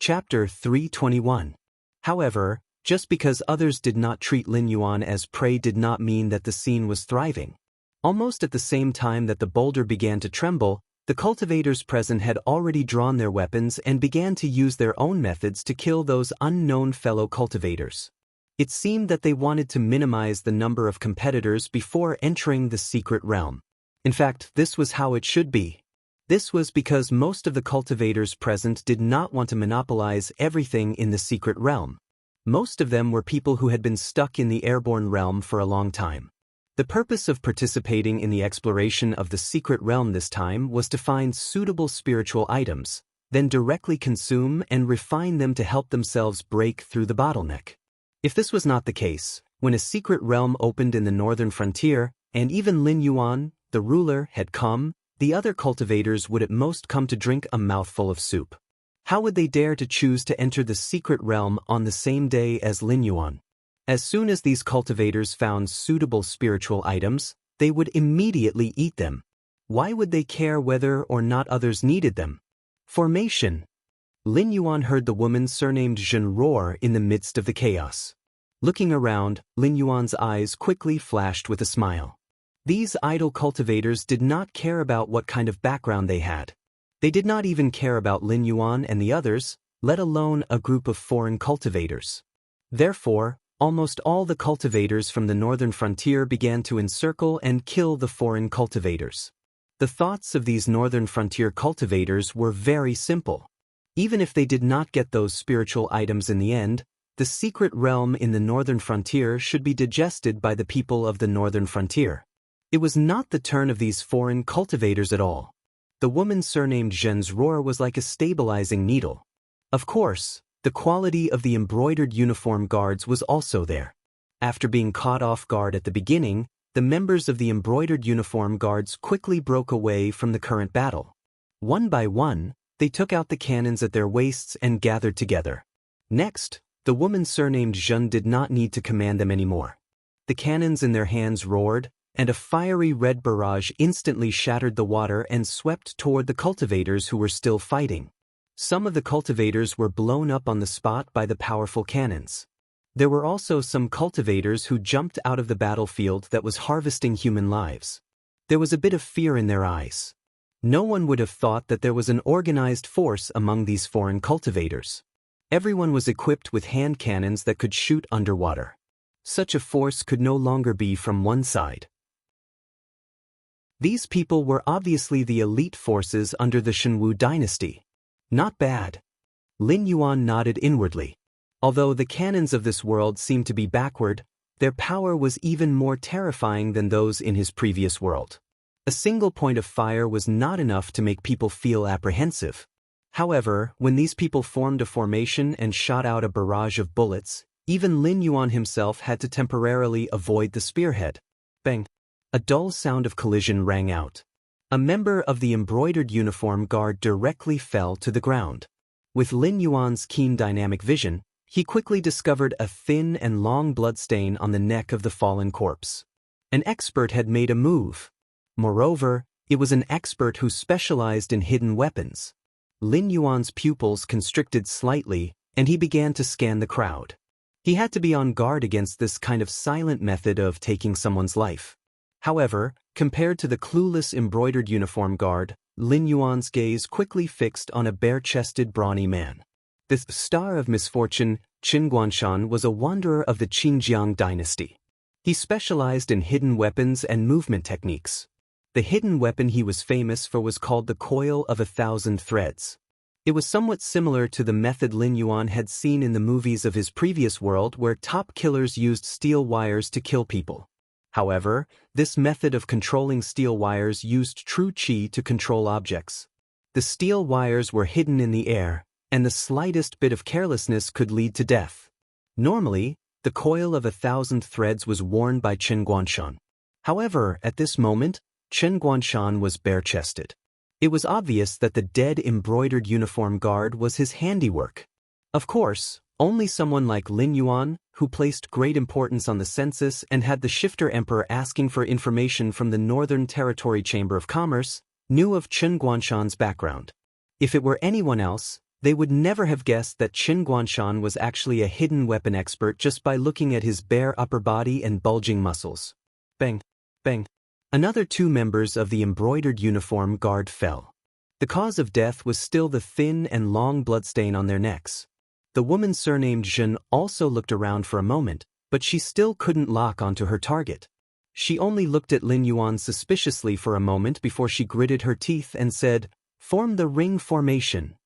Chapter 321. However, just because others did not treat Lin Yuan as prey did not mean that the scene was thriving. Almost at the same time that the boulder began to tremble, the cultivators present had already drawn their weapons and began to use their own methods to kill those unknown fellow cultivators. It seemed that they wanted to minimize the number of competitors before entering the secret realm. In fact, this was how it should be. This was because most of the cultivators present did not want to monopolize everything in the secret realm. Most of them were people who had been stuck in the airborne realm for a long time. The purpose of participating in the exploration of the secret realm this time was to find suitable spiritual items, then directly consume and refine them to help themselves break through the bottleneck. If this was not the case, when a secret realm opened in the northern frontier, and even Lin Yuan, the ruler, had come, the other cultivators would at most come to drink a mouthful of soup. How would they dare to choose to enter the secret realm on the same day as Lin Yuan? As soon as these cultivators found suitable spiritual items, they would immediately eat them. Why would they care whether or not others needed them? Formation. Lin Yuan heard the woman surnamed Zhen roar in the midst of the chaos. Looking around, Lin Yuan's eyes quickly flashed with a smile. These idle cultivators did not care about what kind of background they had. They did not even care about Lin Yuan and the others, let alone a group of foreign cultivators. Therefore, almost all the cultivators from the northern frontier began to encircle and kill the foreign cultivators. The thoughts of these northern frontier cultivators were very simple. Even if they did not get those spiritual items in the end, the secret realm in the northern frontier should be digested by the people of the northern frontier. It was not the turn of these foreign cultivators at all. The woman surnamed Zhen's roar was like a stabilizing needle. Of course, the quality of the embroidered uniform guards was also there. After being caught off guard at the beginning, the members of the embroidered uniform guards quickly broke away from the current battle. One by one, they took out the cannons at their waists and gathered together. Next, the woman surnamed Zhen did not need to command them anymore. The cannons in their hands roared, and a fiery red barrage instantly shattered the water and swept toward the cultivators who were still fighting. Some of the cultivators were blown up on the spot by the powerful cannons. There were also some cultivators who jumped out of the battlefield that was harvesting human lives. There was a bit of fear in their eyes. No one would have thought that there was an organized force among these foreign cultivators. Everyone was equipped with hand cannons that could shoot underwater. Such a force could no longer be from one side. These people were obviously the elite forces under the Shenwu dynasty. Not bad. Lin Yuan nodded inwardly. Although the cannons of this world seemed to be backward, their power was even more terrifying than those in his previous world. A single point of fire was not enough to make people feel apprehensive. However, when these people formed a formation and shot out a barrage of bullets, even Lin Yuan himself had to temporarily avoid the spearhead. Bang! A dull sound of collision rang out. A member of the embroidered uniform guard directly fell to the ground. With Lin Yuan's keen dynamic vision, he quickly discovered a thin and long bloodstain on the neck of the fallen corpse. An expert had made a move. Moreover, it was an expert who specialized in hidden weapons. Lin Yuan's pupils constricted slightly, and he began to scan the crowd. He had to be on guard against this kind of silent method of taking someone's life. However, compared to the clueless embroidered uniform guard, Lin Yuan's gaze quickly fixed on a bare-chested brawny man. The star of misfortune, Qin Guanshan, was a wanderer of the Qinjiang dynasty. He specialized in hidden weapons and movement techniques. The hidden weapon he was famous for was called the Coil of 1,000 Threads. It was somewhat similar to the method Lin Yuan had seen in the movies of his previous world where top killers used steel wires to kill people. However, this method of controlling steel wires used true qi to control objects. The steel wires were hidden in the air, and the slightest bit of carelessness could lead to death. Normally, the coil of 1,000 threads was worn by Qin Guanshan. However, at this moment, Qin Guanshan was bare-chested. It was obvious that the dead embroidered uniform guard was his handiwork. Of course, only someone like Lin Yuan, who placed great importance on the census and had the Shifter Emperor asking for information from the Northern Territory Chamber of Commerce, knew of Qin Guanshan's background. If it were anyone else, They would never have guessed that Qin Guanshan was actually a hidden weapon expert just by looking at his bare upper body and bulging muscles. Bang! Bang! Another 2 members of the embroidered uniform guard fell. The cause of death was still the thin and long bloodstain on their necks. The woman surnamed Zhen also looked around for a moment, but she still couldn't lock onto her target. She only looked at Lin Yuan suspiciously for a moment before she gritted her teeth and said, "Form the ring formation."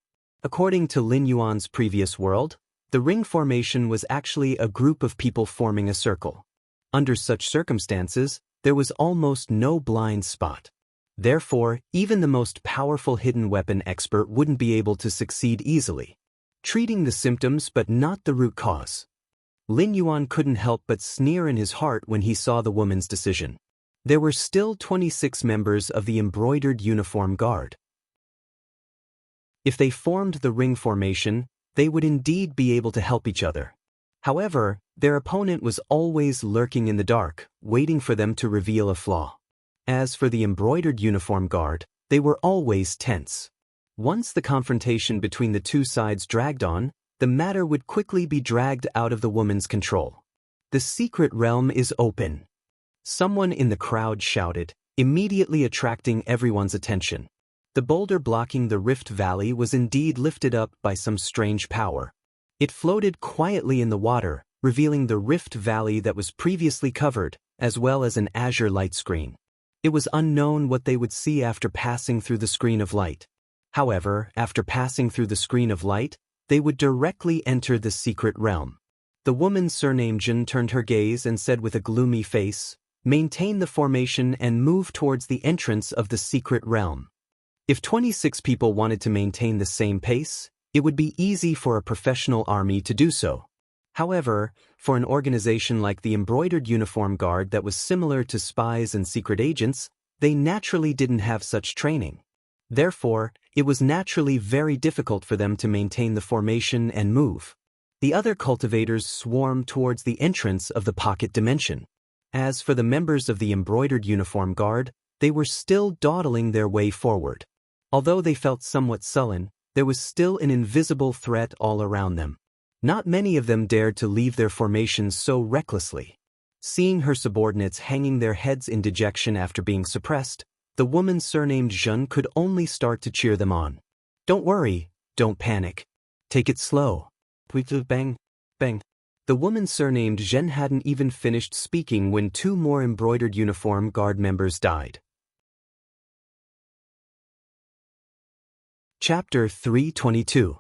According to Lin Yuan's previous world, the ring formation was actually a group of people forming a circle. Under such circumstances, there was almost no blind spot. Therefore, even the most powerful hidden weapon expert wouldn't be able to succeed easily. Treating the symptoms but not the root cause. Lin Yuan couldn't help but sneer in his heart when he saw the woman's decision. There were still 26 members of the embroidered uniform guard. If they formed the ring formation, they would indeed be able to help each other. However, their opponent was always lurking in the dark, waiting for them to reveal a flaw. As for the embroidered uniform guard, they were always tense. Once the confrontation between the 2 sides dragged on, the matter would quickly be dragged out of the woman's control. "The secret realm is open," someone in the crowd shouted, immediately attracting everyone's attention. The boulder blocking the rift valley was indeed lifted up by some strange power. It floated quietly in the water, revealing the rift valley that was previously covered, as well as an azure light screen. It was unknown what they would see after passing through the screen of light. However, after passing through the screen of light, they would directly enter the secret realm. The woman surnamed Jin turned her gaze and said with a gloomy face, "Maintain the formation and move towards the entrance of the secret realm." If 26 people wanted to maintain the same pace, it would be easy for a professional army to do so. However, for an organization like the Embroidered Uniform Guard that was similar to spies and secret agents, they naturally didn't have such training. Therefore, it was naturally very difficult for them to maintain the formation and move. The other cultivators swarmed towards the entrance of the pocket dimension. As for the members of the Embroidered Uniform Guard, they were still dawdling their way forward. Although they felt somewhat sullen, there was still an invisible threat all around them. Not many of them dared to leave their formations so recklessly. Seeing her subordinates hanging their heads in dejection after being suppressed, the woman surnamed Zhen could only start to cheer them on. "Don't worry, don't panic. Take it slow." Bang, bang. The woman surnamed Zhen hadn't even finished speaking when 2 more Embroidered Uniform Guard members died. Chapter 322.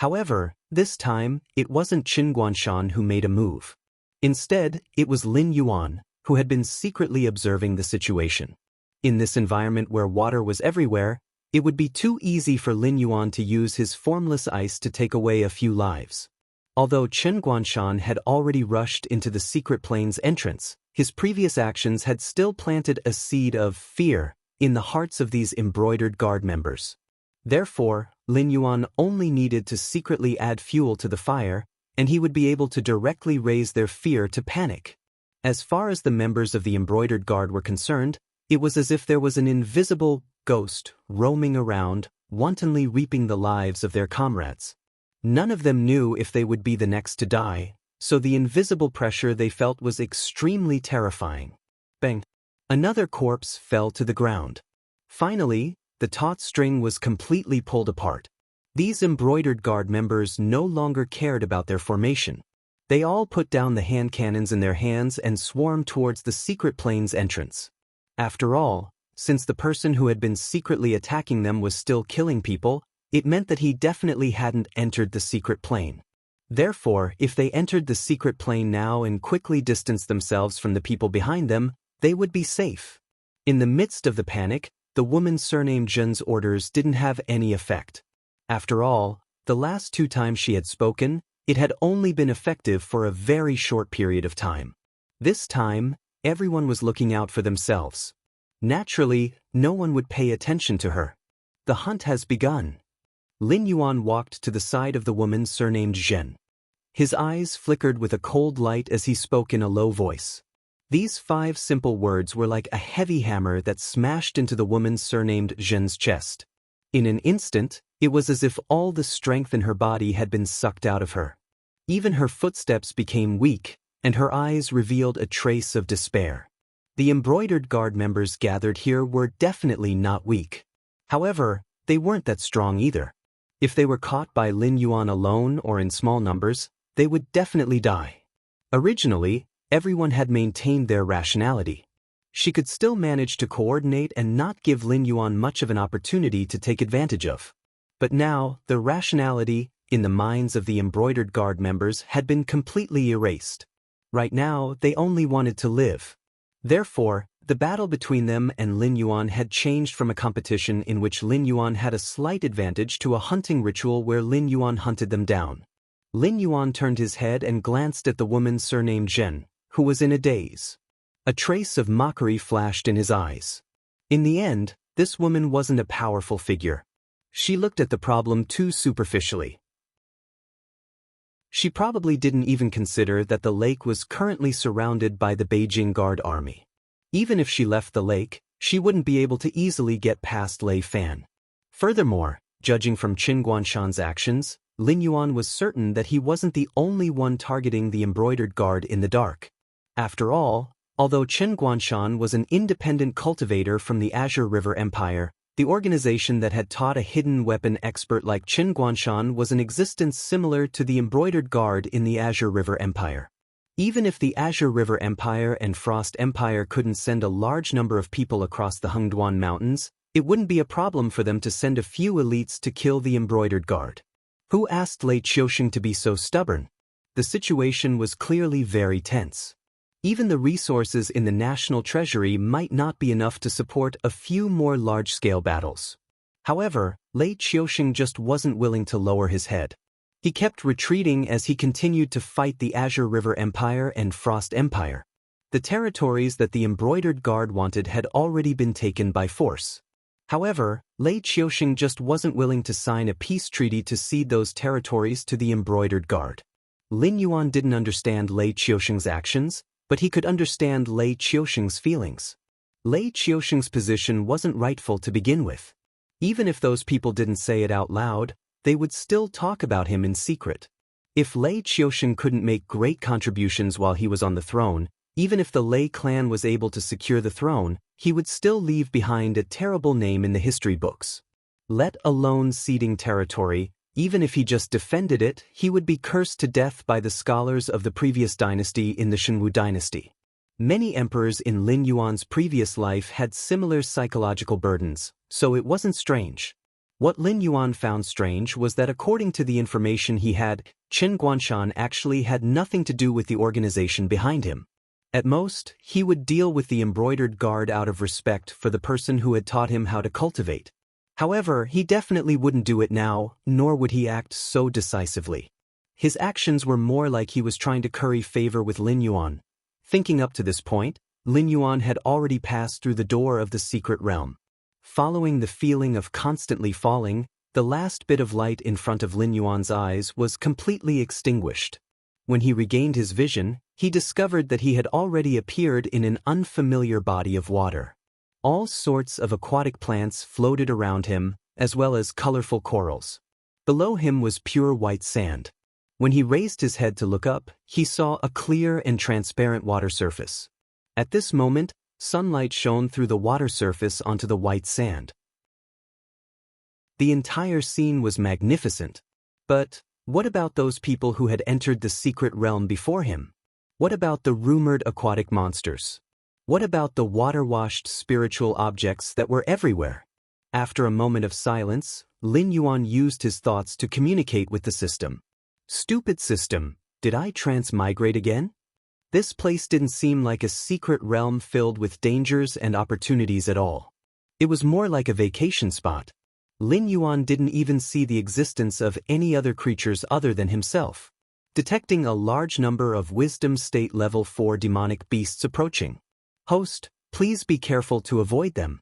However, this time, it wasn't Qin Guanshan who made a move. Instead, it was Lin Yuan, who had been secretly observing the situation. In this environment where water was everywhere, it would be too easy for Lin Yuan to use his formless ice to take away a few lives. Although Qin Guanshan had already rushed into the secret plane's entrance, his previous actions had still planted a seed of fear in the hearts of these embroidered guard members. Therefore, Lin Yuan only needed to secretly add fuel to the fire, and he would be able to directly raise their fear to panic. As far as the members of the embroidered guard were concerned, it was as if there was an invisible ghost roaming around, wantonly reaping the lives of their comrades. None of them knew if they would be the next to die, so the invisible pressure they felt was extremely terrifying. Bang! Another corpse fell to the ground. Finally, the taut string was completely pulled apart. These embroidered guard members no longer cared about their formation. They all put down the hand cannons in their hands and swarmed towards the secret plane's entrance. After all, since the person who had been secretly attacking them was still killing people, it meant that he definitely hadn't entered the secret plane. Therefore, if they entered the secret plane now and quickly distanced themselves from the people behind them, they would be safe. In the midst of the panic, the woman surnamed Zhen's orders didn't have any effect. After all, the last 2 times she had spoken, it had only been effective for a very short period of time. This time, everyone was looking out for themselves. Naturally, no one would pay attention to her. The hunt has begun. Lin Yuan walked to the side of the woman surnamed Zhen. His eyes flickered with a cold light as he spoke in a low voice. These 5 simple words were like a heavy hammer that smashed into the woman surnamed Zhen's chest. In an instant, It was as if all the strength in her body had been sucked out of her. Even her footsteps became weak, and her eyes revealed a trace of despair. The embroidered guard members gathered here were definitely not weak. However, they weren't that strong either. If they were caught by Lin Yuan alone or in small numbers, they would definitely die. Originally, everyone had maintained their rationality. She could still manage to coordinate and not give Lin Yuan much of an opportunity to take advantage of. But now, the rationality, in the minds of the embroidered guard members, had been completely erased. Right now, they only wanted to live. Therefore, the battle between them and Lin Yuan had changed from a competition in which Lin Yuan had a slight advantage to a hunting ritual where Lin Yuan hunted them down. Lin Yuan turned his head and glanced at the woman surnamed Zhen, who was in a daze. A trace of mockery flashed in his eyes. In the end, this woman wasn't a powerful figure. She looked at the problem too superficially. She probably didn't even consider that the lake was currently surrounded by the Beijing Guard army. Even if she left the lake, she wouldn't be able to easily get past Lei Fan. Furthermore, judging from Qin Guanshan's actions, Lin Yuan was certain that he wasn't the only one targeting the embroidered guard in the dark. After all, although Qin Guanshan was an independent cultivator from the Azure River Empire, the organization that had taught a hidden weapon expert like Qin Guanshan was in existence similar to the embroidered guard in the Azure River Empire. Even if the Azure River Empire and Frost Empire couldn't send a large number of people across the Hengduan Mountains, it wouldn't be a problem for them to send a few elites to kill the embroidered guard. Who asked Lei Qiusheng to be so stubborn? The situation was clearly very tense. Even the resources in the national treasury might not be enough to support a few more large-scale battles. However, Lei Qiusheng just wasn't willing to lower his head. He kept retreating as he continued to fight the Azure River Empire and Frost Empire. The territories that the embroidered guard wanted had already been taken by force. However, Lei Qiusheng just wasn't willing to sign a peace treaty to cede those territories to the embroidered guard. Lin Yuan didn't understand Lei Qiusheng's actions, but he could understand Lei Qiusheng's feelings. Lei Qiusheng's position wasn't rightful to begin with. Even if those people didn't say it out loud, they would still talk about him in secret. If Lei Qiusheng couldn't make great contributions while he was on the throne, even if the Lei clan was able to secure the throne, he would still leave behind a terrible name in the history books. Let alone ceding territory, even if he just defended it, he would be cursed to death by the scholars of the previous dynasty in the Shenwu dynasty. Many emperors in Lin Yuan's previous life had similar psychological burdens, so it wasn't strange. What Lin Yuan found strange was that according to the information he had, Qin Guanshan actually had nothing to do with the organization behind him. At most, he would deal with the embroidered guard out of respect for the person who had taught him how to cultivate. However, he definitely wouldn't do it now, nor would he act so decisively. His actions were more like he was trying to curry favor with Lin Yuan. Thinking up to this point, Lin Yuan had already passed through the door of the secret realm. Following the feeling of constantly falling, the last bit of light in front of Lin Yuan's eyes was completely extinguished. When he regained his vision, he discovered that he had already appeared in an unfamiliar body of water. All sorts of aquatic plants floated around him, as well as colorful corals. Below him was pure white sand. When he raised his head to look up, he saw a clear and transparent water surface. At this moment, sunlight shone through the water surface onto the white sand. The entire scene was magnificent. But what about those people who had entered the secret realm before him? What about the rumored aquatic monsters? What about the water-washed spiritual objects that were everywhere? After a moment of silence, Lin Yuan used his thoughts to communicate with the system. Stupid system, did I transmigrate again? This place didn't seem like a secret realm filled with dangers and opportunities at all. It was more like a vacation spot. Lin Yuan didn't even see the existence of any other creatures other than himself. Detecting a large number of Wisdom State Level 4 demonic beasts approaching. Host, please be careful to avoid them.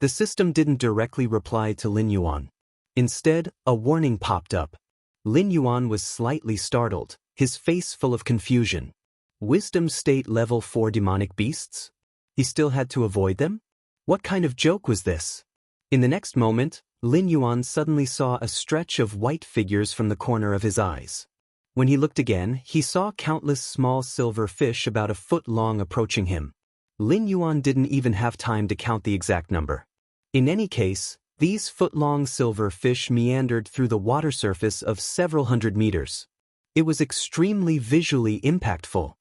The system didn't directly reply to Lin Yuan. Instead, a warning popped up. Lin Yuan was slightly startled, his face full of confusion. Wisdom State Level 4 demonic beasts? He still had to avoid them? What kind of joke was this? In the next moment, Lin Yuan suddenly saw a stretch of white figures from the corner of his eyes. When he looked again, he saw countless small silver fish about a foot long approaching him. Lin Yuan didn't even have time to count the exact number. In any case, these foot-long silver fish meandered through the water surface of several hundred meters. It was extremely visually impactful.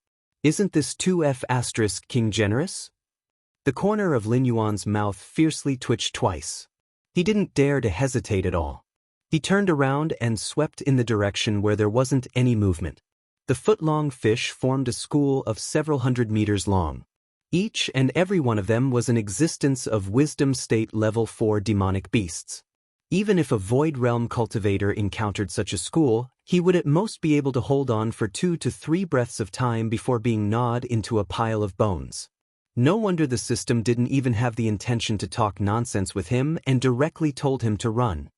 Isn't this 2F** King generous? The corner of Lin Yuan's mouth fiercely twitched twice. He didn't dare to hesitate at all. He turned around and swept in the direction where there wasn't any movement. The foot-long fish formed a school of several hundred meters long. Each and every one of them was an existence of Wisdom State Level 4 demonic beasts. Even if a Void Realm cultivator encountered such a school, he would at most be able to hold on for 2 to 3 breaths of time before being gnawed into a pile of bones. No wonder the system didn't even have the intention to talk nonsense with him and directly told him to run.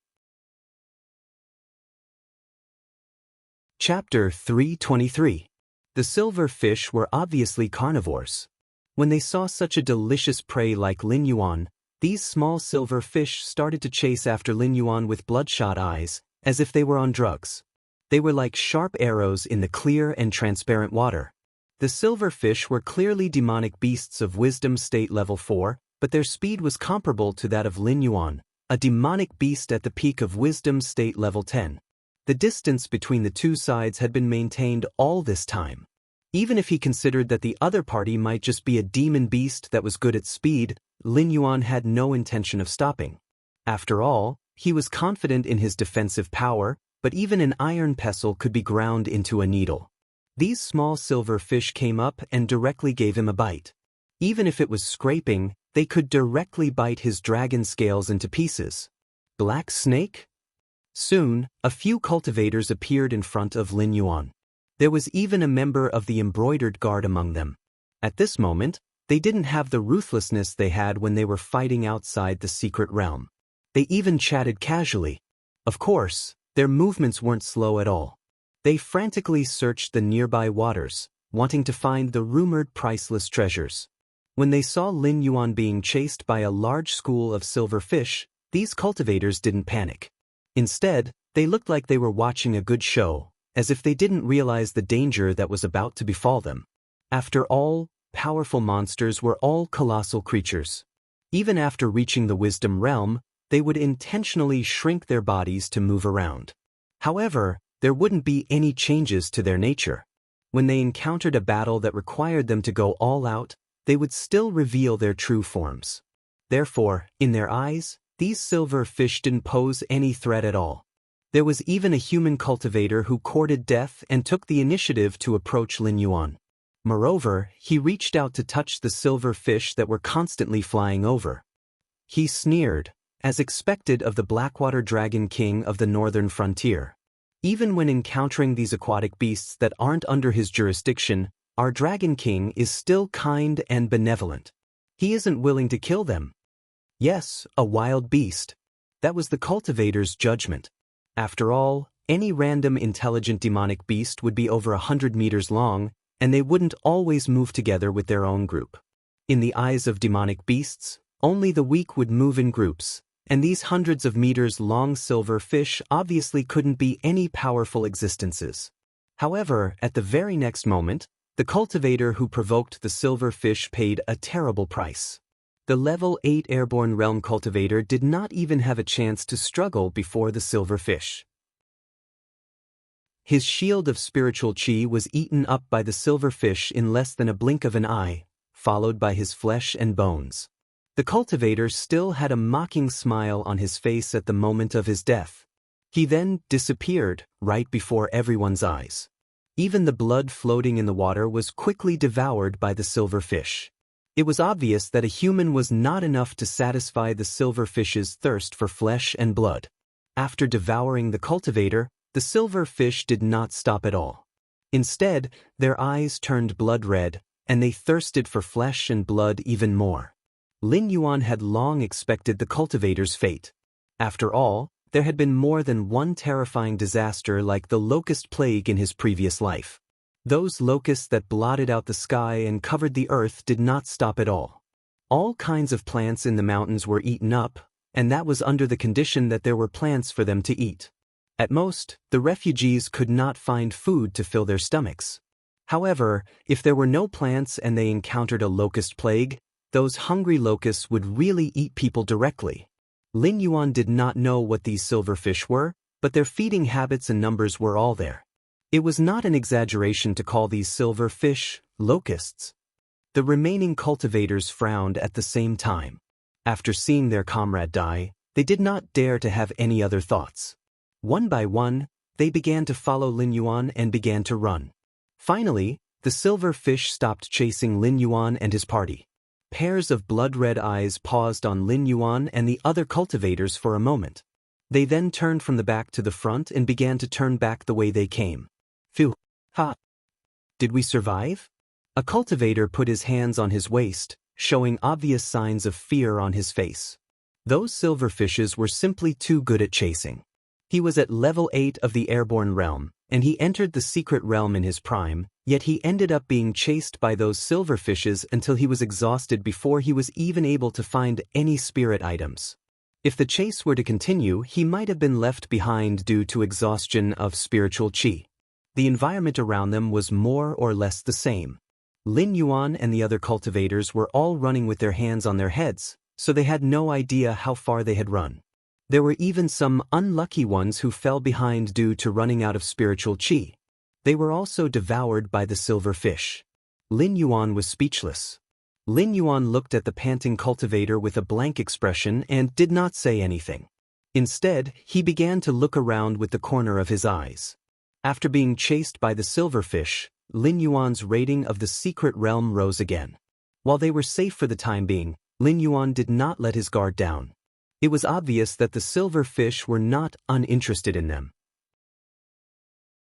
Chapter 323. The silver fish were obviously carnivores. When they saw such a delicious prey like Lin Yuan, these small silver fish started to chase after Lin Yuan with bloodshot eyes, as if they were on drugs. They were like sharp arrows in the clear and transparent water. The silver fish were clearly demonic beasts of Wisdom State Level 4, but their speed was comparable to that of Lin Yuan, a demonic beast at the peak of Wisdom State Level 10. The distance between the two sides had been maintained all this time. Even if he considered that the other party might just be a demon beast that was good at speed, Lin Yuan had no intention of stopping. After all, he was confident in his defensive power, but even an iron pestle could be ground into a needle. These small silver fish came up and directly gave him a bite. Even if it was scraping, they could directly bite his dragon scales into pieces. Black snake? Soon, a few cultivators appeared in front of Lin Yuan. There was even a member of the embroidered guard among them. At this moment, they didn't have the ruthlessness they had when they were fighting outside the secret realm. They even chatted casually. Of course, their movements weren't slow at all. They frantically searched the nearby waters, wanting to find the rumored priceless treasures. When they saw Lin Yuan being chased by a large school of silver fish, these cultivators didn't panic. Instead, they looked like they were watching a good show, as if they didn't realize the danger that was about to befall them. After all, powerful monsters were all colossal creatures. Even after reaching the wisdom realm, they would intentionally shrink their bodies to move around. However, there wouldn't be any changes to their nature. When they encountered a battle that required them to go all out, they would still reveal their true forms. Therefore, in their eyes, these silver fish didn't pose any threat at all. There was even a human cultivator who courted death and took the initiative to approach Lin Yuan. Moreover, he reached out to touch the silver fish that were constantly flying over. He sneered, as expected of the Blackwater Dragon King of the northern frontier. Even when encountering these aquatic beasts that aren't under his jurisdiction, our Dragon King is still kind and benevolent. He isn't willing to kill them. Yes, a wild beast. That was the cultivator's judgment. After all, any random intelligent demonic beast would be over 100 meters long, and they wouldn't always move together with their own group. In the eyes of demonic beasts, only the weak would move in groups, and these hundreds of meters long silver fish obviously couldn't be any powerful existences. However, at the very next moment, the cultivator who provoked the silver fish paid a terrible price. The level 8 airborne realm cultivator did not even have a chance to struggle before the silver fish. His shield of spiritual chi was eaten up by the silver fish in less than a blink of an eye, followed by his flesh and bones. The cultivator still had a mocking smile on his face at the moment of his death. He then disappeared right before everyone's eyes. Even the blood floating in the water was quickly devoured by the silver fish. It was obvious that a human was not enough to satisfy the silver fish's thirst for flesh and blood. After devouring the cultivator, the silver fish did not stop at all. Instead, their eyes turned blood red, and they thirsted for flesh and blood even more. Lin Yuan had long expected the cultivator's fate. After all, there had been more than one terrifying disaster like the locust plague in his previous life. Those locusts that blotted out the sky and covered the earth did not stop at all. All kinds of plants in the mountains were eaten up, and that was under the condition that there were plants for them to eat. At most, the refugees could not find food to fill their stomachs. However, if there were no plants and they encountered a locust plague, those hungry locusts would really eat people directly. Lin Yuan did not know what these silverfish were, but their feeding habits and numbers were all there. It was not an exaggeration to call these silverfish locusts. The remaining cultivators frowned at the same time. After seeing their comrade die, they did not dare to have any other thoughts. One by one, they began to follow Lin Yuan and began to run. Finally, the silverfish stopped chasing Lin Yuan and his party. Pairs of blood-red eyes paused on Lin Yuan and the other cultivators for a moment. They then turned from the back to the front and began to turn back the way they came. Phew! Ha! Did we survive? A cultivator put his hands on his waist, showing obvious signs of fear on his face. Those silverfishes were simply too good at chasing. He was at level 8 of the airborne realm, and he entered the secret realm in his prime, yet he ended up being chased by those silverfishes until he was exhausted before he was even able to find any spirit items. If the chase were to continue, he might have been left behind due to exhaustion of spiritual qi. The environment around them was more or less the same. Lin Yuan and the other cultivators were all running with their hands on their heads, so they had no idea how far they had run. There were even some unlucky ones who fell behind due to running out of spiritual qi. They were also devoured by the silver fish. Lin Yuan was speechless. Lin Yuan looked at the panting cultivator with a blank expression and did not say anything. Instead, he began to look around with the corner of his eyes. After being chased by the silverfish, Lin Yuan's rating of the secret realm rose again. While they were safe for the time being, Lin Yuan did not let his guard down. It was obvious that the silverfish were not uninterested in them.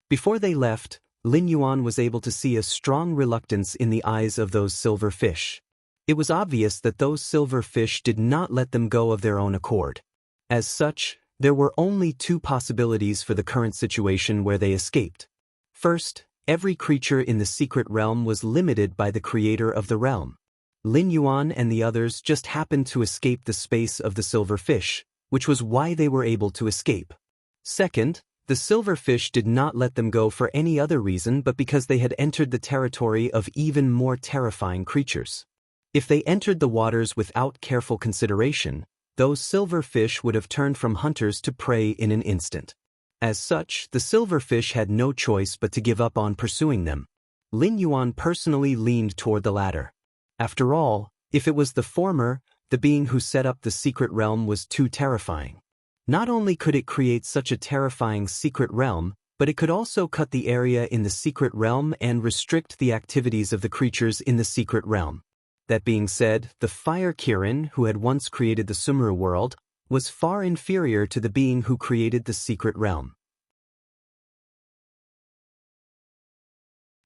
Before they left, Lin Yuan was able to see a strong reluctance in the eyes of those silverfish. It was obvious that those silverfish did not let them go of their own accord. As such, there were only two possibilities for the current situation where they escaped. First, every creature in the secret realm was limited by the creator of the realm. Lin Yuan and the others just happened to escape the space of the silverfish, which was why they were able to escape. Second, the silverfish did not let them go for any other reason but because they had entered the territory of even more terrifying creatures. If they entered the waters without careful consideration, those silverfish would have turned from hunters to prey in an instant. As such, the silverfish had no choice but to give up on pursuing them. Lin Yuan personally leaned toward the latter. After all, if it was the former, the being who set up the secret realm was too terrifying. Not only could it create such a terrifying secret realm, but it could also cut the area in the secret realm and restrict the activities of the creatures in the secret realm. That being said, the Fire Kirin, who had once created the Sumeru world, was far inferior to the being who created the secret realm.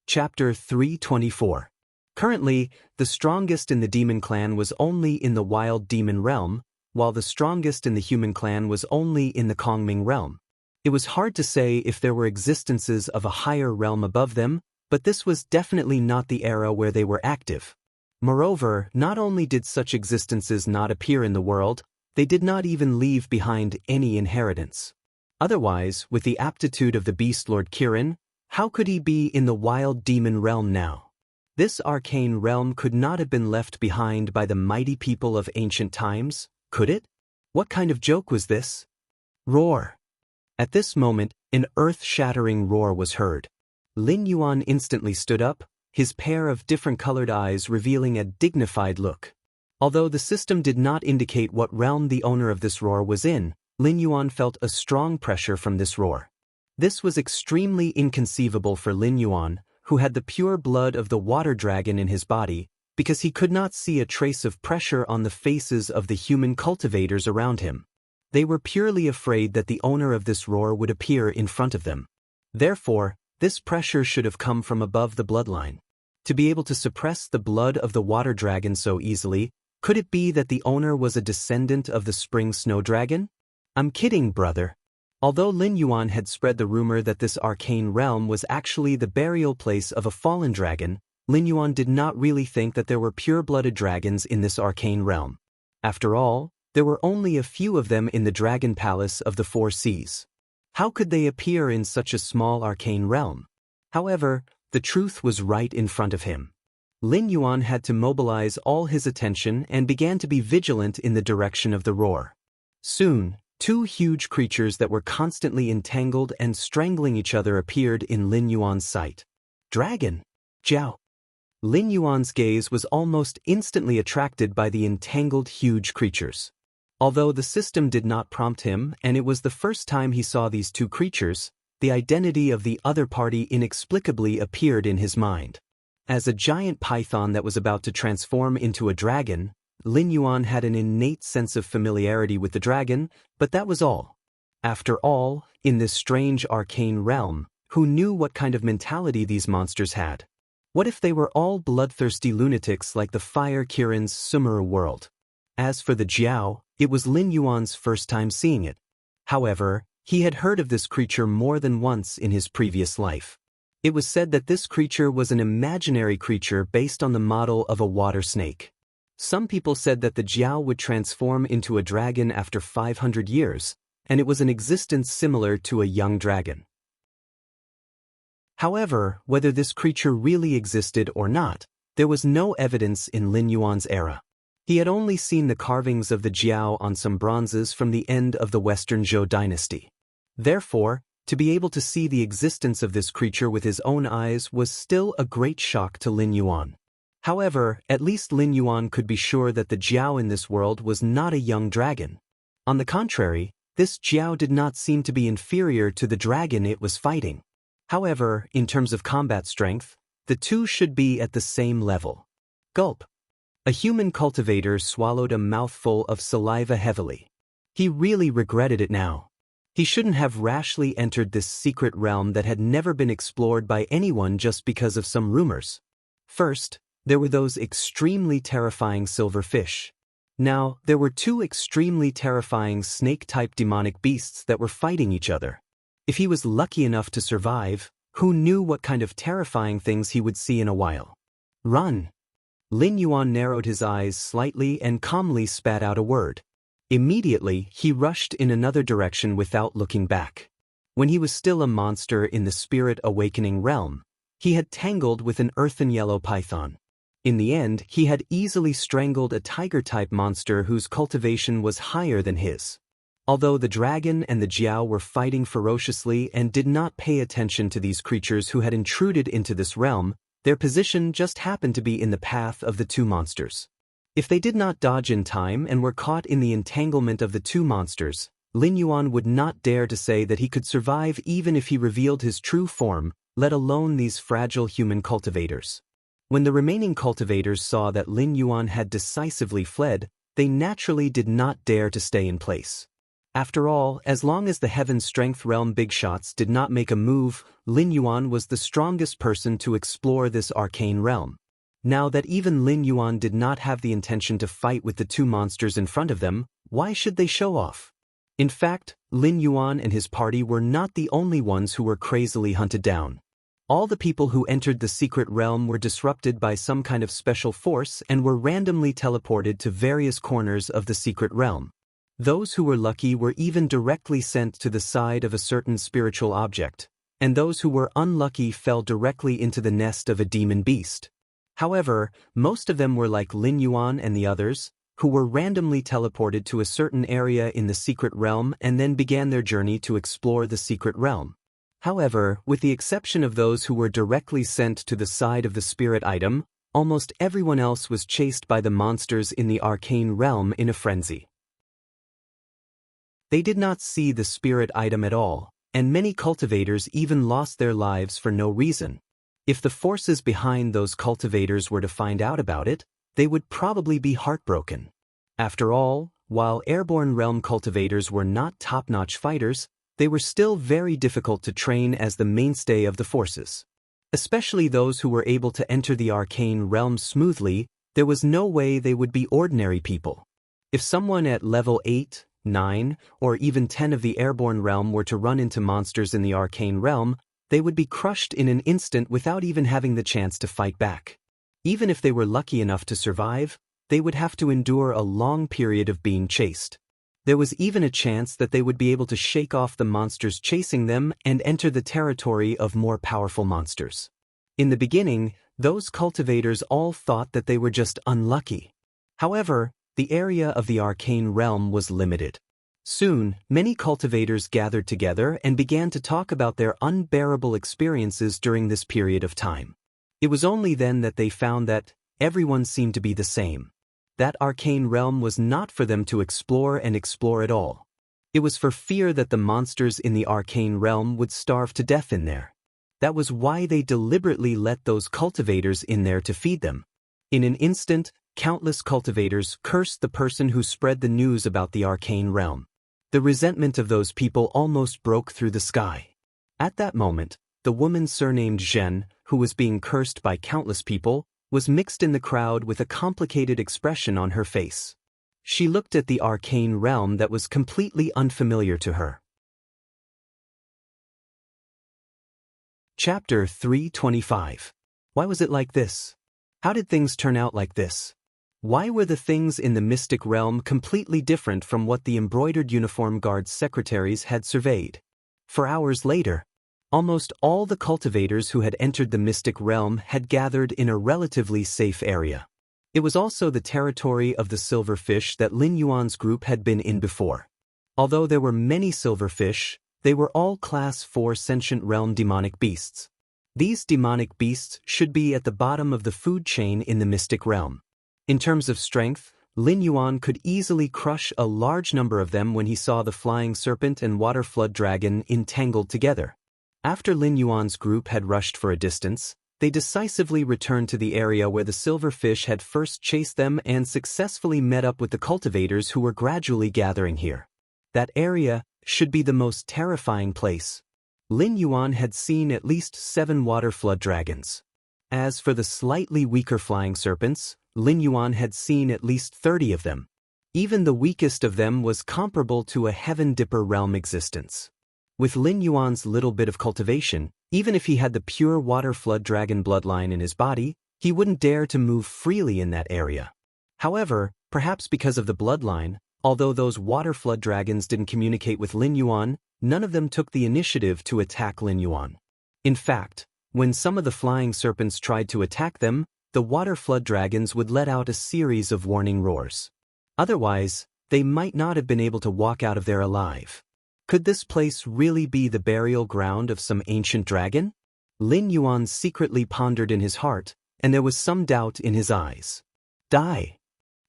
Chapter 324. Currently, the strongest in the demon clan was only in the wild demon realm, while the strongest in the human clan was only in the Kongming realm. It was hard to say if there were existences of a higher realm above them, but this was definitely not the era where they were active. Moreover, not only did such existences not appear in the world, they did not even leave behind any inheritance. Otherwise, with the aptitude of the Beast Lord Kirin, how could he be in the wild demon realm now? This arcane realm could not have been left behind by the mighty people of ancient times, could it? What kind of joke was this? Roar! At this moment, an earth-shattering roar was heard. Lin Yuan instantly stood up, his pair of different colored eyes revealing a dignified look. Although the system did not indicate what realm the owner of this roar was in, Lin Yuan felt a strong pressure from this roar. This was extremely inconceivable for Lin Yuan, who had the pure blood of the water dragon in his body, because he could not see a trace of pressure on the faces of the human cultivators around him. They were purely afraid that the owner of this roar would appear in front of them. Therefore, this pressure should have come from above the bloodline. To be able to suppress the blood of the water dragon so easily, could it be that the owner was a descendant of the spring snow dragon? I'm kidding, brother. Although Lin Yuan had spread the rumor that this arcane realm was actually the burial place of a fallen dragon, Lin Yuan did not really think that there were pure-blooded dragons in this arcane realm. After all, There were only a few of them in the Dragon Palace of the Four Seas. How could they appear in such a small arcane realm? However, the truth was right in front of him. Lin Yuan had to mobilize all his attention and began to be vigilant in the direction of the roar. Soon, two huge creatures that were constantly entangled and strangling each other appeared in Lin Yuan's sight. Dragon! Jiao! Lin Yuan's gaze was almost instantly attracted by the entangled huge creatures. Although the system did not prompt him and it was the first time he saw these two creatures, the identity of the other party inexplicably appeared in his mind. As a giant python that was about to transform into a dragon, Lin Yuan had an innate sense of familiarity with the dragon, but that was all. After all, in this strange arcane realm, who knew what kind of mentality these monsters had? What if they were all bloodthirsty lunatics like the Fire Kirin's Sumeru world? As for the Jiao, it was Lin Yuan's first time seeing it. However, he had heard of this creature more than once in his previous life. It was said that this creature was an imaginary creature based on the model of a water snake. Some people said that the Jiao would transform into a dragon after 500 years, and it was an existence similar to a young dragon. However, whether this creature really existed or not, there was no evidence in Lin Yuan's era. He had only seen the carvings of the Jiao on some bronzes from the end of the Western Zhou dynasty. Therefore, to be able to see the existence of this creature with his own eyes was still a great shock to Lin Yuan. However, at least Lin Yuan could be sure that the Jiao in this world was not a young dragon. On the contrary, this Jiao did not seem to be inferior to the dragon it was fighting. However, in terms of combat strength, the two should be at the same level. Gulp. A human cultivator swallowed a mouthful of saliva heavily. He really regretted it now. He shouldn't have rashly entered this secret realm that had never been explored by anyone just because of some rumors. First, there were those extremely terrifying silver fish. Now, there were two extremely terrifying snake-type demonic beasts that were fighting each other. If he was lucky enough to survive, who knew what kind of terrifying things he would see in a while? Run! Lin Yuan narrowed his eyes slightly and calmly spat out a word. Immediately, he rushed in another direction without looking back. When he was still a monster in the spirit awakening realm, he had tangled with an earthen yellow python. In the end, he had easily strangled a tiger-type monster whose cultivation was higher than his. Although the dragon and the Jiao were fighting ferociously and did not pay attention to these creatures who had intruded into this realm, their position just happened to be in the path of the two monsters. If they did not dodge in time and were caught in the entanglement of the two monsters, Lin Yuan would not dare to say that he could survive even if he revealed his true form, let alone these fragile human cultivators. When the remaining cultivators saw that Lin Yuan had decisively fled, they naturally did not dare to stay in place. After all, as long as the Heaven Strength Realm big shots did not make a move, Lin Yuan was the strongest person to explore this arcane realm. Now that even Lin Yuan did not have the intention to fight with the two monsters in front of them, why should they show off? In fact, Lin Yuan and his party were not the only ones who were crazily hunted down. All the people who entered the secret realm were disrupted by some kind of special force and were randomly teleported to various corners of the secret realm. Those who were lucky were even directly sent to the side of a certain spiritual object, and those who were unlucky fell directly into the nest of a demon beast. However, most of them were like Lin Yuan and the others, who were randomly teleported to a certain area in the secret realm and then began their journey to explore the secret realm. However, with the exception of those who were directly sent to the side of the spirit item, almost everyone else was chased by the monsters in the arcane realm in a frenzy. They did not see the spirit item at all, and many cultivators even lost their lives for no reason. If the forces behind those cultivators were to find out about it, they would probably be heartbroken. After all, while airborne realm cultivators were not top-notch fighters, they were still very difficult to train as the mainstay of the forces. Especially those who were able to enter the arcane realm smoothly, there was no way they would be ordinary people. If someone at level 8, 9, or even 10 of the airborne realm were to run into monsters in the arcane realm, they would be crushed in an instant without even having the chance to fight back. Even if they were lucky enough to survive, they would have to endure a long period of being chased. There was even a chance that they would be able to shake off the monsters chasing them and enter the territory of more powerful monsters. In the beginning, those cultivators all thought that they were just unlucky. However, the area of the arcane realm was limited. Soon, many cultivators gathered together and began to talk about their unbearable experiences during this period of time. It was only then that they found that everyone seemed to be the same. That arcane realm was not for them to explore at all. It was for fear that the monsters in the arcane realm would starve to death in there. That was why they deliberately let those cultivators in there to feed them. In an instant, countless cultivators cursed the person who spread the news about the arcane realm. The resentment of those people almost broke through the sky. At that moment, the woman surnamed Zhen, who was being cursed by countless people, was mixed in the crowd with a complicated expression on her face. She looked at the arcane realm that was completely unfamiliar to her. Chapter 325. Why was it like this? How did things turn out like this? Why were the things in the mystic realm completely different from what the embroidered uniform guard's secretaries had surveyed? For hours later, almost all the cultivators who had entered the mystic realm had gathered in a relatively safe area. It was also the territory of the silverfish that Lin Yuan's group had been in before. Although there were many silverfish, they were all Class 4 sentient realm demonic beasts. These demonic beasts should be at the bottom of the food chain in the mystic realm. In terms of strength, Lin Yuan could easily crush a large number of them when he saw the flying serpent and water flood dragon entangled together. After Lin Yuan's group had rushed for a distance, they decisively returned to the area where the silverfish had first chased them and successfully met up with the cultivators who were gradually gathering here. That area should be the most terrifying place. Lin Yuan had seen at least 7 water flood dragons. As for the slightly weaker flying serpents, Lin Yuan had seen at least 30 of them. Even the weakest of them was comparable to a Heaven Dipper realm existence. With Lin Yuan's little bit of cultivation, even if he had the pure water flood dragon bloodline in his body, he wouldn't dare to move freely in that area. However, perhaps because of the bloodline, although those water flood dragons didn't communicate with Lin Yuan, none of them took the initiative to attack Lin Yuan. In fact, when some of the flying serpents tried to attack them, the water flood dragons would let out a series of warning roars. Otherwise, they might not have been able to walk out of there alive. Could this place really be the burial ground of some ancient dragon? Lin Yuan secretly pondered in his heart, and there was some doubt in his eyes. Die!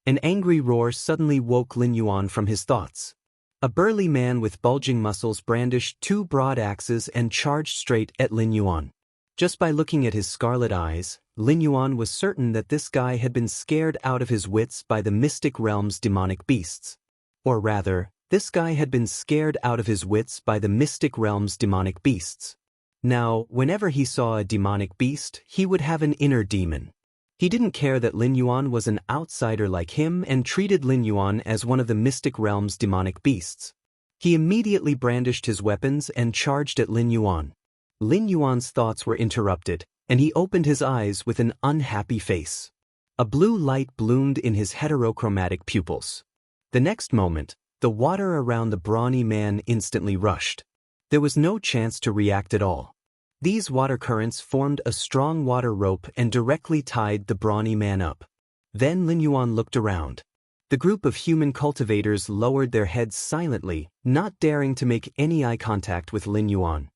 An angry roar suddenly woke Lin Yuan from his thoughts. A burly man with bulging muscles brandished 2 broad axes and charged straight at Lin Yuan. Just by looking at his scarlet eyes, Lin Yuan was certain that this guy had been scared out of his wits by the mystic realm's demonic beasts. Or rather, this guy had been scared out of his wits by the mystic realm's demonic beasts. Now, whenever he saw a demonic beast, he would have an inner demon. He didn't care that Lin Yuan was an outsider like him and treated Lin Yuan as one of the mystic realm's demonic beasts. He immediately brandished his weapons and charged at Lin Yuan. Lin Yuan's thoughts were interrupted, and he opened his eyes with an unhappy face. A blue light bloomed in his heterochromatic pupils. The next moment, the water around the brawny man instantly rushed. There was no chance to react at all. These water currents formed a strong water rope and directly tied the brawny man up. Then Lin Yuan looked around. The group of human cultivators lowered their heads silently, not daring to make any eye contact with Lin Yuan.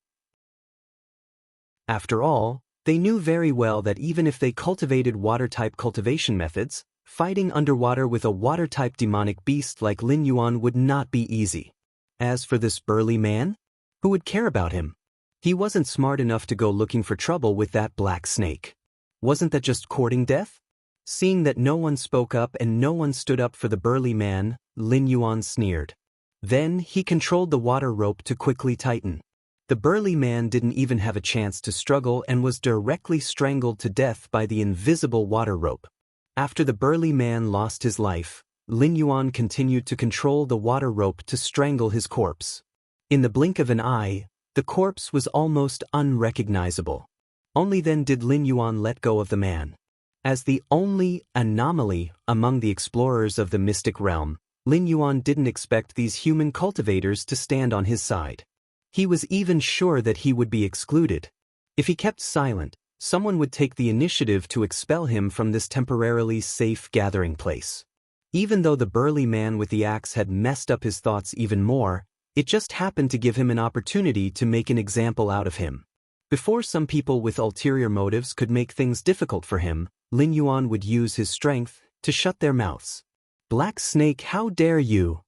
After all, they knew very well that even if they cultivated water-type cultivation methods, fighting underwater with a water-type demonic beast like Lin Yuan would not be easy. As for this burly man, who would care about him? He wasn't smart enough to go looking for trouble with that black snake. Wasn't that just courting death? Seeing that no one spoke up and no one stood up for the burly man, Lin Yuan sneered. Then he controlled the water rope to quickly tighten. The burly man didn't even have a chance to struggle and was directly strangled to death by the invisible water rope. After the burly man lost his life, Lin Yuan continued to control the water rope to strangle his corpse. In the blink of an eye, the corpse was almost unrecognizable. Only then did Lin Yuan let go of the man. As the only anomaly among the explorers of the mystic realm, Lin Yuan didn't expect these human cultivators to stand on his side. He was even sure that he would be excluded. If he kept silent, someone would take the initiative to expel him from this temporarily safe gathering place. Even though the burly man with the axe had messed up his thoughts even more, it just happened to give him an opportunity to make an example out of him. Before some people with ulterior motives could make things difficult for him, Lin Yuan would use his strength to shut their mouths. "Black Snake, how dare you!"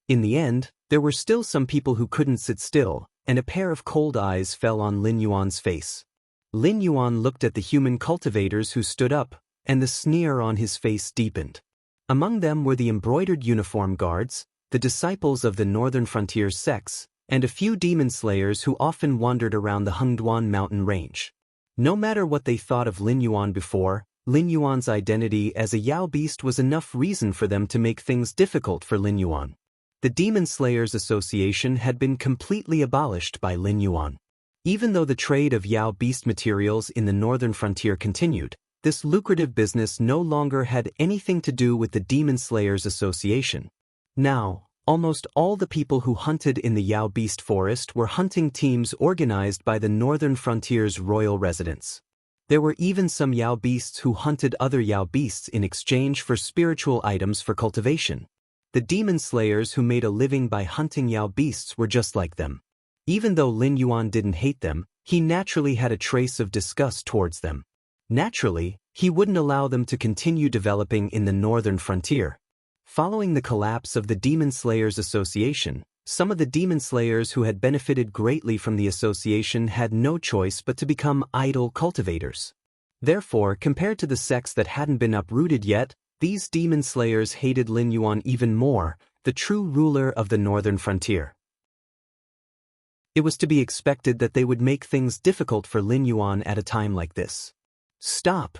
In the end, there were still some people who couldn't sit still, and a pair of cold eyes fell on Lin Yuan's face. Lin Yuan looked at the human cultivators who stood up, and the sneer on his face deepened. Among them were the embroidered uniform guards, the disciples of the Northern Frontier sects, and a few demon slayers who often wandered around the Hengduan mountain range. No matter what they thought of Lin Yuan before, Lin Yuan's identity as a Yao beast was enough reason for them to make things difficult for Lin Yuan. The Demon Slayers Association had been completely abolished by Lin Yuan. Even though the trade of Yao beast materials in the Northern Frontier continued, this lucrative business no longer had anything to do with the Demon Slayers Association. Now, almost all the people who hunted in the Yao beast forest were hunting teams organized by the Northern Frontier's royal residents. There were even some Yao beasts who hunted other Yao beasts in exchange for spiritual items for cultivation. The demon slayers who made a living by hunting Yao beasts were just like them. Even though Lin Yuan didn't hate them, he naturally had a trace of disgust towards them. Naturally, he wouldn't allow them to continue developing in the Northern Frontier. Following the collapse of the Demon Slayers Association, some of the demon slayers who had benefited greatly from the association had no choice but to become idle cultivators. Therefore, compared to the sects that hadn't been uprooted yet, these demon slayers hated Lin Yuan even more, the true ruler of the Northern Frontier. It was to be expected that they would make things difficult for Lin Yuan at a time like this. "Stop!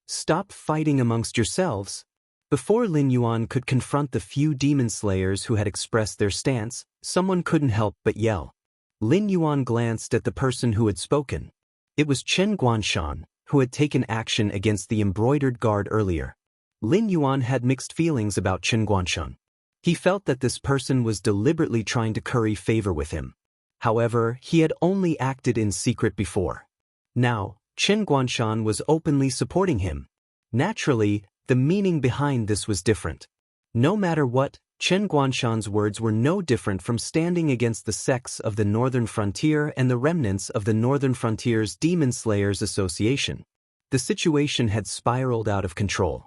Stop fighting amongst yourselves." Before Lin Yuan could confront the few demon slayers who had expressed their stance, someone couldn't help but yell. Lin Yuan glanced at the person who had spoken. It was Chen Guanshan, who had taken action against the embroidered guard earlier. Lin Yuan had mixed feelings about Chen Guanshan. He felt that this person was deliberately trying to curry favor with him. However, he had only acted in secret before. Now, Chen Guanshan was openly supporting him. Naturally, the meaning behind this was different. No matter what, Chen Guanshan's words were no different from standing against the sects of the Northern Frontier and the remnants of the Northern Frontier's Demon Slayers Association. The situation had spiraled out of control.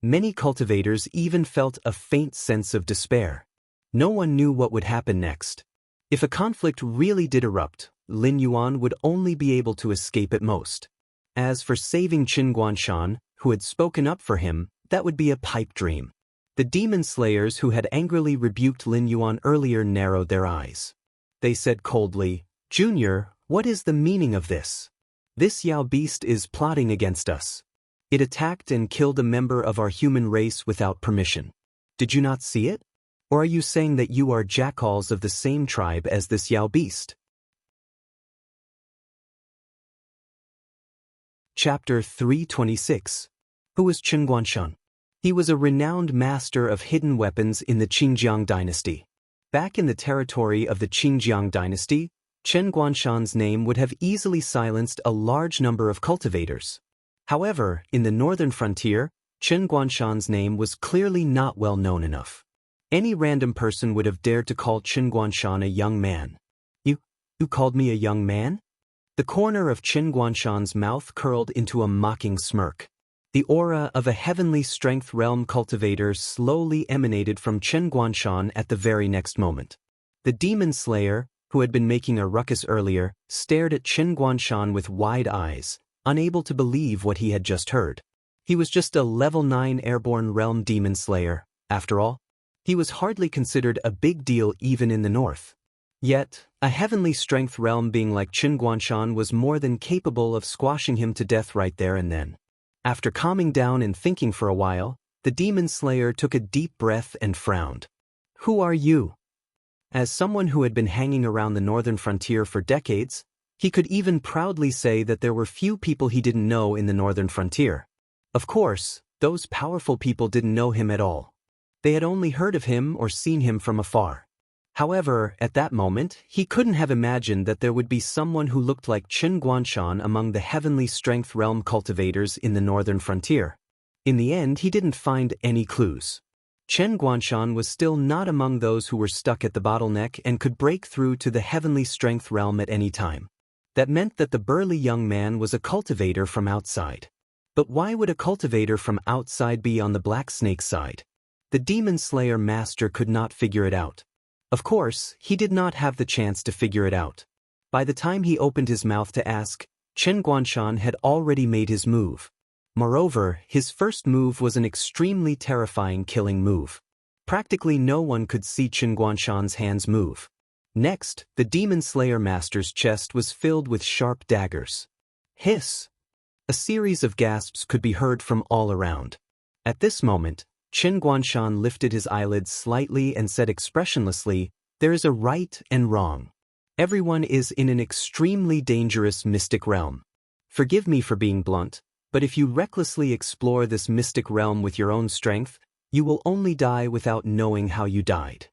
Many cultivators even felt a faint sense of despair. No one knew what would happen next. If a conflict really did erupt, Lin Yuan would only be able to escape at most. As for saving Chen Guanshan, who had spoken up for him, that would be a pipe dream. The demon slayers who had angrily rebuked Lin Yuan earlier narrowed their eyes. They said coldly, "Junior, what is the meaning of this? This Yao beast is plotting against us. It attacked and killed a member of our human race without permission. Did you not see it? Or are you saying that you are jackals of the same tribe as this Yao beast?" Chapter 326. Who was Chen Guanshan? He was a renowned master of hidden weapons in the Qingjiang dynasty. Back in the territory of the Qingjiang dynasty, Chen Guanshan's name would have easily silenced a large number of cultivators. However, in the Northern Frontier, Chen Guanshan's name was clearly not well known enough. Any random person would have dared to call Chen Guanshan a young man. You called me a young man?" The corner of Chen Guanshan's mouth curled into a mocking smirk. The aura of a heavenly strength realm cultivator slowly emanated from Chen Guanshan at the very next moment. The demon slayer, who had been making a ruckus earlier, stared at Chen Guanshan with wide eyes, unable to believe what he had just heard. He was just a level 9 airborne realm demon slayer, after all. He was hardly considered a big deal even in the north. Yet, a heavenly strength realm being like Chen Guanshan was more than capable of squashing him to death right there and then. After calming down and thinking for a while, the demon slayer took a deep breath and frowned. "Who are you?" As someone who had been hanging around the Northern Frontier for decades, he could even proudly say that there were few people he didn't know in the Northern Frontier. Of course, those powerful people didn't know him at all. They had only heard of him or seen him from afar. However, at that moment, he couldn't have imagined that there would be someone who looked like Chen Guanshan among the heavenly strength realm cultivators in the northern frontier. In the end, he didn't find any clues. Chen Guanshan was still not among those who were stuck at the bottleneck and could break through to the heavenly strength realm at any time. That meant that the burly young man was a cultivator from outside. But why would a cultivator from outside be on the Black Snake side? The Demon Slayer Master could not figure it out. Of course, he did not have the chance to figure it out. By the time he opened his mouth to ask, Chen Guanshan had already made his move. Moreover, his first move was an extremely terrifying killing move. Practically no one could see Chen Guanshan's hands move. Next, the Demon Slayer Master's chest was filled with sharp daggers. Hiss! A series of gasps could be heard from all around. At this moment, Chen Guanshan lifted his eyelids slightly and said expressionlessly, "There is a right and wrong. Everyone is in an extremely dangerous mystic realm. Forgive me for being blunt, but if you recklessly explore this mystic realm with your own strength, you will only die without knowing how you died.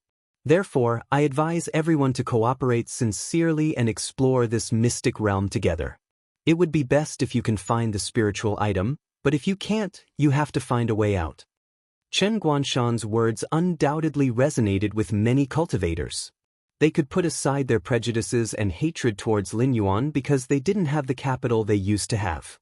Therefore, I advise everyone to cooperate sincerely and explore this mystic realm together. It would be best if you can find the spiritual item, but if you can't, you have to find a way out." Chen Guanshan's words undoubtedly resonated with many cultivators. They could put aside their prejudices and hatred towards Lin Yuan because they didn't have the capital they used to have.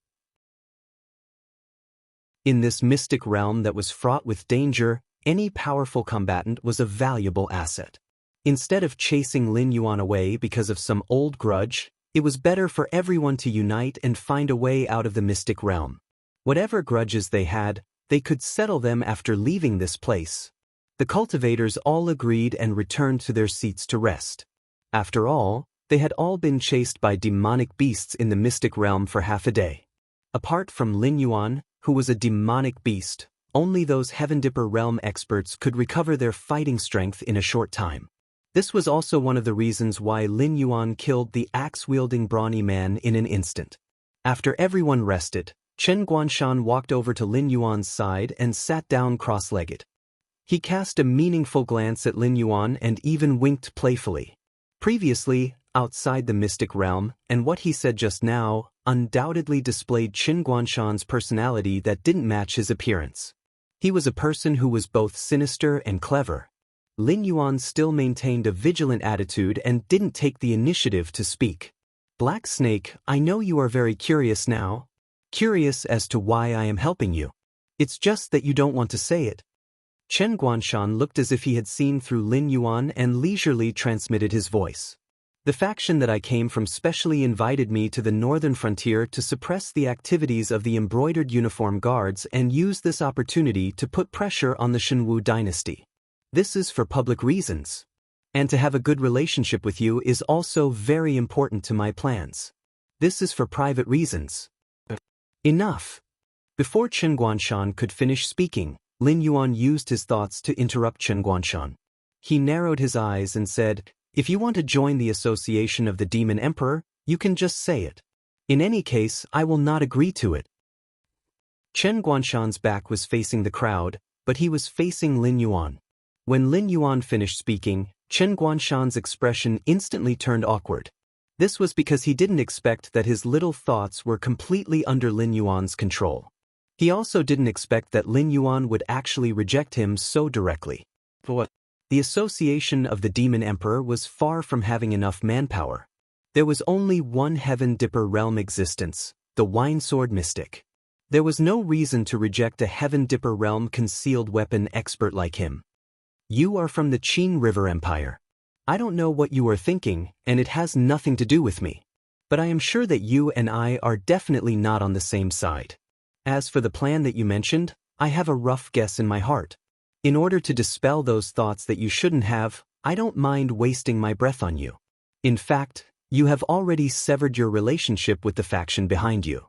In this mystic realm that was fraught with danger, any powerful combatant was a valuable asset. Instead of chasing Lin Yuan away because of some old grudge, it was better for everyone to unite and find a way out of the mystic realm. Whatever grudges they had, they could settle them after leaving this place. The cultivators all agreed and returned to their seats to rest. After all, they had all been chased by demonic beasts in the mystic realm for half a day. Apart from Lin Yuan, who was a demonic beast, only those Heaven Dipper realm experts could recover their fighting strength in a short time. This was also one of the reasons why Lin Yuan killed the axe-wielding brawny man in an instant. After everyone rested, Chen Guanshan walked over to Lin Yuan's side and sat down cross-legged. He cast a meaningful glance at Lin Yuan and even winked playfully. Previously, outside the mystic realm, and what he said just now, undoubtedly displayed Chen Guanshan's personality that didn't match his appearance. He was a person who was both sinister and clever. Lin Yuan still maintained a vigilant attitude and didn't take the initiative to speak. "Black Snake, I know you are very curious now. Curious as to why I am helping you. It's just that you don't want to say it." Chen Guanshan looked as if he had seen through Lin Yuan and leisurely transmitted his voice. "The faction that I came from specially invited me to the northern frontier to suppress the activities of the embroidered uniform guards and use this opportunity to put pressure on the Shenwu dynasty. This is for public reasons. And to have a good relationship with you is also very important to my plans. This is for private reasons." Enough. Before Chen Guanshan could finish speaking, Lin Yuan used his thoughts to interrupt Chen Guanshan. He narrowed his eyes and said, "If you want to join the association of the Demon Emperor, you can just say it. In any case, I will not agree to it." Chen Guanshan's back was facing the crowd, but he was facing Lin Yuan. When Lin Yuan finished speaking, Chen Guanshan's expression instantly turned awkward. This was because he didn't expect that his little thoughts were completely under Lin Yuan's control. He also didn't expect that Lin Yuan would actually reject him so directly. But the association of the Demon Emperor was far from having enough manpower. There was only one Heaven Dipper realm existence, the Wine Sword Mystic. There was no reason to reject a Heaven Dipper realm concealed weapon expert like him. "You are from the Qin River Empire. I don't know what you are thinking, and it has nothing to do with me. But I am sure that you and I are definitely not on the same side. As for the plan that you mentioned, I have a rough guess in my heart. In order to dispel those thoughts that you shouldn't have, I don't mind wasting my breath on you. In fact, you have already severed your relationship with the faction behind you.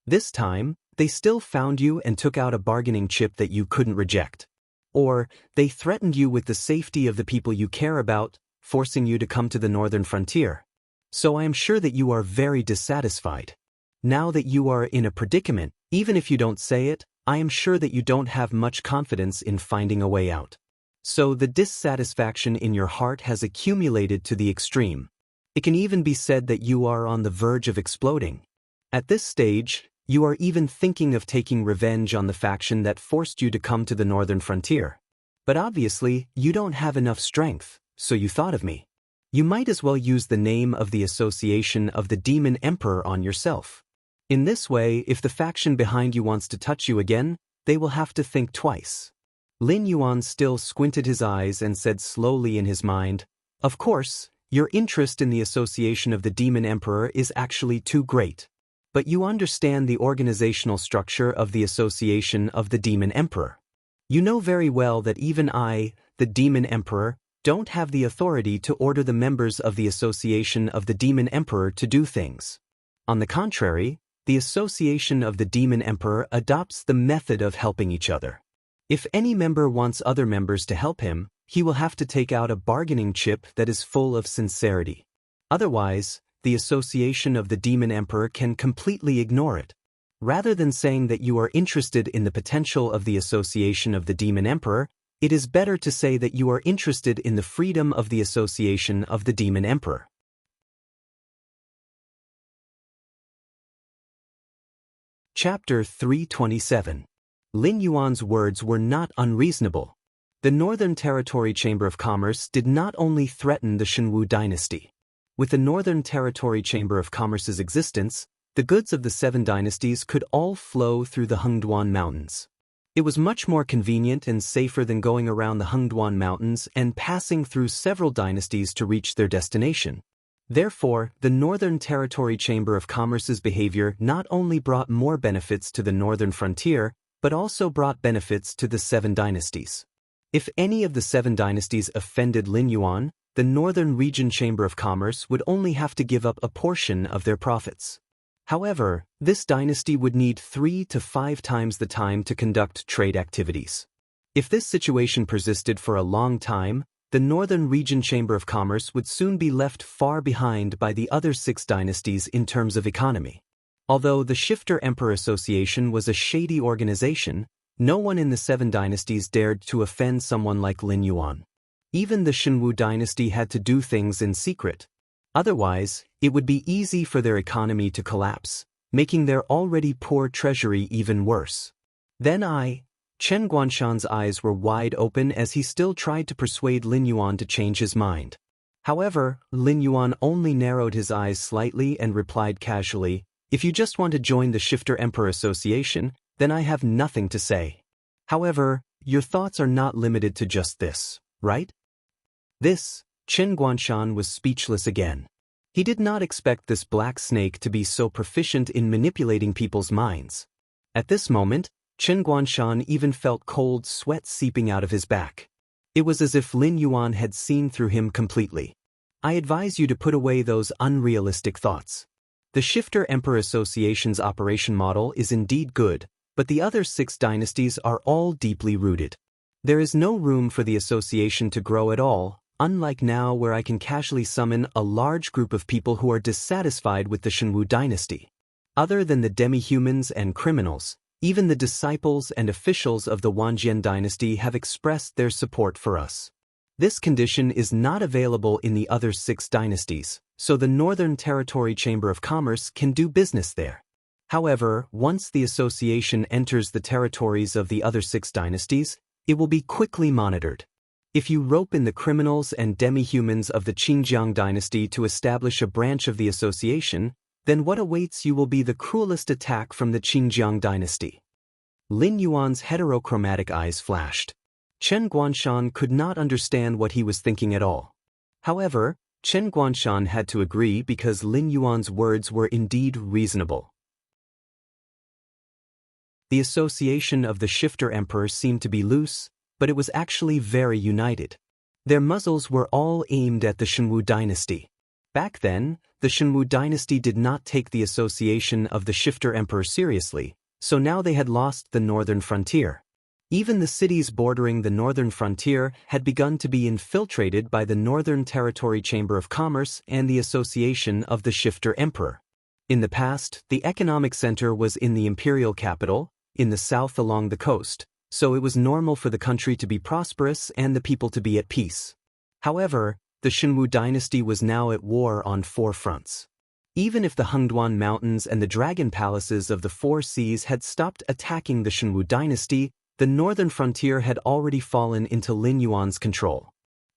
This time, they still found you and took out a bargaining chip that you couldn't reject. Or, they threatened you with the safety of the people you care about, forcing you to come to the northern frontier. So I am sure that you are very dissatisfied. Now that you are in a predicament, even if you don't say it, I am sure that you don't have much confidence in finding a way out. So the dissatisfaction in your heart has accumulated to the extreme. It can even be said that you are on the verge of exploding. At this stage, you are even thinking of taking revenge on the faction that forced you to come to the northern frontier. But obviously, you don't have enough strength, so you thought of me. You might as well use the name of the association of the Demon Emperor on yourself. In this way, if the faction behind you wants to touch you again, they will have to think twice. Lin Yuan still squinted his eyes and said slowly in his mind, "Of course, your interest in the association of the Demon Emperor is actually too great. But you understand the organizational structure of the association of the Demon Emperor. You know very well that even I, the Demon Emperor, don't have the authority to order the members of the association of the Demon Emperor to do things. On the contrary, the association of the Demon Emperor adopts the method of helping each other. If any member wants other members to help him, he will have to take out a bargaining chip that is full of sincerity. Otherwise, the association of the Demon Emperor can completely ignore it. Rather than saying that you are interested in the potential of the association of the Demon Emperor, it is better to say that you are interested in the freedom of the association of the Demon Emperor." Chapter 327. Lin Yuan's words were not unreasonable. The Northern Territory Chamber of Commerce did not only threaten the Shenwu dynasty. With the Northern Territory Chamber of Commerce's existence, the goods of the 7 dynasties could all flow through the Hengduan Mountains. It was much more convenient and safer than going around the Hengduan Mountains and passing through several dynasties to reach their destination. Therefore, the Northern Territory Chamber of Commerce's behavior not only brought more benefits to the northern frontier, but also brought benefits to the 7 dynasties. If any of the 7 dynasties offended Lin Yuan, the Northern Region Chamber of Commerce would only have to give up a portion of their profits. However, this dynasty would need 3 to 5 times the time to conduct trade activities. If this situation persisted for a long time, the Northern Region Chamber of Commerce would soon be left far behind by the other 6 dynasties in terms of economy. Although the Shifter Emperor Association was a shady organization, no one in the 7 dynasties dared to offend someone like Lin Yuan. Even the Shenwu dynasty had to do things in secret. Otherwise, it would be easy for their economy to collapse, making their already poor treasury even worse. Then Chen Guanshan's eyes were wide open as he still tried to persuade Lin Yuan to change his mind. However, Lin Yuan only narrowed his eyes slightly and replied casually, "If you just want to join the Shifter Emperor Association, then I have nothing to say. However, your thoughts are not limited to just this, right?" Chen Guanshan was speechless again. He did not expect this black snake to be so proficient in manipulating people's minds. At this moment, Chen Guanshan even felt cold sweat seeping out of his back. It was as if Lin Yuan had seen through him completely. "I advise you to put away those unrealistic thoughts. The Shifter Emperor Association's operation model is indeed good, but the other 6 dynasties are all deeply rooted. There is no room for the association to grow at all, unlike now where I can casually summon a large group of people who are dissatisfied with the Shenwu dynasty. Other than the demi-humans and criminals, even the disciples and officials of the Wanjian dynasty have expressed their support for us. This condition is not available in the other 6 dynasties, so the Northern Territory Chamber of Commerce can do business there. However, once the association enters the territories of the other 6 dynasties, it will be quickly monitored. If you rope in the criminals and demi-humans of the Qingjiang dynasty to establish a branch of the association, then what awaits you will be the cruelest attack from the Qingjiang dynasty." Lin Yuan's heterochromatic eyes flashed. Chen Guanshan could not understand what he was thinking at all. However, Chen Guanshan had to agree because Lin Yuan's words were indeed reasonable. The association of the Shifter Emperor seemed to be loose, but it was actually very united. Their muzzles were all aimed at the Shenwu dynasty. Back then, the Shenwu dynasty did not take the association of the Shifter Emperor seriously, so now they had lost the northern frontier. Even the cities bordering the northern frontier had begun to be infiltrated by the Northern Territory Chamber of Commerce and the association of the Shifter Emperor. In the past, the economic center was in the imperial capital, in the south along the coast, so it was normal for the country to be prosperous and the people to be at peace. However, the Shenwu dynasty was now at war on four fronts. Even if the Hengduan Mountains and the dragon palaces of the Four Seas had stopped attacking the Shenwu dynasty, the northern frontier had already fallen into Lin Yuan's control.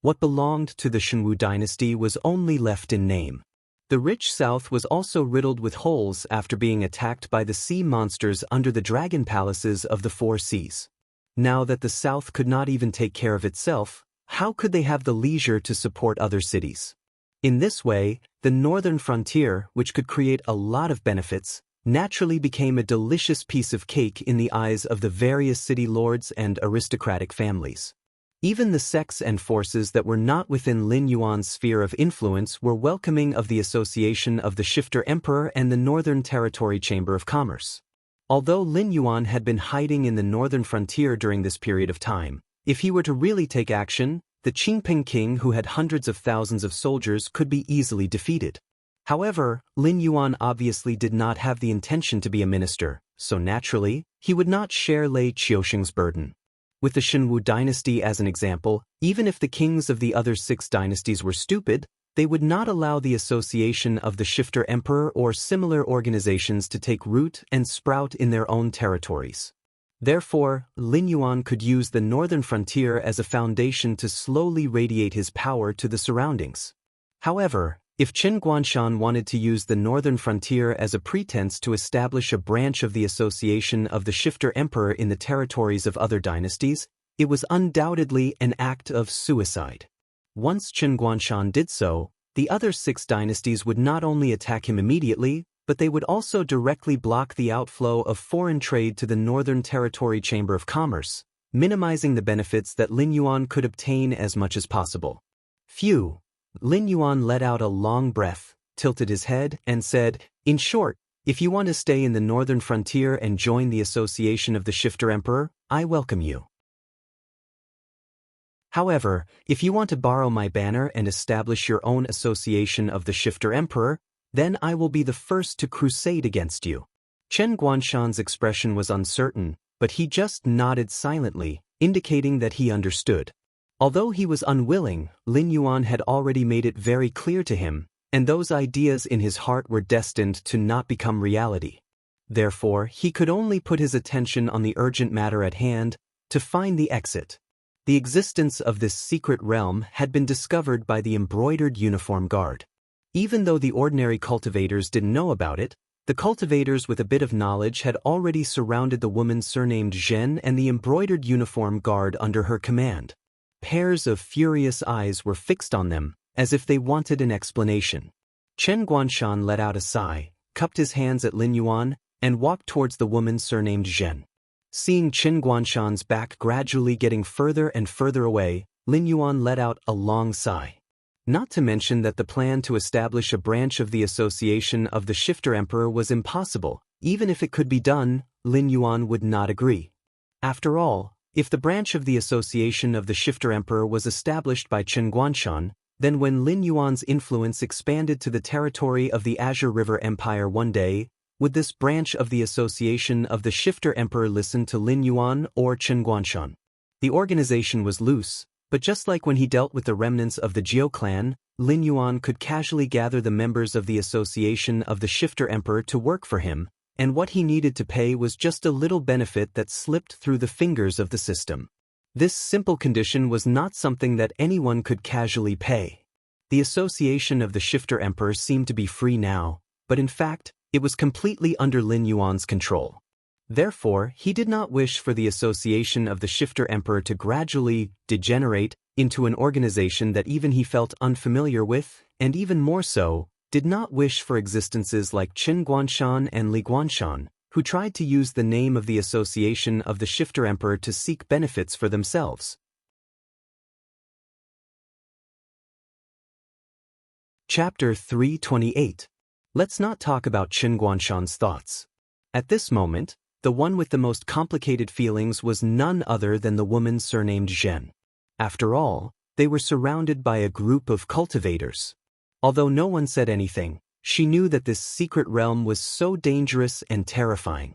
What belonged to the Shenwu dynasty was only left in name. The rich south was also riddled with holes after being attacked by the sea monsters under the dragon palaces of the Four Seas. Now that the south could not even take care of itself, how could they have the leisure to support other cities? In this way, the northern frontier, which could create a lot of benefits, naturally became a delicious piece of cake in the eyes of the various city lords and aristocratic families. Even the sects and forces that were not within Lin Yuan's sphere of influence were welcoming of the association of the Shifter Emperor and the Northern Territory Chamber of Commerce. Although Lin Yuan had been hiding in the northern frontier during this period of time, if he were to really take action, the Qingping king, who had hundreds of thousands of soldiers, could be easily defeated. However, Lin Yuan obviously did not have the intention to be a minister, so naturally, he would not share Lei Qiusheng's burden. With the Shenwu dynasty as an example, even if the kings of the other six dynasties were stupid, they would not allow the association of the Shifter Emperor or similar organizations to take root and sprout in their own territories. Therefore, Lin Yuan could use the northern frontier as a foundation to slowly radiate his power to the surroundings. However, if Qin Guanshan wanted to use the northern frontier as a pretense to establish a branch of the association of the Shifter Emperor in the territories of other dynasties, it was undoubtedly an act of suicide. Once Qin Guanshan did so, the other six dynasties would not only attack him immediately, but they would also directly block the outflow of foreign trade to the Northern Territory Chamber of Commerce, minimizing the benefits that Lin Yuan could obtain as much as possible. Phew! Lin Yuan let out a long breath, tilted his head, and said, "In short, if you want to stay in the northern frontier and join the association of the Shifter Emperor, I welcome you. However, if you want to borrow my banner and establish your own association of the Shifter Emperor, then I will be the first to crusade against you." Chen Guanshan's expression was uncertain, but he just nodded silently, indicating that he understood. Although he was unwilling, Lin Yuan had already made it very clear to him, and those ideas in his heart were destined to not become reality. Therefore, he could only put his attention on the urgent matter at hand, to find the exit. The existence of this secret realm had been discovered by the embroidered uniform guard. Even though the ordinary cultivators didn't know about it, the cultivators with a bit of knowledge had already surrounded the woman surnamed Zhen and the embroidered uniform guard under her command. Pairs of furious eyes were fixed on them, as if they wanted an explanation. Chen Guanshan let out a sigh, cupped his hands at Lin Yuan, and walked towards the woman surnamed Zhen. Seeing Chen Guanshan's back gradually getting further and further away, Lin Yuan let out a long sigh. Not to mention that the plan to establish a branch of the association of the Shifter Emperor was impossible. Even if it could be done, Lin Yuan would not agree. After all, if the branch of the association of the Shifter Emperor was established by Chen Guanshan, then when Lin Yuan's influence expanded to the territory of the Azure River Empire one day, would this branch of the association of the Shifter Emperor listen to Lin Yuan or Chen Guanshan? The organization was loose, but just like when he dealt with the remnants of the Jiao clan, Lin Yuan could casually gather the members of the association of the Shifter Emperor to work for him, and what he needed to pay was just a little benefit that slipped through the fingers of the system. This simple condition was not something that anyone could casually pay. The association of the Shifter Emperor seemed to be free now, but in fact, it was completely under Lin Yuan's control. Therefore, he did not wish for the association of the Shifter Emperor to gradually degenerate into an organization that even he felt unfamiliar with, and even more so, did not wish for existences like Qin Guanshan and Li Guanshan, who tried to use the name of the association of the Shifter Emperor to seek benefits for themselves. Chapter 328. Let's not talk about Qin Guanshan's thoughts. At this moment, the one with the most complicated feelings was none other than the woman surnamed Zhen. After all, they were surrounded by a group of cultivators. Although no one said anything, She knew that this secret realm was so dangerous and terrifying.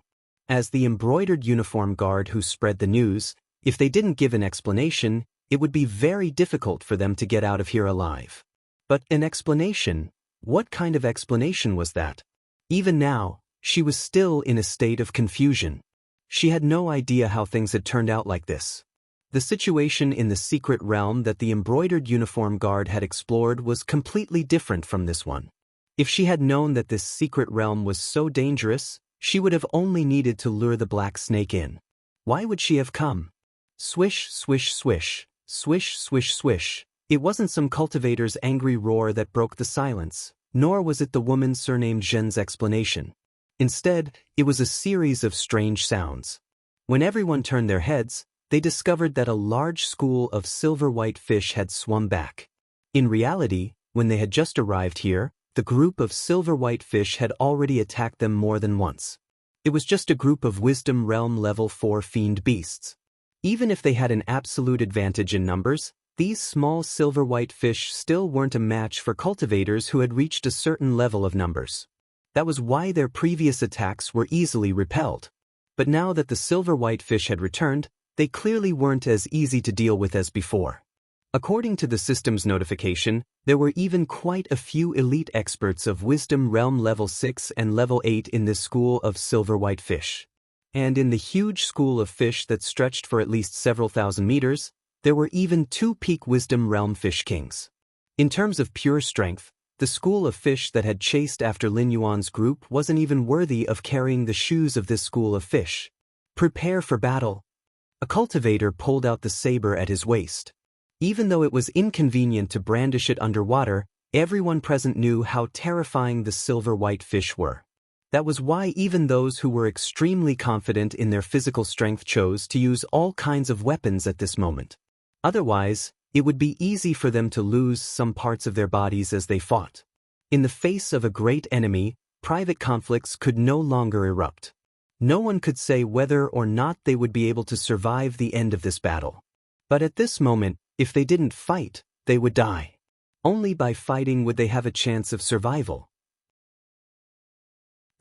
As the embroidered uniform guard who spread the news, if they didn't give an explanation, it would be very difficult for them to get out of here alive. But an explanation? What kind of explanation was that? Even now, she was still in a state of confusion. She had no idea how things had turned out like this. The situation in the secret realm that the embroidered uniform guard had explored was completely different from this one. If she had known that this secret realm was so dangerous, she would have only needed to lure the black snake in. Why would she have come? Swish, swish, swish, swish, swish, swish. It wasn't some cultivator's angry roar that broke the silence, nor was it the woman surnamed Zhen's explanation. Instead, it was a series of strange sounds. When everyone turned their heads, they discovered that a large school of silver-white fish had swum back. In reality, when they had just arrived here, the group of silver-white fish had already attacked them more than once. It was just a group of Wisdom Realm Level 4 fiend beasts. Even if they had an absolute advantage in numbers, these small silver-white fish still weren't a match for cultivators who had reached a certain level of numbers. That was why their previous attacks were easily repelled. But now that the silver-white fish had returned, they clearly weren't as easy to deal with as before. According to the system's notification, there were even quite a few elite experts of Wisdom Realm Level 6 and Level 8 in this school of silver-white fish. And in the huge school of fish that stretched for at least several thousand meters, there were even 2 peak Wisdom Realm Fish Kings. In terms of pure strength, the school of fish that had chased after Lin Yuan's group wasn't even worthy of carrying the shoes of this school of fish. Prepare for battle. A cultivator pulled out the saber at his waist. Even though it was inconvenient to brandish it underwater, everyone present knew how terrifying the silver-white fish were. That was why even those who were extremely confident in their physical strength chose to use all kinds of weapons at this moment. Otherwise, it would be easy for them to lose some parts of their bodies as they fought. In the face of a great enemy, private conflicts could no longer erupt. No one could say whether or not they would be able to survive the end of this battle. But at this moment, if they didn't fight, they would die. Only by fighting would they have a chance of survival.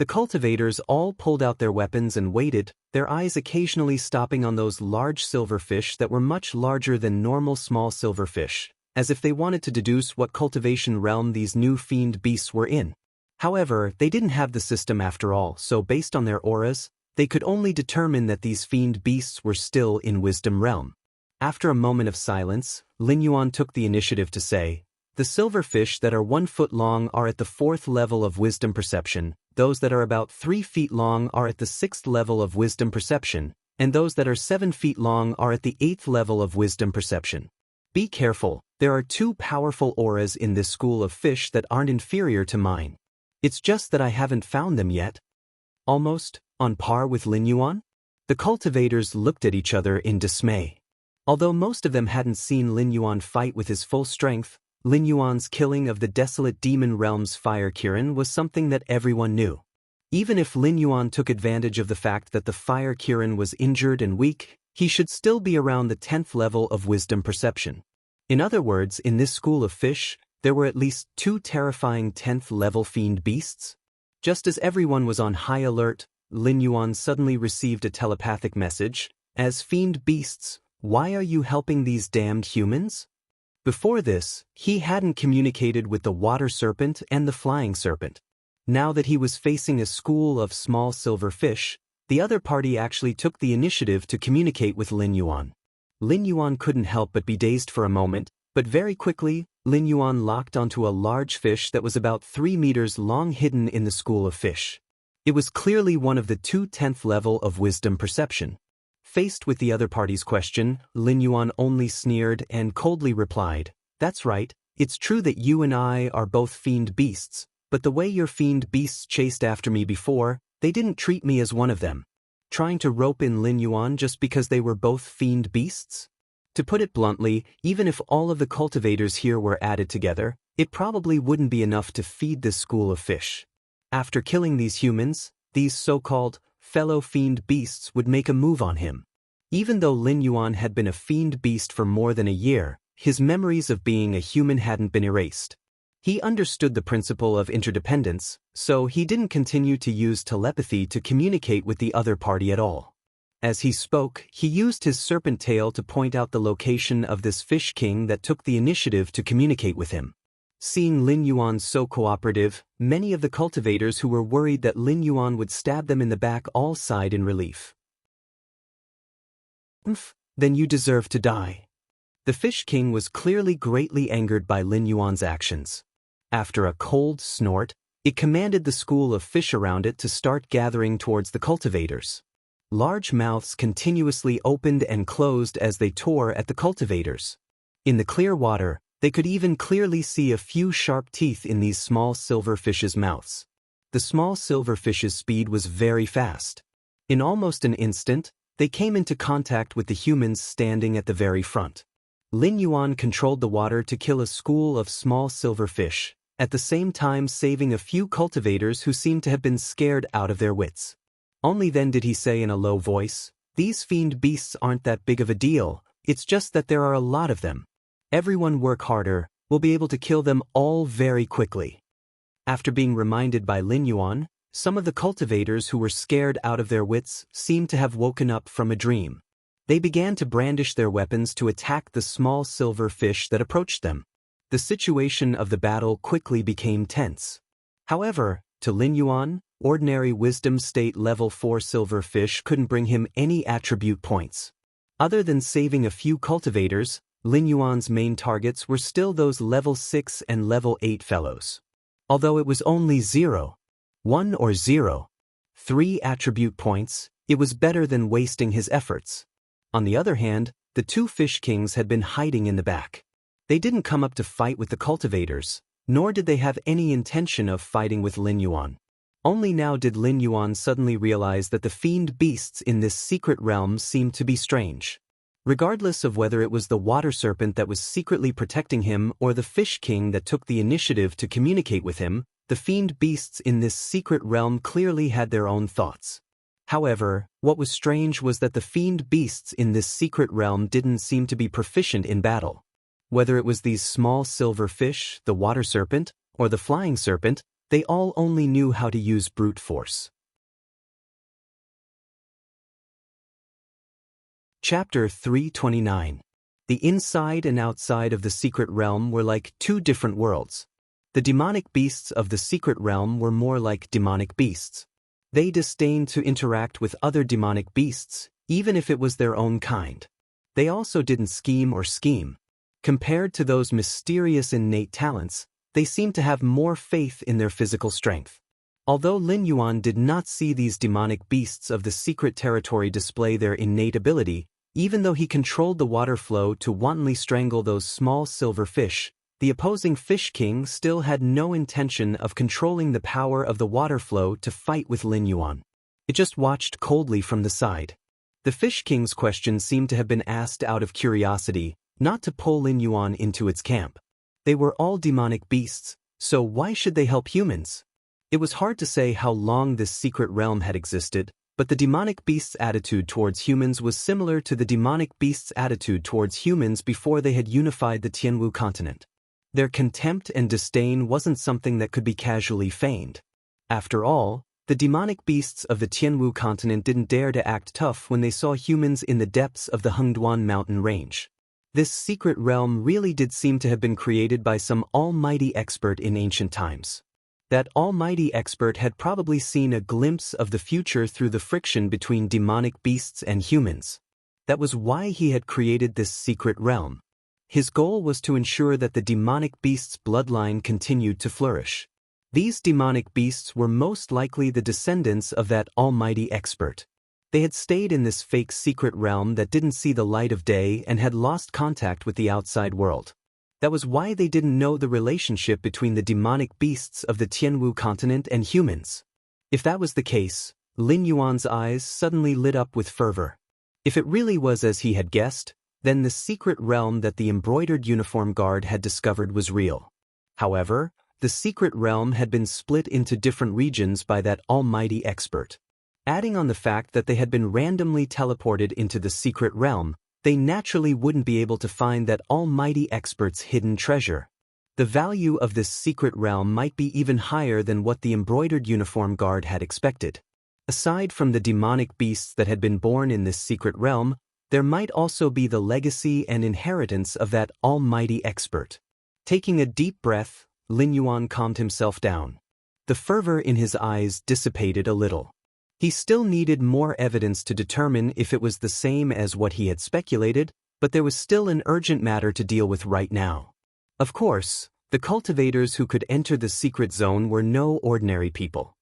The cultivators all pulled out their weapons and waited, their eyes occasionally stopping on those large silverfish that were much larger than normal small silverfish, as if they wanted to deduce what cultivation realm these new fiend beasts were in. However, they didn't have the system after all, so based on their auras, they could only determine that these fiend beasts were still in Wisdom Realm. After a moment of silence, Lin Yuan took the initiative to say, "The silverfish that are 1 foot long are at the 4th level of wisdom perception, those that are about 3 feet long are at the 6th level of wisdom perception, and those that are 7 feet long are at the 8th level of wisdom perception. Be careful, there are 2 powerful auras in this school of fish that aren't inferior to mine. It's just that I haven't found them yet." Almost on par with Lin Yuan? The cultivators looked at each other in dismay. Although most of them hadn't seen Lin Yuan fight with his full strength, Lin Yuan's killing of the desolate demon realm's fire Kirin was something that everyone knew. Even if Lin Yuan took advantage of the fact that the fire Kirin was injured and weak, he should still be around the 10th level of wisdom perception. In other words, in this school of fish, there were at least 2 terrifying 10th level fiend beasts. Just as everyone was on high alert, Lin Yuan suddenly received a telepathic message, "As fiend beasts, why are you helping these damned humans?" Before this, he hadn't communicated with the water serpent and the flying serpent. Now that he was facing a school of small silver fish, the other party actually took the initiative to communicate with Lin Yuan. Lin Yuan couldn't help but be dazed for a moment, but very quickly, Lin Yuan locked onto a large fish that was about 3 meters long hidden in the school of fish. It was clearly one of the 2 10th level of wisdom perception. Faced with the other party's question, Lin Yuan only sneered and coldly replied, "That's right, it's true that you and I are both fiend beasts, but the way your fiend beasts chased after me before, they didn't treat me as one of them." Trying to rope in Lin Yuan just because they were both fiend beasts? To put it bluntly, even if all of the cultivators here were added together, it probably wouldn't be enough to feed this school of fish. After killing these humans, these so-called fellow fiend beasts would make a move on him. Even though Lin Yuan had been a fiend beast for more than a year, his memories of being a human hadn't been erased. He understood the principle of interdependence, so he didn't continue to use telepathy to communicate with the other party at all. As he spoke, he used his serpent tail to point out the location of this fish king that took the initiative to communicate with him. Seeing Lin Yuan so cooperative, many of the cultivators who were worried that Lin Yuan would stab them in the back all sighed in relief. Then you deserve to die. The fish king was clearly greatly angered by Lin Yuan's actions. After a cold snort, it commanded the school of fish around it to start gathering towards the cultivators. Large mouths continuously opened and closed as they tore at the cultivators. In the clear water, they could even clearly see a few sharp teeth in these small silver fishes' mouths. The small silver fishes' speed was very fast. In almost an instant, they came into contact with the humans standing at the very front. Lin Yuan controlled the water to kill a school of small silver fish, at the same time saving a few cultivators who seemed to have been scared out of their wits. Only then did he say in a low voice, "These fiend beasts aren't that big of a deal, it's just that there are a lot of them. Everyone work harder, we'll be able to kill them all very quickly." After being reminded by Lin Yuan, some of the cultivators who were scared out of their wits seemed to have woken up from a dream. They began to brandish their weapons to attack the small silver fish that approached them. The situation of the battle quickly became tense. However, to Lin Yuan, ordinary wisdom state level 4 silver fish couldn't bring him any attribute points. Other than saving a few cultivators, Lin Yuan's main targets were still those level 6 and level 8 fellows. Although it was only 0, 1 or 0, 3 attribute points, it was better than wasting his efforts. On the other hand, the two fish kings had been hiding in the back. They didn't come up to fight with the cultivators, nor did they have any intention of fighting with Lin Yuan. Only now did Lin Yuan suddenly realize that the fiend beasts in this secret realm seemed to be strange. Regardless of whether it was the water serpent that was secretly protecting him or the fish king that took the initiative to communicate with him, the fiend beasts in this secret realm clearly had their own thoughts. However, what was strange was that the fiend beasts in this secret realm didn't seem to be proficient in battle. Whether it was these small silver fish, the water serpent, or the flying serpent, they all only knew how to use brute force. Chapter 329. The inside and outside of the secret realm were like two different worlds. The demonic beasts of the secret realm were more like demonic beasts. They disdained to interact with other demonic beasts, even if it was their own kind. They also didn't scheme or scheme. Compared to those mysterious innate talents, they seemed to have more faith in their physical strength. Although Lin Yuan did not see these demonic beasts of the secret territory display their innate ability, even though he controlled the water flow to wantonly strangle those small silver fish, the opposing fish king still had no intention of controlling the power of the water flow to fight with Lin Yuan. It just watched coldly from the side. The fish king's question seemed to have been asked out of curiosity, not to pull Lin Yuan into its camp. They were all demonic beasts, so why should they help humans? It was hard to say how long this secret realm had existed, but the demonic beast's attitude towards humans was similar to the demonic beast's attitude towards humans before they had unified the Tianwu continent. Their contempt and disdain wasn't something that could be casually feigned. After all, the demonic beasts of the Tianwu continent didn't dare to act tough when they saw humans in the depths of the Hengduan mountain range. This secret realm really did seem to have been created by some almighty expert in ancient times. That almighty expert had probably seen a glimpse of the future through the friction between demonic beasts and humans. That was why he had created this secret realm. His goal was to ensure that the demonic beast's bloodline continued to flourish. These demonic beasts were most likely the descendants of that almighty expert. They had stayed in this fake secret realm that didn't see the light of day and had lost contact with the outside world. That was why they didn't know the relationship between the demonic beasts of the Tianwu continent and humans. If that was the case, Lin Yuan's eyes suddenly lit up with fervor. If it really was as he had guessed, then the secret realm that the embroidered uniform guard had discovered was real. However, the secret realm had been split into different regions by that almighty expert. Adding on the fact that they had been randomly teleported into the secret realm, they naturally wouldn't be able to find that almighty expert's hidden treasure. The value of this secret realm might be even higher than what the embroidered uniform guard had expected. Aside from the demonic beasts that had been born in this secret realm, there might also be the legacy and inheritance of that almighty expert. Taking a deep breath, Lin Yuan calmed himself down. The fervor in his eyes dissipated a little. He still needed more evidence to determine if it was the same as what he had speculated, but there was still an urgent matter to deal with right now. Of course, the cultivators who could enter the secret zone were no ordinary people.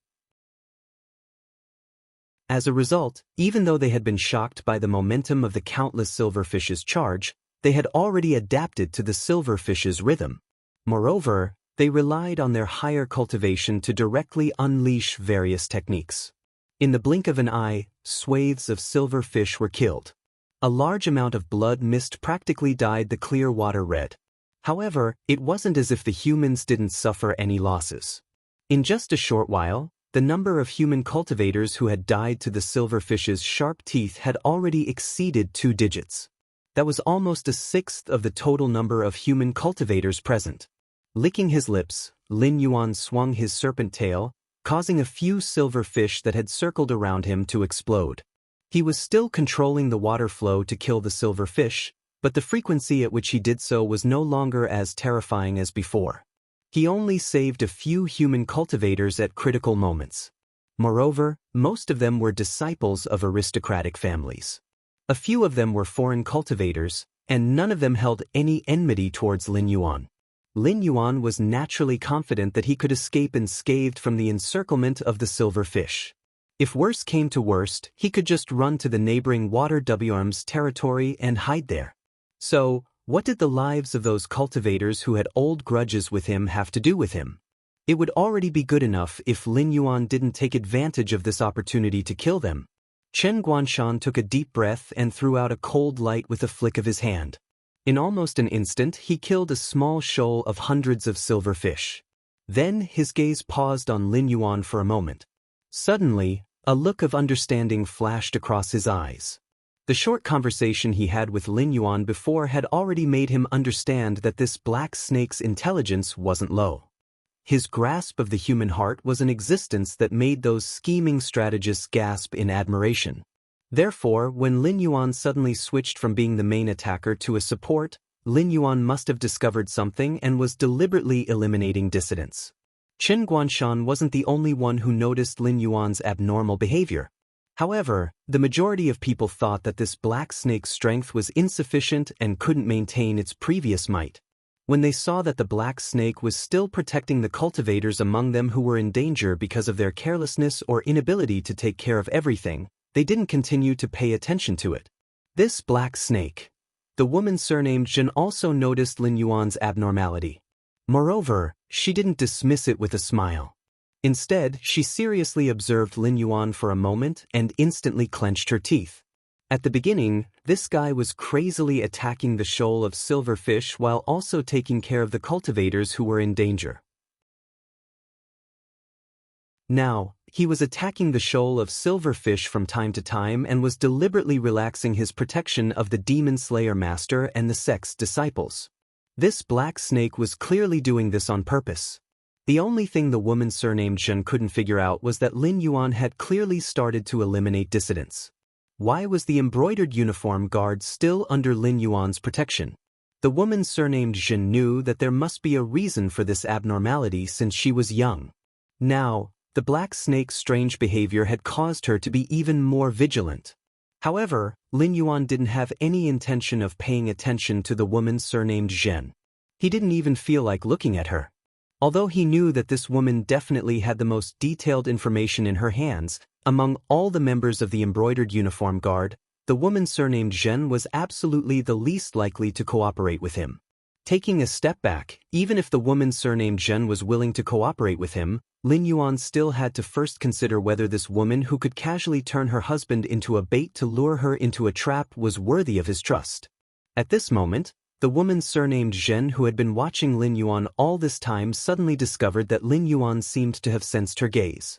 As a result, even though they had been shocked by the momentum of the countless silverfish's charge, they had already adapted to the silverfish's rhythm. Moreover, they relied on their higher cultivation to directly unleash various techniques. In the blink of an eye, swathes of silverfish were killed. A large amount of blood mist practically dyed the clear water red. However, it wasn't as if the humans didn't suffer any losses. In just a short while, the number of human cultivators who had died to the silverfish's sharp teeth had already exceeded 2 digits. That was almost a sixth of the total number of human cultivators present. Licking his lips, Lin Yuan swung his serpent tail, causing a few silverfish that had circled around him to explode. He was still controlling the water flow to kill the silverfish, but the frequency at which he did so was no longer as terrifying as before. He only saved a few human cultivators at critical moments. Moreover, most of them were disciples of aristocratic families. A few of them were foreign cultivators, and none of them held any enmity towards Lin Yuan. Lin Yuan was naturally confident that he could escape unscathed from the encirclement of the silverfish. If worse came to worst, he could just run to the neighboring water WM's territory and hide there. So, what did the lives of those cultivators who had old grudges with him have to do with him? It would already be good enough if Lin Yuan didn't take advantage of this opportunity to kill them. Chen Guanshan took a deep breath and threw out a cold light with a flick of his hand. In almost an instant, he killed a small shoal of hundreds of silverfish. Then his gaze paused on Lin Yuan for a moment. Suddenly, a look of understanding flashed across his eyes. The short conversation he had with Lin Yuan before had already made him understand that this black snake's intelligence wasn't low. His grasp of the human heart was an existence that made those scheming strategists gasp in admiration. Therefore, when Lin Yuan suddenly switched from being the main attacker to a support, Lin Yuan must have discovered something and was deliberately eliminating dissidents. Chen Guanshan wasn't the only one who noticed Lin Yuan's abnormal behavior. However, the majority of people thought that this black snake's strength was insufficient and couldn't maintain its previous might. When they saw that the black snake was still protecting the cultivators among them who were in danger because of their carelessness or inability to take care of everything, they didn't continue to pay attention to it. This black snake. The woman surnamed Zhen also noticed Lin Yuan's abnormality. Moreover, she didn't dismiss it with a smile. Instead, she seriously observed Lin Yuan for a moment and instantly clenched her teeth. At the beginning, this guy was crazily attacking the shoal of silverfish while also taking care of the cultivators who were in danger. Now, he was attacking the shoal of silverfish from time to time and was deliberately relaxing his protection of the Demon Slayer Master and the sect's disciples. This black snake was clearly doing this on purpose. The only thing the woman surnamed Zhen couldn't figure out was that Lin Yuan had clearly started to eliminate dissidents. Why was the embroidered uniform guard still under Lin Yuan's protection? The woman surnamed Zhen knew that there must be a reason for this abnormality since she was young. Now, the black snake's strange behavior had caused her to be even more vigilant. However, Lin Yuan didn't have any intention of paying attention to the woman surnamed Zhen. He didn't even feel like looking at her. Although he knew that this woman definitely had the most detailed information in her hands, among all the members of the embroidered uniform guard, the woman surnamed Zhen was absolutely the least likely to cooperate with him. Taking a step back, even if the woman surnamed Zhen was willing to cooperate with him, Lin Yuan still had to first consider whether this woman who could casually turn her husband into a bait to lure her into a trap was worthy of his trust. At this moment, the woman surnamed Zhen who had been watching Lin Yuan all this time suddenly discovered that Lin Yuan seemed to have sensed her gaze.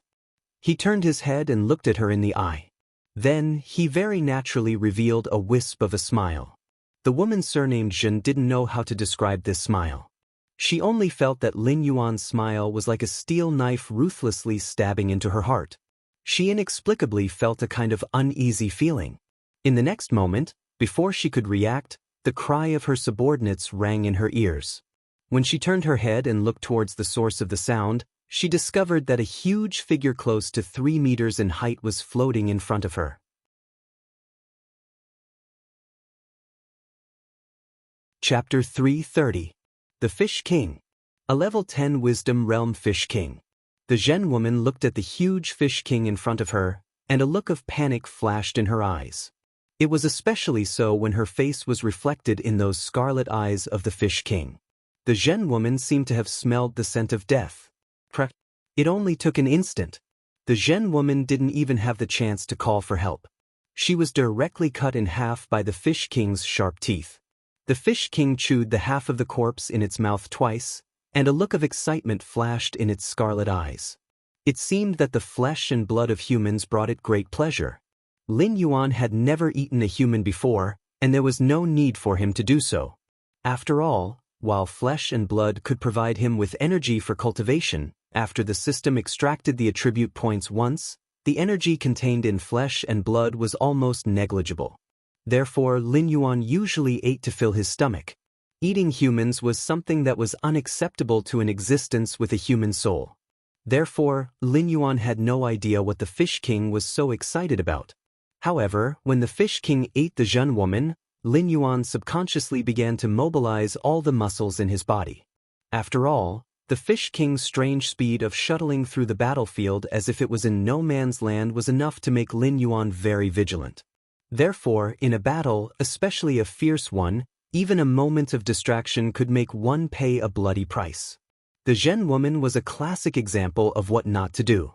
He turned his head and looked at her in the eye. Then, he very naturally revealed a wisp of a smile. The woman surnamed Zhen didn't know how to describe this smile. She only felt that Lin Yuan's smile was like a steel knife ruthlessly stabbing into her heart. She inexplicably felt a kind of uneasy feeling. In the next moment, before she could react, the cry of her subordinates rang in her ears. When she turned her head and looked towards the source of the sound, she discovered that a huge figure close to 3 meters in height was floating in front of her. Chapter 330. The Fish King. A level 10 Wisdom Realm Fish King. The Zhen woman looked at the huge Fish King in front of her, and a look of panic flashed in her eyes. It was especially so when her face was reflected in those scarlet eyes of the Fish King. The Zhen woman seemed to have smelled the scent of death. It only took an instant. The Zhen woman didn't even have the chance to call for help. She was directly cut in half by the Fish King's sharp teeth. The Fish King chewed the half of the corpse in its mouth twice, and a look of excitement flashed in its scarlet eyes. It seemed that the flesh and blood of humans brought it great pleasure. Lin Yuan had never eaten a human before, and there was no need for him to do so. After all, while flesh and blood could provide him with energy for cultivation, after the system extracted the attribute points once, the energy contained in flesh and blood was almost negligible. Therefore, Lin Yuan usually ate to fill his stomach. Eating humans was something that was unacceptable to an existence with a human soul. Therefore, Lin Yuan had no idea what the Fish King was so excited about. However, when the Fish King ate the Zhen woman, Lin Yuan subconsciously began to mobilize all the muscles in his body. After all, the Fish King's strange speed of shuttling through the battlefield as if it was in no man's land was enough to make Lin Yuan very vigilant. Therefore, in a battle, especially a fierce one, even a moment of distraction could make one pay a bloody price. The Zhen woman was a classic example of what not to do.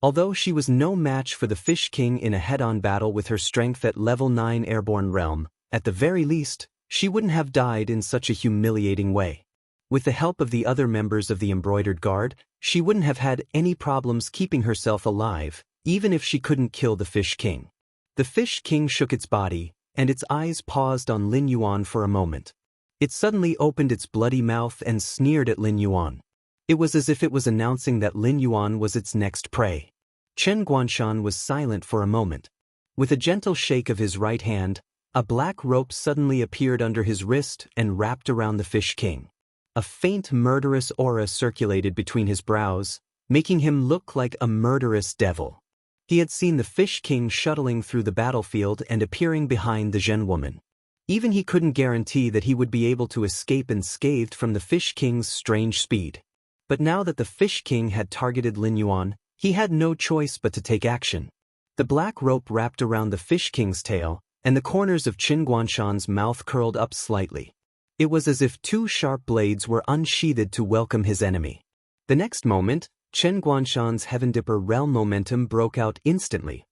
Although she was no match for the Fish King in a head-on battle with her strength at level 9 airborne realm, at the very least, she wouldn't have died in such a humiliating way. With the help of the other members of the embroidered guard, she wouldn't have had any problems keeping herself alive, even if she couldn't kill the Fish King. The Fish King shook its body, and its eyes paused on Lin Yuan for a moment. It suddenly opened its bloody mouth and sneered at Lin Yuan. It was as if it was announcing that Lin Yuan was its next prey. Chen Guanshan was silent for a moment. With a gentle shake of his right hand, a black rope suddenly appeared under his wrist and wrapped around the Fish King. A faint murderous aura circulated between his brows, making him look like a murderous devil. He had seen the Fish King shuttling through the battlefield and appearing behind the Zhen woman. Even he couldn't guarantee that he would be able to escape unscathed from the Fish King's strange speed. But now that the Fish King had targeted Lin Yuan, he had no choice but to take action. The black rope wrapped around the Fish King's tail, and the corners of Qin Guanshan's mouth curled up slightly. It was as if 2 sharp blades were unsheathed to welcome his enemy. The next moment, Chen Guanshan's Heaven Dipper realm momentum broke out instantly.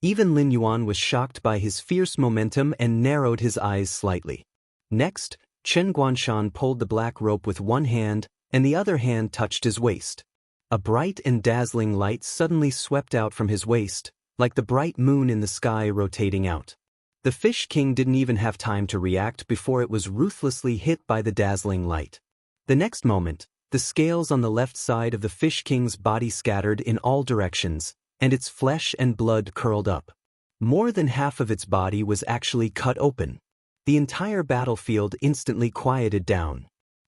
Even Lin Yuan was shocked by his fierce momentum and narrowed his eyes slightly. Next, Chen Guanshan pulled the black rope with one hand, and the other hand touched his waist. A bright and dazzling light suddenly swept out from his waist, like the bright moon in the sky rotating out. The Fish King didn't even have time to react before it was ruthlessly hit by the dazzling light. The next moment, the scales on the left side of the Fish King's body scattered in all directions, and its flesh and blood curled up. More than half of its body was actually cut open. The entire battlefield instantly quieted down.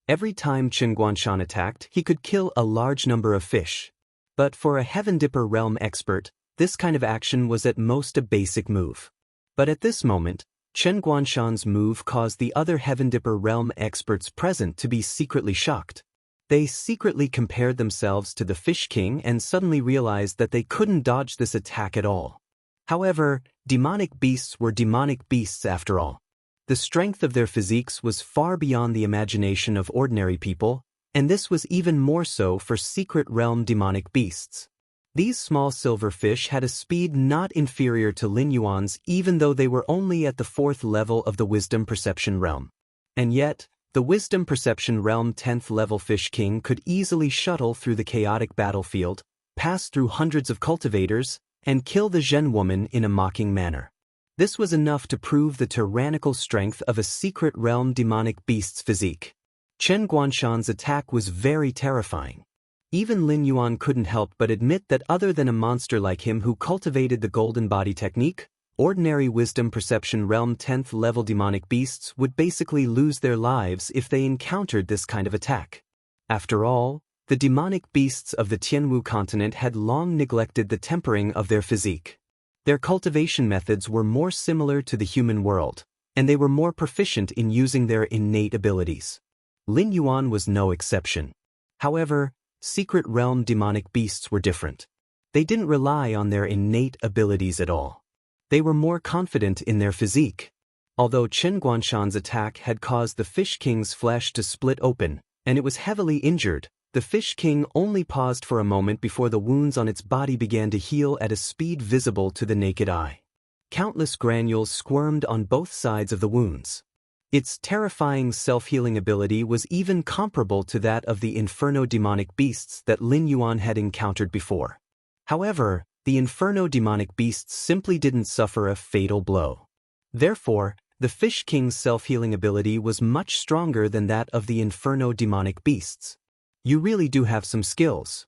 Every time Qin Guanshan attacked, he could kill a large number of fish. But for a Heaven Dipper realm expert, this kind of action was at most a basic move. But at this moment, Chen Guanshan's move caused the other Heaven Dipper realm experts present to be secretly shocked. They secretly compared themselves to the Fish King and suddenly realized that they couldn't dodge this attack at all. However, demonic beasts were demonic beasts after all. The strength of their physiques was far beyond the imagination of ordinary people, and this was even more so for secret realm demonic beasts. These small silver fish had a speed not inferior to Lin Yuan's even though they were only at the 4th level of the Wisdom Perception realm. And yet, the Wisdom Perception realm 10th level Fish King could easily shuttle through the chaotic battlefield, pass through hundreds of cultivators, and kill the Zhen woman in a mocking manner. This was enough to prove the tyrannical strength of a secret realm demonic beast's physique. Chen Guanshan's attack was very terrifying. Even Lin Yuan couldn't help but admit that other than a monster like him who cultivated the golden body technique, ordinary wisdom perception realm 10th level demonic beasts would basically lose their lives if they encountered this kind of attack. After all, the demonic beasts of the Tianwu continent had long neglected the tempering of their physique. Their cultivation methods were more similar to the human world, and they were more proficient in using their innate abilities. Lin Yuan was no exception. However, secret realm demonic beasts were different. They didn't rely on their innate abilities at all. They were more confident in their physique. Although Chen Guanshan's attack had caused the Fish King's flesh to split open, and it was heavily injured, the Fish King only paused for a moment before the wounds on its body began to heal at a speed visible to the naked eye. Countless granules squirmed on both sides of the wounds. Its terrifying self-healing ability was even comparable to that of the Inferno demonic beasts that Lin Yuan had encountered before. However, the Inferno demonic beasts simply didn't suffer a fatal blow. Therefore, the Fish King's self-healing ability was much stronger than that of the Inferno demonic beasts. You really do have some skills.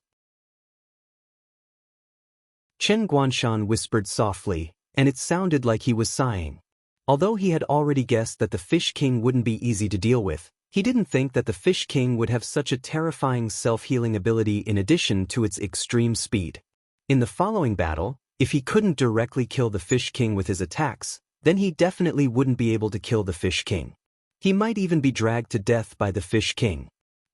Chen Guanshan whispered softly, and it sounded like he was sighing. Although he had already guessed that the Fish King wouldn't be easy to deal with, he didn't think that the Fish King would have such a terrifying self-healing ability in addition to its extreme speed. In the following battle, if he couldn't directly kill the Fish King with his attacks, then he definitely wouldn't be able to kill the Fish King. He might even be dragged to death by the Fish King.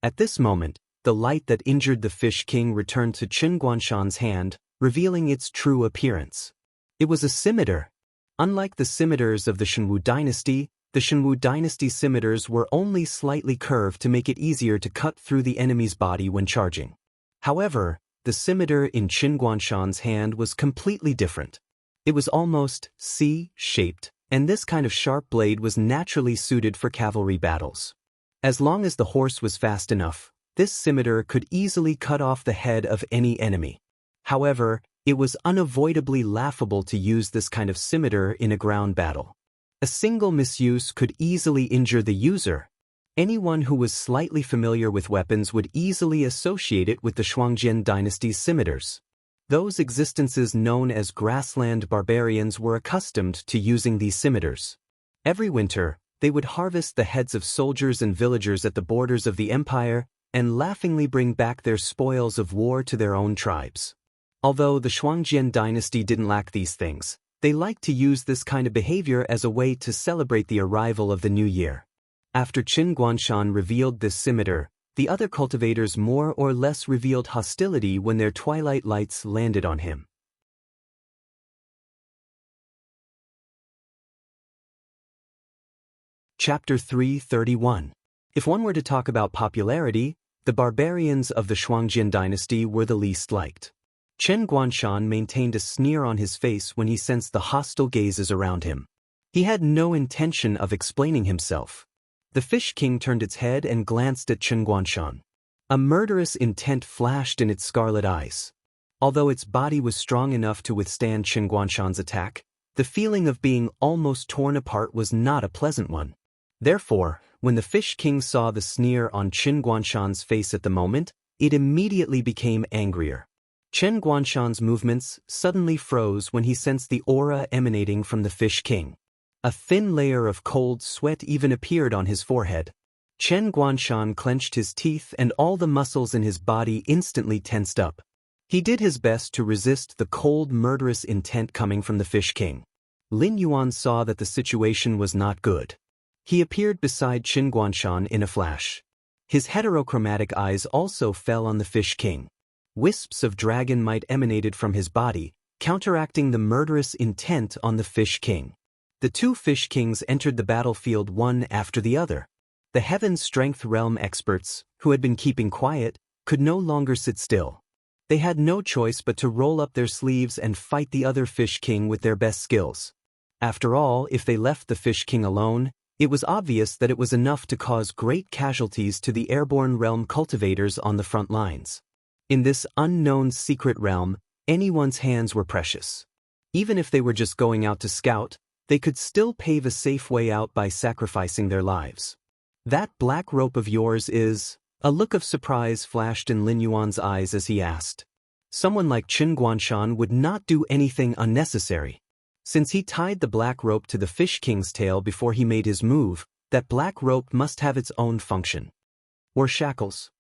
At this moment, the light that injured the Fish King returned to Chen Guanshan's hand, revealing its true appearance. It was a scimitar. Unlike the scimitars of the Shenwu dynasty, the Shenwu dynasty scimitars were only slightly curved to make it easier to cut through the enemy's body when charging. However, the scimitar in Chen Guanshan's hand was completely different. It was almost C-shaped, and this kind of sharp blade was naturally suited for cavalry battles. As long as the horse was fast enough, this scimitar could easily cut off the head of any enemy. However, it was unavoidably laughable to use this kind of scimitar in a ground battle. A single misuse could easily injure the user. Anyone who was slightly familiar with weapons would easily associate it with the Shuangjian dynasty's scimitars. Those existences known as grassland barbarians were accustomed to using these scimitars. Every winter, they would harvest the heads of soldiers and villagers at the borders of the empire and laughingly bring back their spoils of war to their own tribes. Although the Shuangjian dynasty didn't lack these things, they liked to use this kind of behavior as a way to celebrate the arrival of the new year. After Chen Guanshan revealed this scimitar, the other cultivators more or less revealed hostility when their twilight lights landed on him. Chapter 331. If one were to talk about popularity, the barbarians of the Shuangjian dynasty were the least liked. Chen Guanshan maintained a sneer on his face when he sensed the hostile gazes around him. He had no intention of explaining himself. The Fish King turned its head and glanced at Chen Guanshan. A murderous intent flashed in its scarlet eyes. Although its body was strong enough to withstand Chen Guanshan's attack, the feeling of being almost torn apart was not a pleasant one. Therefore, when the Fish King saw the sneer on Chen Guanshan's face at the moment, it immediately became angrier. Chen Guanshan's movements suddenly froze when he sensed the aura emanating from the Fish King. A thin layer of cold sweat even appeared on his forehead. Chen Guanshan clenched his teeth and all the muscles in his body instantly tensed up. He did his best to resist the cold, murderous intent coming from the Fish King. Lin Yuan saw that the situation was not good. He appeared beside Chen Guanshan in a flash. His heterochromatic eyes also fell on the Fish King. Wisps of dragon might emanated from his body, counteracting the murderous intent on the Fish King. The two Fish Kings entered the battlefield one after the other. The Heaven Strength Realm experts, who had been keeping quiet, could no longer sit still. They had no choice but to roll up their sleeves and fight the other Fish King with their best skills. After all, if they left the Fish King alone, it was obvious that it was enough to cause great casualties to the airborne realm cultivators on the front lines. In this unknown secret realm, anyone's hands were precious. Even if they were just going out to scout, they could still pave a safe way out by sacrificing their lives. "That black rope of yours is..." A look of surprise flashed in Lin Yuan's eyes as he asked. Someone like Qin Guanshan would not do anything unnecessary. Since he tied the black rope to the Fish King's tail before he made his move, that black rope must have its own function. "Or shackles.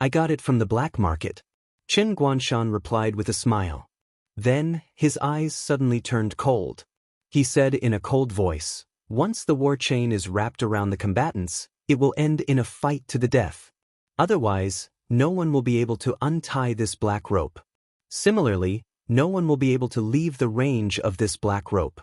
I got it from the black market," Qin Guanshan replied with a smile. Then, his eyes suddenly turned cold. He said in a cold voice, "Once the war chain is wrapped around the combatants, it will end in a fight to the death. Otherwise, no one will be able to untie this black rope. Similarly, no one will be able to leave the range of this black rope."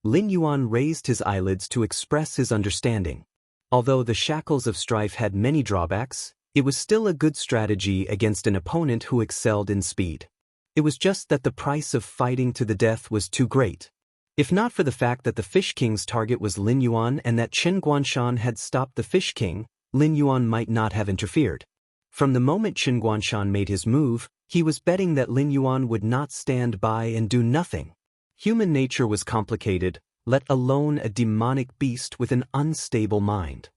Lin Yuan raised his eyelids to express his understanding. Although the shackles of strife had many drawbacks, it was still a good strategy against an opponent who excelled in speed. It was just that the price of fighting to the death was too great. If not for the fact that the Fish King's target was Lin Yuan and that Qin Guanshan had stopped the Fish King, Lin Yuan might not have interfered. From the moment Qin Guanshan made his move, he was betting that Lin Yuan would not stand by and do nothing. Human nature was complicated, let alone a demonic beast with an unstable mind.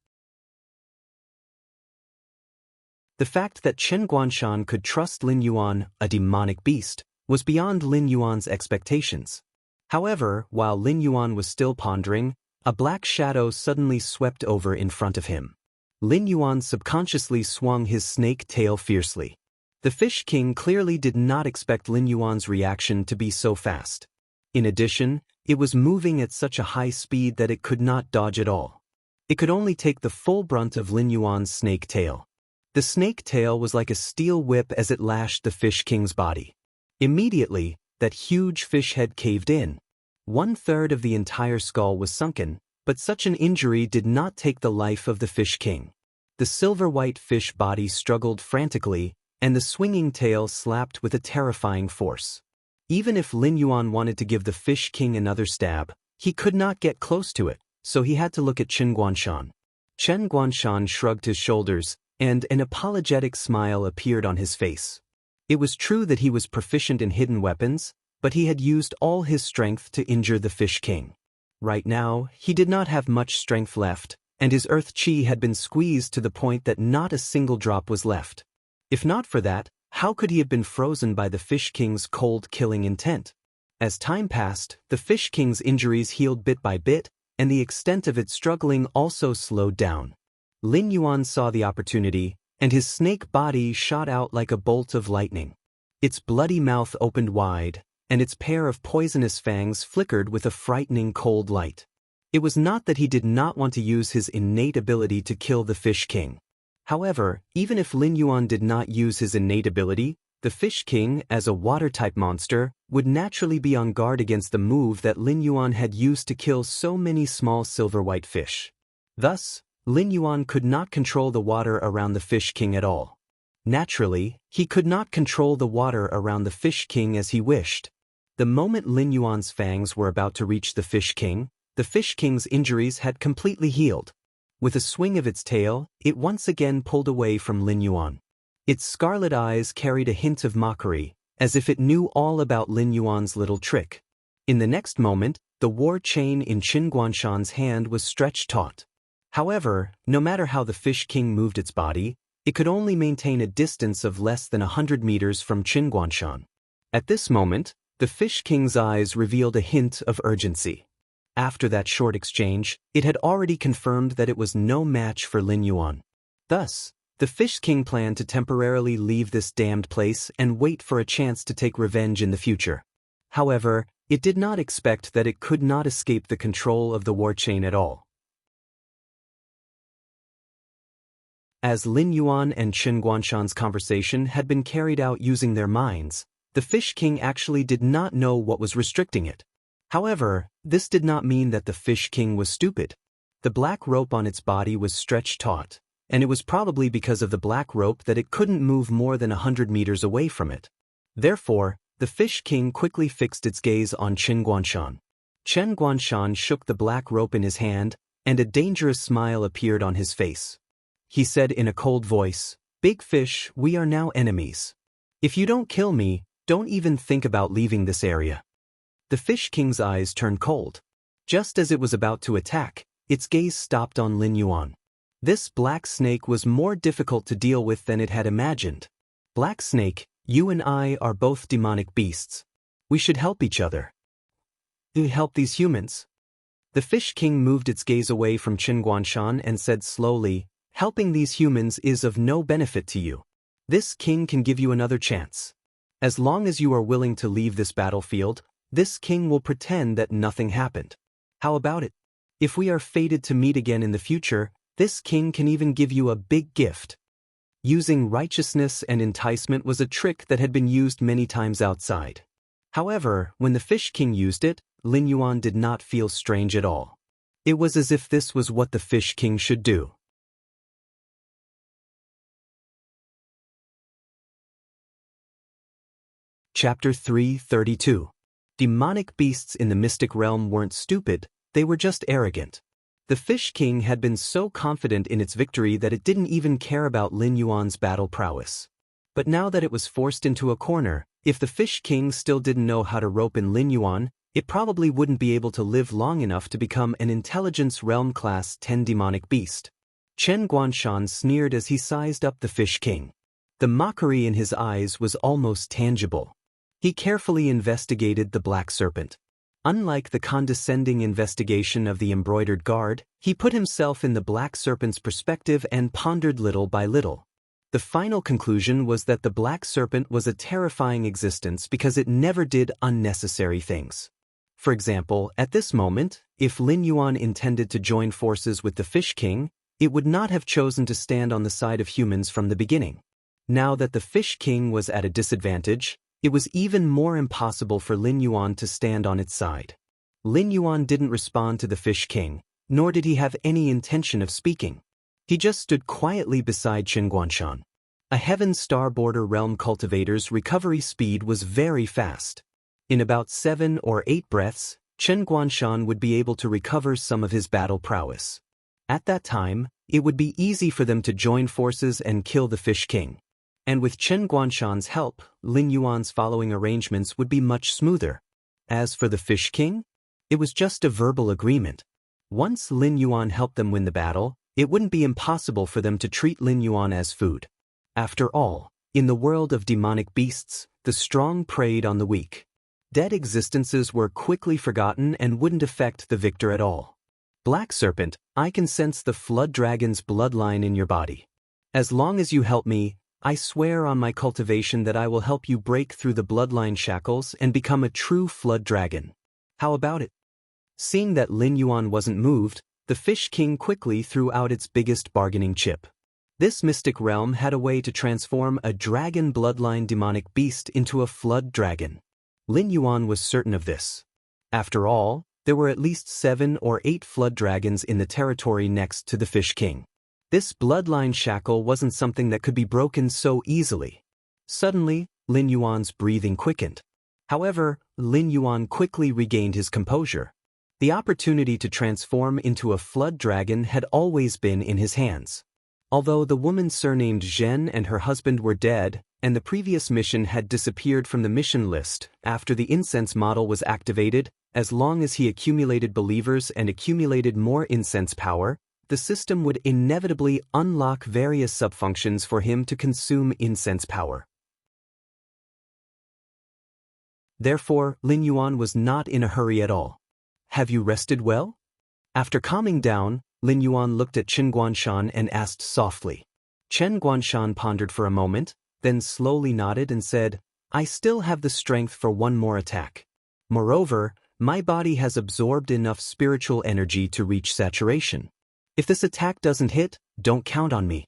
The fact that Qin Guanshan could trust Lin Yuan, a demonic beast, was beyond Lin Yuan's expectations. However, while Lin Yuan was still pondering, a black shadow suddenly swept over in front of him. Lin Yuan subconsciously swung his snake tail fiercely. The Fish King clearly did not expect Lin Yuan's reaction to be so fast. In addition, it was moving at such a high speed that it could not dodge at all. It could only take the full brunt of Lin Yuan's snake tail. The snake tail was like a steel whip as it lashed the Fish King's body. Immediately, that huge fish head caved in. 1/3 of the entire skull was sunken, but such an injury did not take the life of the Fish King. The silver-white fish body struggled frantically, and the swinging tail slapped with a terrifying force. Even if Lin Yuan wanted to give the Fish King another stab, he could not get close to it, so he had to look at Qin Guanshan. Qin Guanshan shrugged his shoulders, and an apologetic smile appeared on his face. It was true that he was proficient in hidden weapons, but he had used all his strength to injure the Fish King. Right now, he did not have much strength left, and his earth chi had been squeezed to the point that not a single drop was left. If not for that, how could he have been frozen by the Fish King's cold killing intent? As time passed, the Fish King's injuries healed bit by bit, and the extent of its struggling also slowed down. Lin Yuan saw the opportunity, and his snake body shot out like a bolt of lightning. Its bloody mouth opened wide, and its pair of poisonous fangs flickered with a frightening cold light. It was not that he did not want to use his innate ability to kill the Fish King. However, even if Lin Yuan did not use his innate ability, the Fish King, as a water-type monster, would naturally be on guard against the move that Lin Yuan had used to kill so many small silver-white fish. Thus, Lin Yuan could not control the water around the Fish King at all. Naturally, he could not control the water around the Fish King as he wished. The moment Lin Yuan's fangs were about to reach the Fish King's injuries had completely healed. With a swing of its tail, it once again pulled away from Lin Yuan. Its scarlet eyes carried a hint of mockery, as if it knew all about Lin Yuan's little trick. In the next moment, the war chain in Qin Guanshan's hand was stretched taut. However, no matter how the Fish King moved its body, it could only maintain a distance of less than 100 meters from Qin Guanshan. At this moment, the Fish King's eyes revealed a hint of urgency. After that short exchange, it had already confirmed that it was no match for Lin Yuan. Thus, the Fish King planned to temporarily leave this damned place and wait for a chance to take revenge in the future. However, it did not expect that it could not escape the control of the war chain at all. As Lin Yuan and Qin Guanshan's conversation had been carried out using their minds, the Fish King actually did not know what was restricting it. However, this did not mean that the Fish King was stupid. The black rope on its body was stretched taut, and it was probably because of the black rope that it couldn't move more than 100 meters away from it. Therefore, the Fish King quickly fixed its gaze on Qin Guanshan. Qin Guanshan shook the black rope in his hand, and a dangerous smile appeared on his face. He said in a cold voice, "Big fish, we are now enemies. If you don't kill me, don't even think about leaving this area." The Fish King's eyes turned cold. Just as it was about to attack, its gaze stopped on Lin Yuan. This black snake was more difficult to deal with than it had imagined. Black Snake, you and I are both demonic beasts. We should help each other. Help these humans. The Fish King moved its gaze away from Chen Guanshan and said slowly, helping these humans is of no benefit to you. This king can give you another chance. As long as you are willing to leave this battlefield, this king will pretend that nothing happened. How about it? If we are fated to meet again in the future, this king can even give you a big gift. Using righteousness and enticement was a trick that had been used many times outside. However, when the Fish King used it, Lin Yuan did not feel strange at all. It was as if this was what the Fish King should do. Chapter 332. Demonic beasts in the mystic realm weren't stupid, they were just arrogant. The Fish King had been so confident in its victory that it didn't even care about Lin Yuan's battle prowess. But now that it was forced into a corner, if the Fish King still didn't know how to rope in Lin Yuan, it probably wouldn't be able to live long enough to become an Intelligence Realm Class 10 demonic beast. Chen Guanshan sneered as he sized up the Fish King. The mockery in his eyes was almost tangible. He carefully investigated the black serpent. Unlike the condescending investigation of the embroidered guard, he put himself in the black serpent's perspective and pondered little by little. The final conclusion was that the black serpent was a terrifying existence because it never did unnecessary things. For example, at this moment, if Lin Yuan intended to join forces with the Fish King, it would not have chosen to stand on the side of humans from the beginning. Now that the Fish King was at a disadvantage, it was even more impossible for Lin Yuan to stand on its side. Lin Yuan didn't respond to the Fish King, nor did he have any intention of speaking. He just stood quietly beside Chen Guanshan. A Heaven Star Border Realm cultivator's recovery speed was very fast. In about 7 or 8 breaths, Chen Guanshan would be able to recover some of his battle prowess. At that time, it would be easy for them to join forces and kill the Fish King. And with Chen Guanshan's help, Lin Yuan's following arrangements would be much smoother. As for the Fish King, it was just a verbal agreement. Once Lin Yuan helped them win the battle, it wouldn't be impossible for them to treat Lin Yuan as food. After all, in the world of demonic beasts, the strong preyed on the weak. Dead existences were quickly forgotten and wouldn't affect the victor at all. Black Serpent, I can sense the Flood Dragon's bloodline in your body. As long as you help me, I swear on my cultivation that I will help you break through the bloodline shackles and become a true Flood Dragon. How about it? Seeing that Lin Yuan wasn't moved, the Fish King quickly threw out its biggest bargaining chip. This mystic realm had a way to transform a dragon bloodline demonic beast into a Flood Dragon. Lin Yuan was certain of this. After all, there were at least 7 or 8 Flood Dragons in the territory next to the Fish King. This bloodline shackle wasn't something that could be broken so easily. Suddenly, Lin Yuan's breathing quickened. However, Lin Yuan quickly regained his composure. The opportunity to transform into a Flood Dragon had always been in his hands. Although the woman surnamed Zhen and her husband were dead, and the previous mission had disappeared from the mission list after the incense model was activated, as long as he accumulated believers and accumulated more incense power, the system would inevitably unlock various subfunctions for him to consume incense power. Therefore, Lin Yuan was not in a hurry at all. Have you rested well? After calming down, Lin Yuan looked at Chen Guanshan and asked softly. Chen Guanshan pondered for a moment, then slowly nodded and said, I still have the strength for one more attack. Moreover, my body has absorbed enough spiritual energy to reach saturation. If this attack doesn't hit, don't count on me.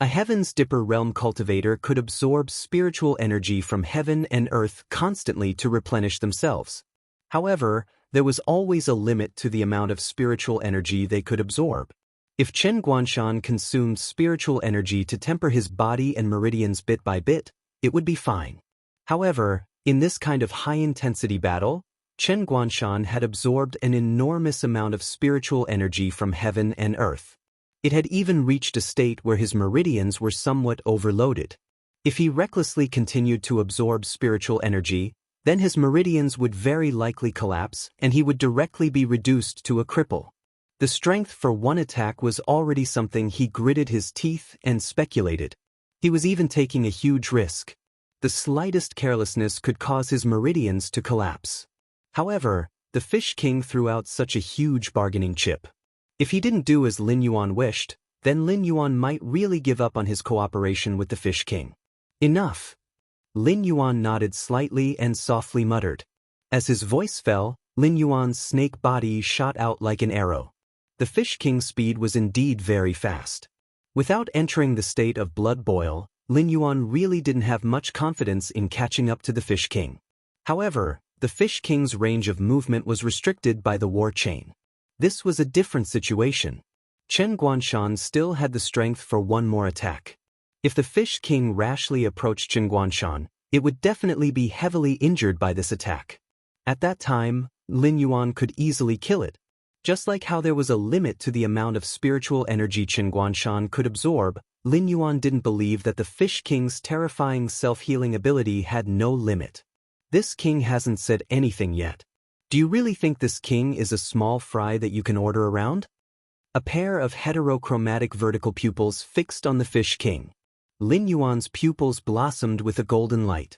A Heaven's Dipper Realm cultivator could absorb spiritual energy from heaven and earth constantly to replenish themselves. However, there was always a limit to the amount of spiritual energy they could absorb. If Chen Guanshan consumed spiritual energy to temper his body and meridians bit by bit, it would be fine. However, in this kind of high-intensity battle, Chen Guanshan had absorbed an enormous amount of spiritual energy from heaven and earth. It had even reached a state where his meridians were somewhat overloaded. If he recklessly continued to absorb spiritual energy, Then his meridians would very likely collapse and he would directly be reduced to a cripple. The strength for one attack was already something he gritted his teeth and speculated. He was even taking a huge risk. The slightest carelessness could cause his meridians to collapse. However, the Fish King threw out such a huge bargaining chip. If he didn't do as Lin Yuan wished, then Lin Yuan might really give up on his cooperation with the Fish King. Enough! Lin Yuan nodded slightly and softly muttered. As his voice fell, Lin Yuan's snake body shot out like an arrow. The Fish King's speed was indeed very fast. Without entering the state of blood boil, Lin Yuan really didn't have much confidence in catching up to the Fish King. However, the Fish King's range of movement was restricted by the war chain. This was a different situation. Chen Guanshan still had the strength for one more attack. If the Fish King rashly approached Chen Guanshan, it would definitely be heavily injured by this attack. At that time, Lin Yuan could easily kill it. Just like how there was a limit to the amount of spiritual energy Chen Guanshan could absorb, Lin Yuan didn't believe that the Fish King's terrifying self-healing ability had no limit. This king hasn't said anything yet. Do you really think this king is a small fry that you can order around? A pair of heterochromatic vertical pupils fixed on the Fish King. Lin Yuan's pupils blossomed with a golden light.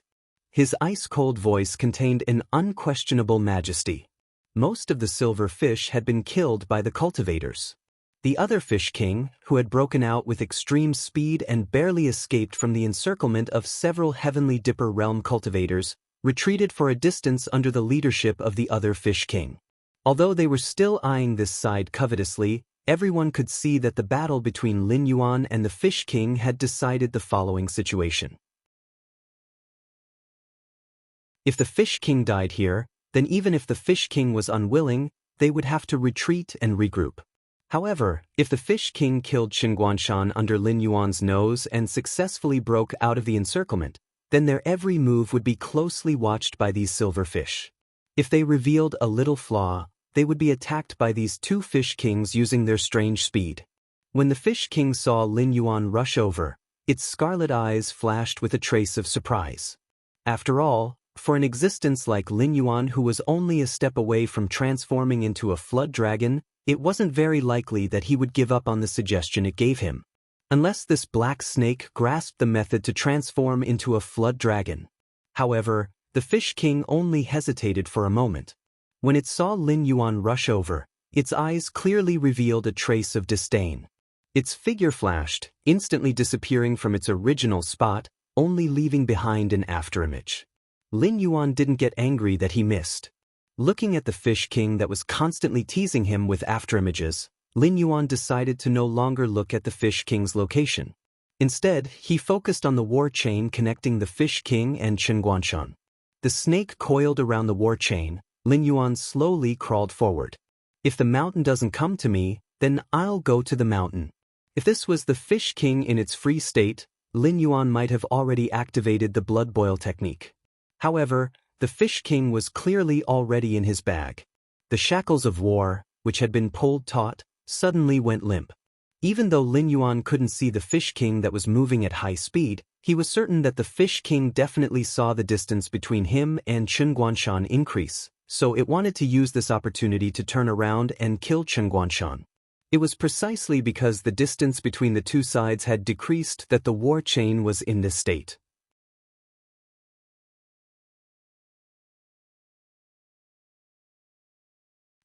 His ice-cold voice contained an unquestionable majesty. Most of the silver fish had been killed by the cultivators. The other Fish King, who had broken out with extreme speed and barely escaped from the encirclement of several Heavenly Dipper realm cultivators, retreated for a distance under the leadership of the other Fish King. Although they were still eyeing this side covetously, everyone could see that the battle between Lin Yuan and the Fish King had decided the following situation. If the Fish King died here, then even if the Fish King was unwilling, they would have to retreat and regroup. However, if the Fish King killed Chen Guanshan under Lin Yuan's nose and successfully broke out of the encirclement, then their every move would be closely watched by these silver fish. If they revealed a little flaw, they would be attacked by these two Fish Kings using their strange speed. When the Fish King saw Lin Yuan rush over, its scarlet eyes flashed with a trace of surprise. After all, for an existence like Lin Yuan, who was only a step away from transforming into a flood dragon, it wasn't very likely that he would give up on the suggestion it gave him. Unless this black snake grasped the method to transform into a flood dragon. However, the Fish King only hesitated for a moment. When it saw Lin Yuan rush over, its eyes clearly revealed a trace of disdain. Its figure flashed, instantly disappearing from its original spot, only leaving behind an afterimage. Lin Yuan didn't get angry that he missed. Looking at the Fish King that was constantly teasing him with afterimages, Lin Yuan decided to no longer look at the Fish King's location. Instead, he focused on the war chain connecting the Fish King and Chen Guanshan. The snake coiled around the war chain. Lin Yuan slowly crawled forward. If the mountain doesn't come to me, then I'll go to the mountain. If this was the Fish King in its free state, Lin Yuan might have already activated the blood boil technique. However, the Fish King was clearly already in his bag. The shackles of war, which had been pulled taut, suddenly went limp. Even though Lin Yuan couldn't see the Fish King that was moving at high speed, he was certain that the Fish King definitely saw the distance between him and Chen Guanshan increase, so it wanted to use this opportunity to turn around and kill Chen Guanshan. It was precisely because the distance between the two sides had decreased that the war chain was in this state.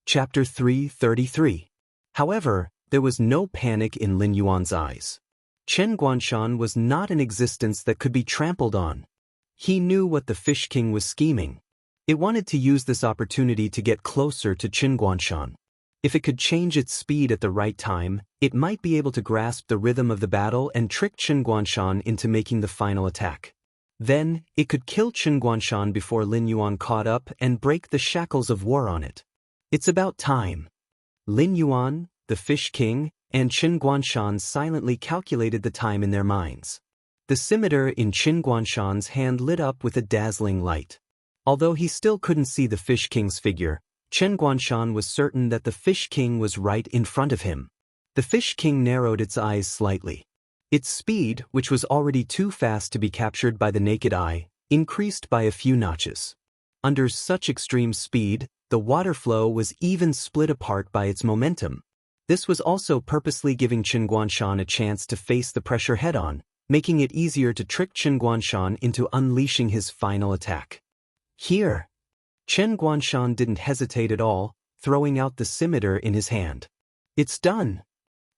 Chapter 333. However, there was no panic in Lin Yuan's eyes. Chen Guanshan was not an existence that could be trampled on. He knew what the Fish King was scheming. It wanted to use this opportunity to get closer to Chen Guanshan. If it could change its speed at the right time, it might be able to grasp the rhythm of the battle and trick Chen Guanshan into making the final attack. Then, it could kill Chen Guanshan before Lin Yuan caught up and break the shackles of war on it. It's about time. Lin Yuan, the Fish King, and Chen Guanshan silently calculated the time in their minds. The scimitar in Chen Guanshan's hand lit up with a dazzling light. Although he still couldn't see the Fish King's figure, Chen Guanshan was certain that the Fish King was right in front of him. The Fish King narrowed its eyes slightly. Its speed, which was already too fast to be captured by the naked eye, increased by a few notches. Under such extreme speed, the water flow was even split apart by its momentum. This was also purposely giving Chen Guanshan a chance to face the pressure head-on, making it easier to trick Chen Guanshan into unleashing his final attack. Here! Chen Guanshan didn't hesitate at all, throwing out the scimitar in his hand. It's done!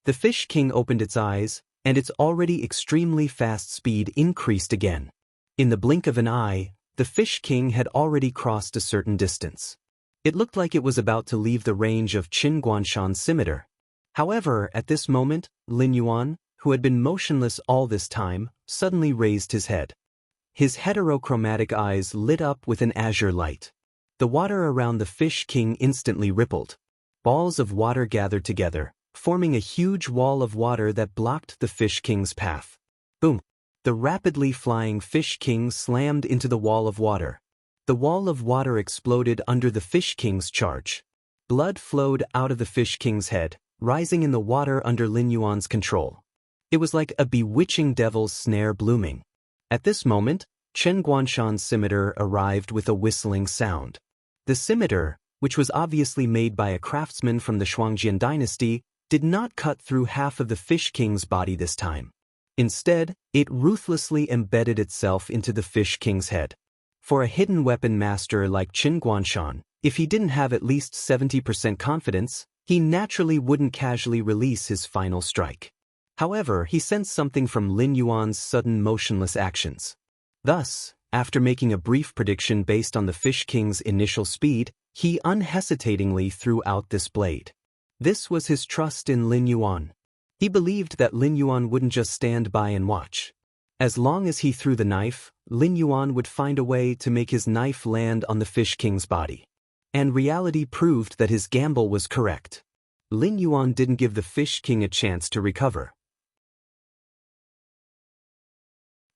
The Fish King opened its eyes, and its already extremely fast speed increased again. In the blink of an eye, the Fish King had already crossed a certain distance. It looked like it was about to leave the range of Chen Guanshan's scimitar. However, at this moment, Lin Yuan, who had been motionless all this time, suddenly raised his head. His heterochromatic eyes lit up with an azure light. The water around the Fish King instantly rippled. Balls of water gathered together, forming a huge wall of water that blocked the Fish King's path. Boom! The rapidly flying Fish King slammed into the wall of water. The wall of water exploded under the Fish King's charge. Blood flowed out of the Fish King's head, rising in the water under Lin Yuan's control. It was like a bewitching devil's snare blooming. At this moment, Chen Guanshan's scimitar arrived with a whistling sound. The scimitar, which was obviously made by a craftsman from the Shuangjian dynasty, did not cut through half of the Fish King's body this time. Instead, it ruthlessly embedded itself into the Fish King's head. For a hidden weapon master like Chen Guanshan, if he didn't have at least 70% confidence, he naturally wouldn't casually release his final strike. However, he sensed something from Lin Yuan's sudden motionless actions. Thus, after making a brief prediction based on the Fish King's initial speed, he unhesitatingly threw out this blade. This was his trust in Lin Yuan. He believed that Lin Yuan wouldn't just stand by and watch. As long as he threw the knife, Lin Yuan would find a way to make his knife land on the Fish King's body. And reality proved that his gamble was correct. Lin Yuan didn't give the Fish King a chance to recover.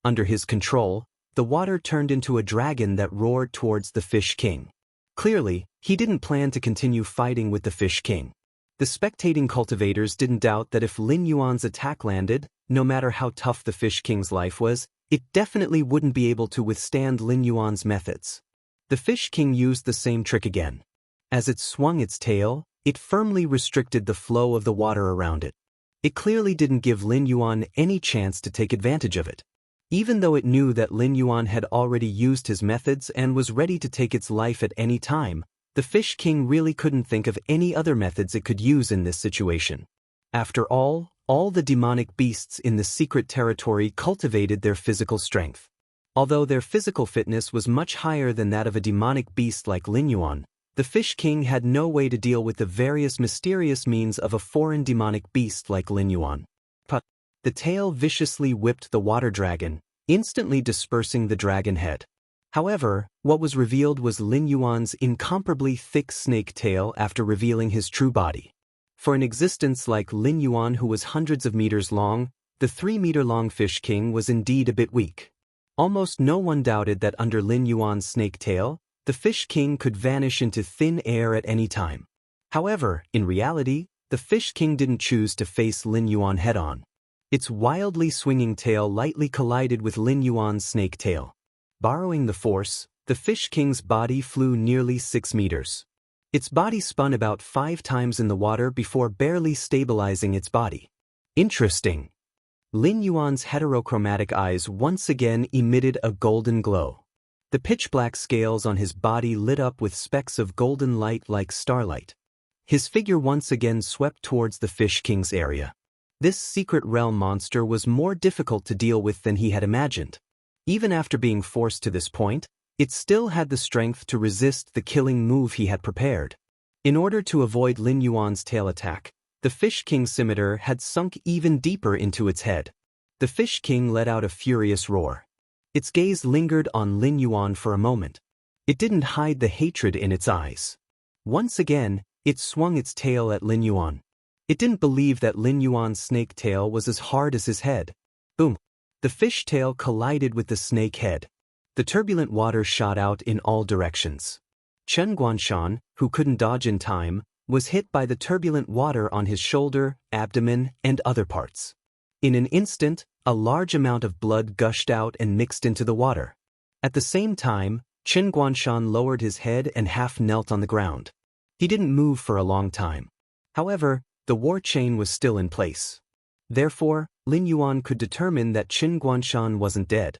Under his control, the water turned into a dragon that roared towards the Fish King. Clearly, he didn't plan to continue fighting with the Fish King. The spectating cultivators didn't doubt that if Lin Yuan's attack landed, no matter how tough the Fish King's life was, it definitely wouldn't be able to withstand Lin Yuan's methods. The Fish King used the same trick again. As it swung its tail, it firmly restricted the flow of the water around it. It clearly didn't give Lin Yuan any chance to take advantage of it. Even though it knew that Lin Yuan had already used his methods and was ready to take its life at any time, the Fish King really couldn't think of any other methods it could use in this situation. After all the demonic beasts in the secret territory cultivated their physical strength. Although their physical fitness was much higher than that of a demonic beast like Lin Yuan, the Fish King had no way to deal with the various mysterious means of a foreign demonic beast like Lin Yuan. But the tail viciously whipped the water dragon, instantly dispersing the dragon head. However, what was revealed was Lin Yuan's incomparably thick snake tail after revealing his true body. For an existence like Lin Yuan, who was hundreds of meters long, the 3-meter-long Fish King was indeed a bit weak. Almost no one doubted that under Lin Yuan's snake tail, the Fish King could vanish into thin air at any time. However, in reality, the Fish King didn't choose to face Lin Yuan head-on. Its wildly swinging tail lightly collided with Lin Yuan's snake tail. Borrowing the force, the Fish King's body flew nearly 6 meters. Its body spun about 5 times in the water before barely stabilizing its body. Interesting. Lin Yuan's heterochromatic eyes once again emitted a golden glow. The pitch-black scales on his body lit up with specks of golden light like starlight. His figure once again swept towards the Fish King's area. This secret realm monster was more difficult to deal with than he had imagined. Even after being forced to this point, it still had the strength to resist the killing move he had prepared. In order to avoid Lin Yuan's tail attack, the Fish King's scimitar had sunk even deeper into its head. The Fish King let out a furious roar. Its gaze lingered on Lin Yuan for a moment. It didn't hide the hatred in its eyes. Once again, it swung its tail at Lin Yuan. It didn't believe that Lin Yuan's snake tail was as hard as his head. Boom! The fish tail collided with the snake head. The turbulent water shot out in all directions. Chen Guanshan, who couldn't dodge in time, was hit by the turbulent water on his shoulder, abdomen, and other parts. In an instant, a large amount of blood gushed out and mixed into the water. At the same time, Qin Guanshan lowered his head and half knelt on the ground. He didn't move for a long time. However, the war chain was still in place. Therefore, Lin Yuan could determine that Qin Guanshan wasn't dead.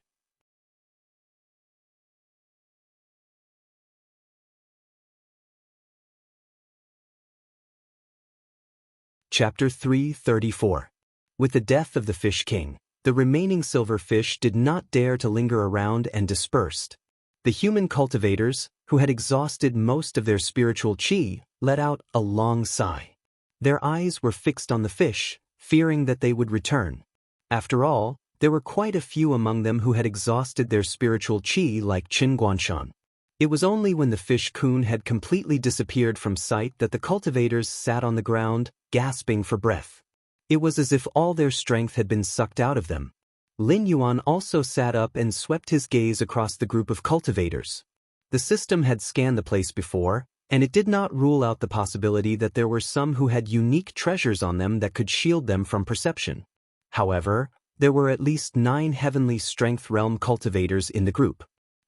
Chapter 334. With the death of the Fish King, the remaining silver fish did not dare to linger around and dispersed. The human cultivators, who had exhausted most of their spiritual qi, let out a long sigh. Their eyes were fixed on the fish, fearing that they would return. After all, there were quite a few among them who had exhausted their spiritual qi like Qin Guanshan. It was only when the fish Kun had completely disappeared from sight that the cultivators sat on the ground, gasping for breath. It was as if all their strength had been sucked out of them. Lin Yuan also sat up and swept his gaze across the group of cultivators. The system had scanned the place before, and it did not rule out the possibility that there were some who had unique treasures on them that could shield them from perception. However, there were at least 9 heavenly strength realm cultivators in the group.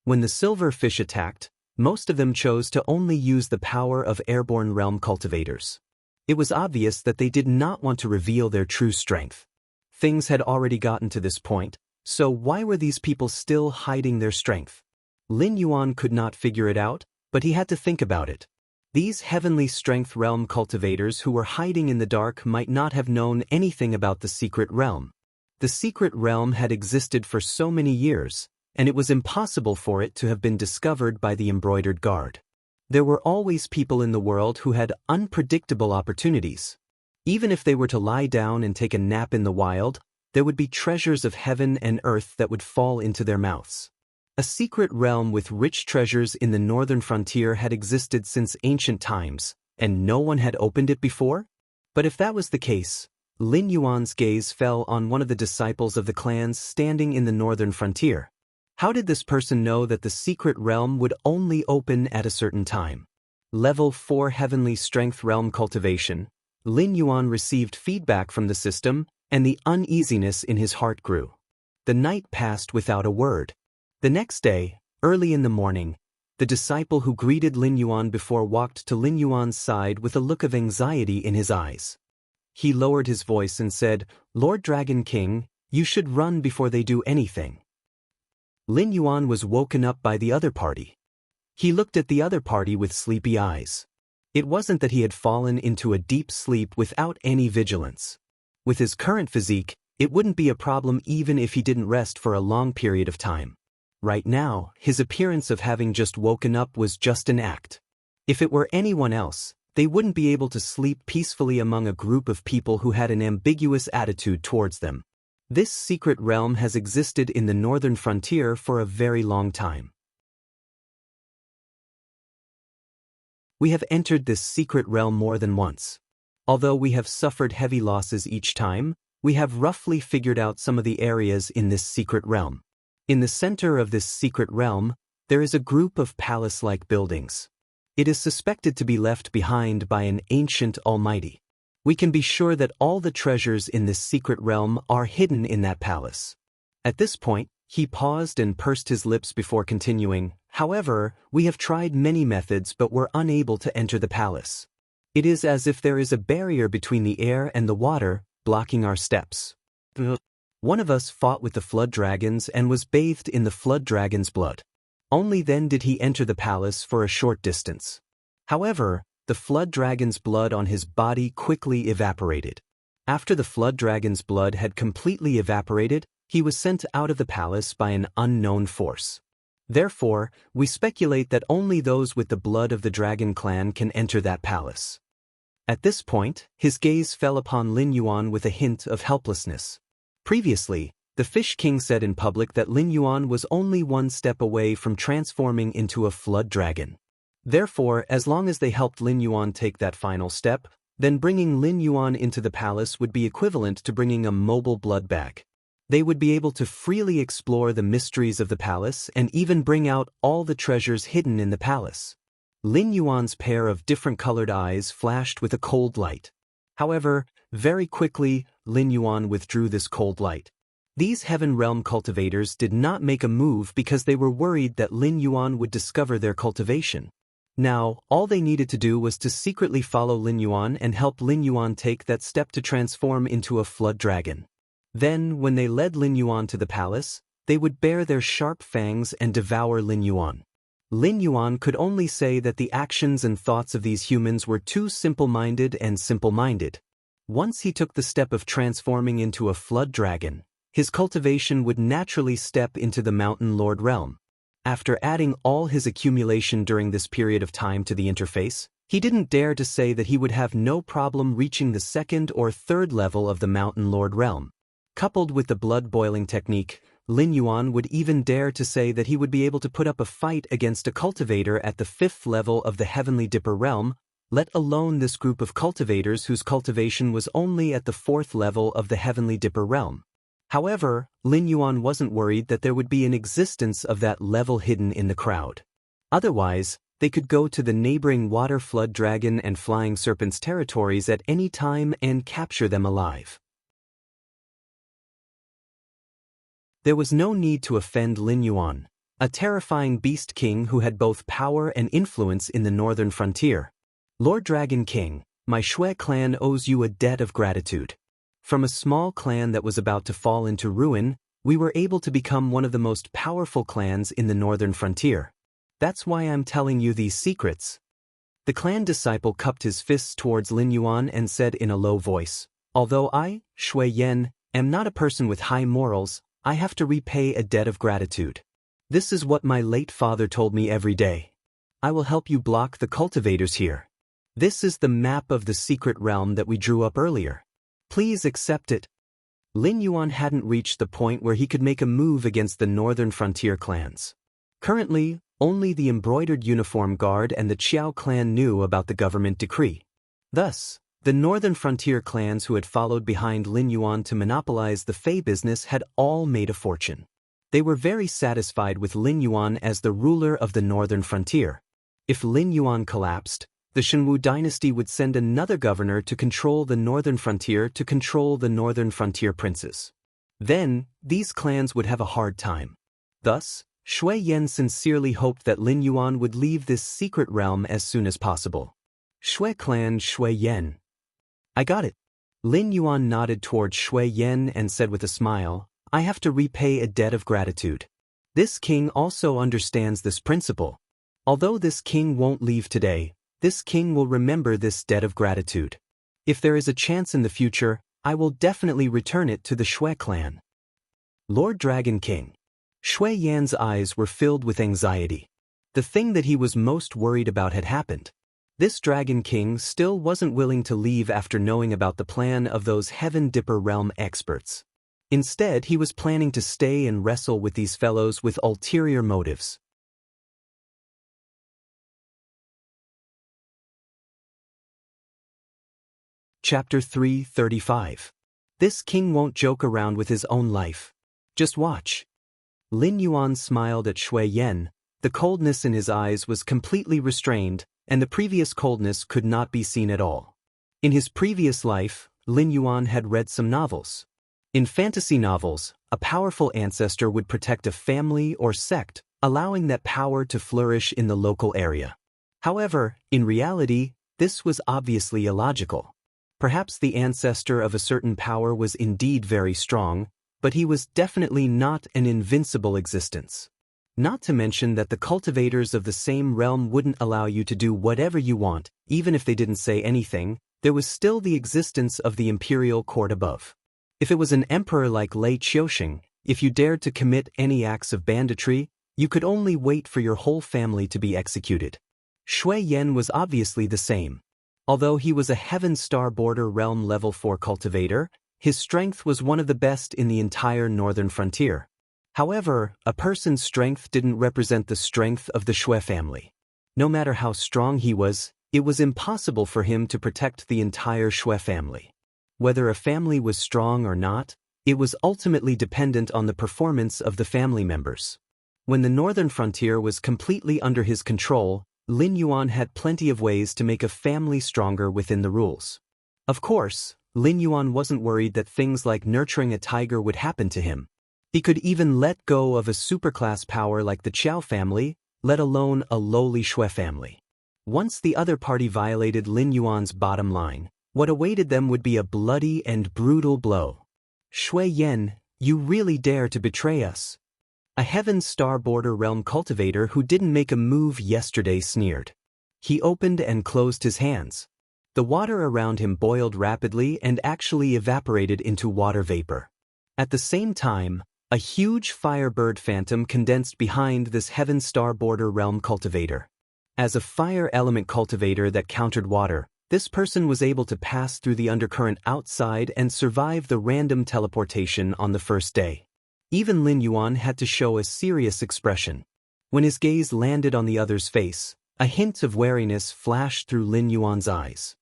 When the silver fish attacked, most of them chose to only use the power of airborne realm cultivators. It was obvious that they did not want to reveal their true strength. Things had already gotten to this point, so why were these people still hiding their strength? Lin Yuan could not figure it out, but he had to think about it. These heavenly strength realm cultivators who were hiding in the dark might not have known anything about the secret realm. The secret realm had existed for so many years, and it was impossible for it to have been discovered by the embroidered guard. There were always people in the world who had unpredictable opportunities. Even if they were to lie down and take a nap in the wild, there would be treasures of heaven and earth that would fall into their mouths. A secret realm with rich treasures in the northern frontier had existed since ancient times, and no one had opened it before? But if that was the case, Lin Yuan's gaze fell on one of the disciples of the clans standing in the northern frontier. How did this person know that the secret realm would only open at a certain time? Level 4 Heavenly Strength Realm Cultivation. Lin Yuan received feedback from the system, and the uneasiness in his heart grew. The night passed without a word. The next day, early in the morning, the disciple who greeted Lin Yuan before walked to Lin Yuan's side with a look of anxiety in his eyes. He lowered his voice and said, "Lord Dragon King, you should run before they do anything." Lin Yuan was woken up by the other party. He looked at the other party with sleepy eyes. It wasn't that he had fallen into a deep sleep without any vigilance. With his current physique, it wouldn't be a problem even if he didn't rest for a long period of time. Right now, his appearance of having just woken up was just an act. If it were anyone else, they wouldn't be able to sleep peacefully among a group of people who had an ambiguous attitude towards them. This secret realm has existed in the northern frontier for a very long time. We have entered this secret realm more than once. Although we have suffered heavy losses each time, we have roughly figured out some of the areas in this secret realm. In the center of this secret realm, there is a group of palace-like buildings. It is suspected to be left behind by an ancient almighty. We can be sure that all the treasures in this secret realm are hidden in that palace. At this point, he paused and pursed his lips before continuing. However, we have tried many methods but were unable to enter the palace. It is as if there is a barrier between the air and the water, blocking our steps. One of us fought with the flood dragons and was bathed in the flood dragon's blood. Only then did he enter the palace for a short distance. However, the flood dragon's blood on his body quickly evaporated. After the flood dragon's blood had completely evaporated, he was sent out of the palace by an unknown force. Therefore, we speculate that only those with the blood of the dragon clan can enter that palace. At this point, his gaze fell upon Lin Yuan with a hint of helplessness. Previously, the Fish King said in public that Lin Yuan was only one step away from transforming into a flood dragon. Therefore, as long as they helped Lin Yuan take that final step, then bringing Lin Yuan into the palace would be equivalent to bringing a mobile blood bag. They would be able to freely explore the mysteries of the palace and even bring out all the treasures hidden in the palace. Lin Yuan's pair of different colored eyes flashed with a cold light. However, very quickly, Lin Yuan withdrew this cold light. These Heaven Realm cultivators did not make a move because they were worried that Lin Yuan would discover their cultivation. Now, all they needed to do was to secretly follow Lin Yuan and help Lin Yuan take that step to transform into a flood dragon. Then, when they led Lin Yuan to the palace, they would bare their sharp fangs and devour Lin Yuan. Lin Yuan could only say that the actions and thoughts of these humans were too simple-minded and simple-minded. Once he took the step of transforming into a flood dragon, his cultivation would naturally step into the Mountain Lord realm. After adding all his accumulation during this period of time to the interface, he didn't dare to say that he would have no problem reaching the second or third level of the Mountain Lord realm. Coupled with the blood-boiling technique, Lin Yuan would even dare to say that he would be able to put up a fight against a cultivator at the 5th level of the Heavenly Dipper realm, let alone this group of cultivators whose cultivation was only at the 4th level of the Heavenly Dipper realm. However, Lin Yuan wasn't worried that there would be an existence of that level hidden in the crowd. Otherwise, they could go to the neighboring Water Flood Dragon and Flying Serpent's territories at any time and capture them alive. There was no need to offend Lin Yuan, a terrifying beast king who had both power and influence in the northern frontier. Lord Dragon King, my Shui clan owes you a debt of gratitude. From a small clan that was about to fall into ruin, we were able to become one of the most powerful clans in the northern frontier. That's why I'm telling you these secrets. The clan disciple cupped his fists towards Lin Yuan and said in a low voice, although I, Shui Yen, am not a person with high morals, I have to repay a debt of gratitude. This is what my late father told me every day. I will help you block the cultivators here. This is the map of the secret realm that we drew up earlier. Please accept it. Lin Yuan hadn't reached the point where he could make a move against the northern frontier clans. Currently, only the embroidered uniform guard and the Qiao clan knew about the government decree. Thus, the northern frontier clans who had followed behind Lin Yuan to monopolize the Fey business had all made a fortune. They were very satisfied with Lin Yuan as the ruler of the northern frontier. If Lin Yuan collapsed, the Shenwu dynasty would send another governor to control the northern frontier to control the northern frontier princes. Then, these clans would have a hard time. Thus, Shui Yen sincerely hoped that Lin Yuan would leave this secret realm as soon as possible. Shui clan Shui Yen. I got it. Lin Yuan nodded toward Shui Yen and said with a smile, I have to repay a debt of gratitude. This king also understands this principle. Although this king won't leave today, this king will remember this debt of gratitude. If there is a chance in the future, I will definitely return it to the Shui clan. Lord Dragon King. Shui Yan's eyes were filled with anxiety. The thing that he was most worried about had happened. This Dragon King still wasn't willing to leave after knowing about the plan of those Heaven Dipper realm experts. Instead, he was planning to stay and wrestle with these fellows with ulterior motives. Chapter 335. This king won't joke around with his own life. Just watch. Lin Yuan smiled at Shui Yen. The coldness in his eyes was completely restrained, and the previous coldness could not be seen at all. In his previous life, Lin Yuan had read some novels. In fantasy novels, a powerful ancestor would protect a family or sect, allowing that power to flourish in the local area. However, in reality, this was obviously illogical. Perhaps the ancestor of a certain power was indeed very strong, but he was definitely not an invincible existence. Not to mention that the cultivators of the same realm wouldn't allow you to do whatever you want, even if they didn't say anything. There was still the existence of the imperial court above. If it was an emperor like Lei Qiusheng, if you dared to commit any acts of banditry, you could only wait for your whole family to be executed. Shui Yen was obviously the same. Although he was a Heaven Star Border Realm Level 4 cultivator, his strength was one of the best in the entire northern frontier. However, a person's strength didn't represent the strength of the Shui family. No matter how strong he was, it was impossible for him to protect the entire Shui family. Whether a family was strong or not, it was ultimately dependent on the performance of the family members. When the northern frontier was completely under his control, Lin Yuan had plenty of ways to make a family stronger within the rules. Of course, Lin Yuan wasn't worried that things like nurturing a tiger would happen to him. He could even let go of a superclass power like the Qiao family, let alone a lowly Shui family. Once the other party violated Lin Yuan's bottom line, what awaited them would be a bloody and brutal blow. Shui Yan, you really dare to betray us? A Heaven Star Border Realm cultivator who didn't make a move yesterday sneered. He opened and closed his hands. The water around him boiled rapidly and actually evaporated into water vapor. At the same time, a huge firebird phantom condensed behind this Heaven Star Border Realm cultivator. As a fire element cultivator that countered water, this person was able to pass through the undercurrent outside and survive the random teleportation on the first day. Even Lin Yuan had to show a serious expression. When his gaze landed on the other's face, a hint of wariness flashed through Lin Yuan's eyes.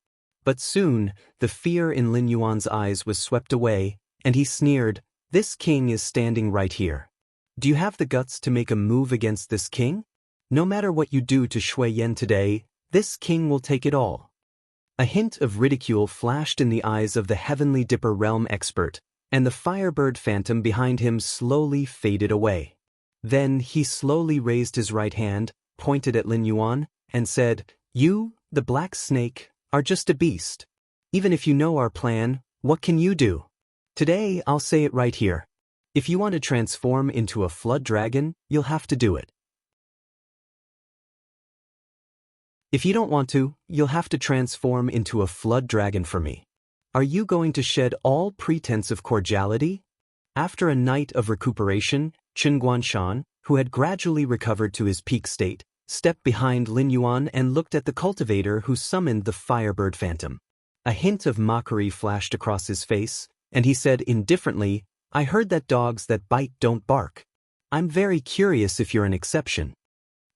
But soon, the fear in Lin Yuan's eyes was swept away, and he sneered, "This king is standing right here. Do you have the guts to make a move against this king? No matter what you do to Shui Yan today, this king will take it all." A hint of ridicule flashed in the eyes of the Heavenly Dipper Realm expert, and the firebird phantom behind him slowly faded away. Then he slowly raised his right hand, pointed at Lin Yuan, and said, "You, the black snake, are just a beast. Even if you know our plan, what can you do? Today I'll say it right here. If you want to transform into a flood dragon, you'll have to do it. If you don't want to, you'll have to transform into a flood dragon for me. Are you going to shed all pretense of cordiality?" After a night of recuperation, Chen Guanshan, who had gradually recovered to his peak state, stepped behind Lin Yuan and looked at the cultivator who summoned the firebird phantom. A hint of mockery flashed across his face, and he said indifferently, "I heard that dogs that bite don't bark. I'm very curious if you're an exception."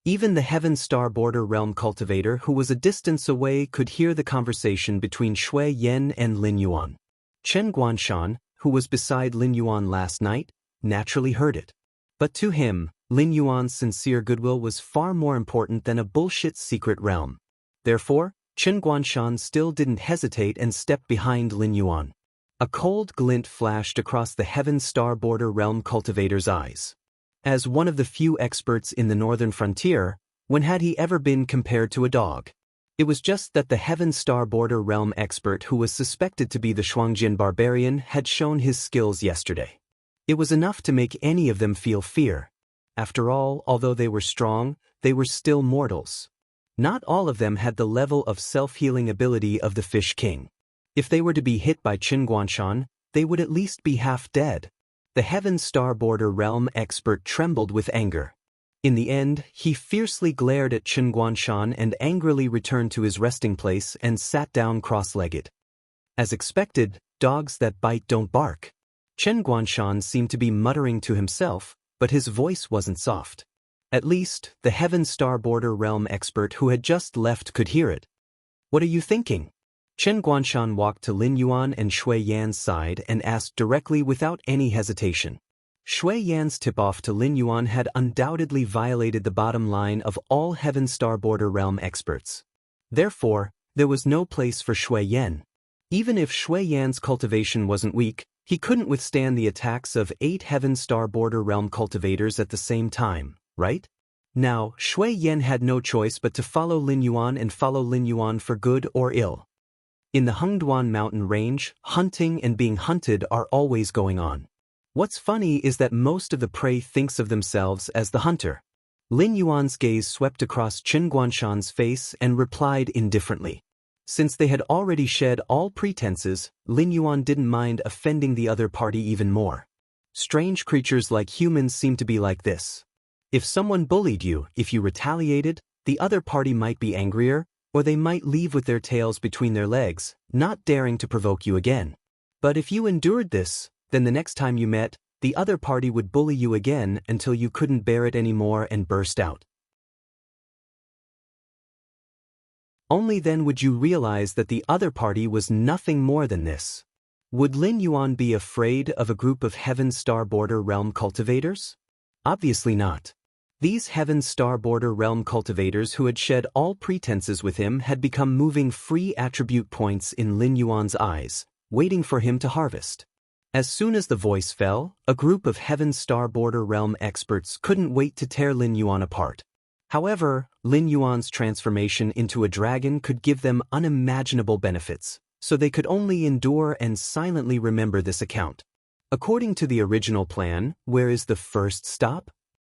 Even the Heaven Star Border Realm cultivator who was a distance away could hear the conversation between Shui Yan and Lin Yuan. Chen Guanshan, who was beside Lin Yuan last night, naturally heard it. But to him, Lin Yuan's sincere goodwill was far more important than a bullshit secret realm. Therefore, Chen Guanshan still didn't hesitate and stepped behind Lin Yuan. A cold glint flashed across the Heaven Star Border Realm cultivator's eyes. As one of the few experts in the northern frontier, when had he ever been compared to a dog? It was just that the Heaven Star Border Realm expert who was suspected to be the Shuangjin barbarian had shown his skills yesterday. It was enough to make any of them feel fear. After all, although they were strong, they were still mortals. Not all of them had the level of self-healing ability of the Fish King. If they were to be hit by Chen Guanshan, they would at least be half dead. The Heaven Star Border Realm expert trembled with anger. In the end, he fiercely glared at Chen Guanshan and angrily returned to his resting place and sat down cross-legged. As expected, dogs that bite don't bark. Chen Guanshan seemed to be muttering to himself, but his voice wasn't soft. At least, the Heaven Star Border Realm expert who had just left could hear it. "What are you thinking?" Chen Guanshan walked to Lin Yuan and Shui Yan's side and asked directly without any hesitation. Shui Yan's tip-off to Lin Yuan had undoubtedly violated the bottom line of all Heaven Star Border Realm experts. Therefore, there was no place for Shui Yan. Even if Shui Yan's cultivation wasn't weak, he couldn't withstand the attacks of 8 Heaven Star Border Realm cultivators at the same time, right? Now, Shui Yan had no choice but to follow Lin Yuan and follow Lin Yuan for good or ill. In the Hengduan mountain range, hunting and being hunted are always going on. What's funny is that most of the prey thinks of themselves as the hunter. Lin Yuan's gaze swept across Chen Guanshan's face and replied indifferently. Since they had already shed all pretenses, Lin Yuan didn't mind offending the other party even more. Strange creatures like humans seem to be like this. If someone bullied you, if you retaliated, the other party might be angrier, or they might leave with their tails between their legs, not daring to provoke you again. But if you endured this, then the next time you met, the other party would bully you again until you couldn't bear it anymore and burst out. Only then would you realize that the other party was nothing more than this. Would Lin Yuan be afraid of a group of Heaven Star Border Realm cultivators? Obviously not. These Heaven Star Border Realm cultivators who had shed all pretenses with him had become moving free attribute points in Lin Yuan's eyes, waiting for him to harvest. As soon as the voice fell, a group of Heaven's Star Border Realm experts couldn't wait to tear Lin Yuan apart. However, Lin Yuan's transformation into a dragon could give them unimaginable benefits, so they could only endure and silently remember this account. According to the original plan, where is the first stop?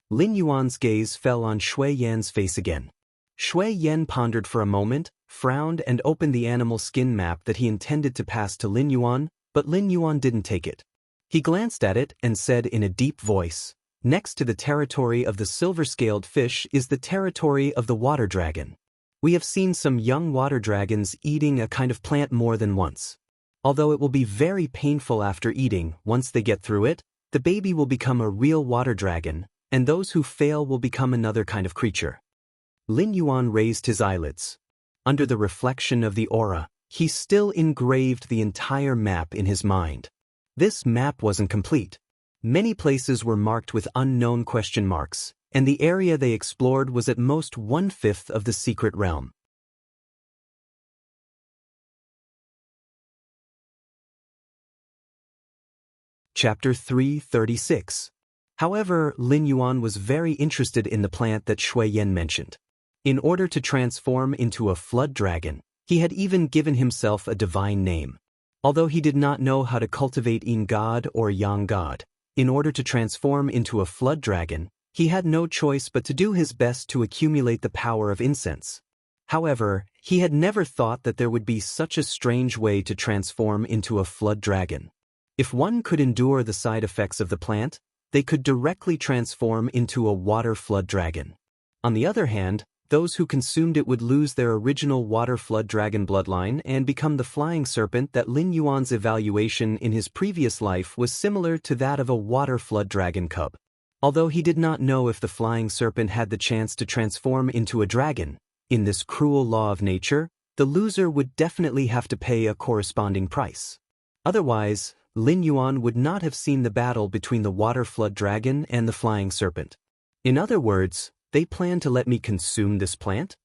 Lin Yuan's gaze fell on Shui Yan's face again. Shui Yan pondered for a moment, frowned and opened the animal skin map that he intended to pass to Lin Yuan, but Lin Yuan didn't take it. He glanced at it and said in a deep voice, "Next to the territory of the silver-scaled fish is the territory of the water dragon. We have seen some young water dragons eating a kind of plant more than once. Although it will be very painful after eating, once they get through it, the baby will become a real water dragon, and those who fail will become another kind of creature." Lin Yuan raised his eyelids. Under the reflection of the aura, he still engraved the entire map in his mind. This map wasn't complete. Many places were marked with unknown question marks, and the area they explored was at most 1/5 of the secret realm. Chapter 336. However, Lin Yuan was very interested in the plant that Shui Yan mentioned. In order to transform into a flood dragon, he had even given himself a divine name. Although he did not know how to cultivate Yin God or Yang God, in order to transform into a flood dragon, he had no choice but to do his best to accumulate the power of incense. However, he had never thought that there would be such a strange way to transform into a flood dragon. If one could endure the side effects of the plant, they could directly transform into a water flood dragon. On the other hand, those who consumed it would lose their original water flood dragon bloodline and become the flying serpent that Lin Yuan's evaluation in his previous life was similar to that of a water flood dragon cub. Although he did not know if the flying serpent had the chance to transform into a dragon, in this cruel law of nature, the loser would definitely have to pay a corresponding price. Otherwise, Lin Yuan would not have seen the battle between the water flood dragon and the flying serpent. In other words, they plan to let me consume this plant?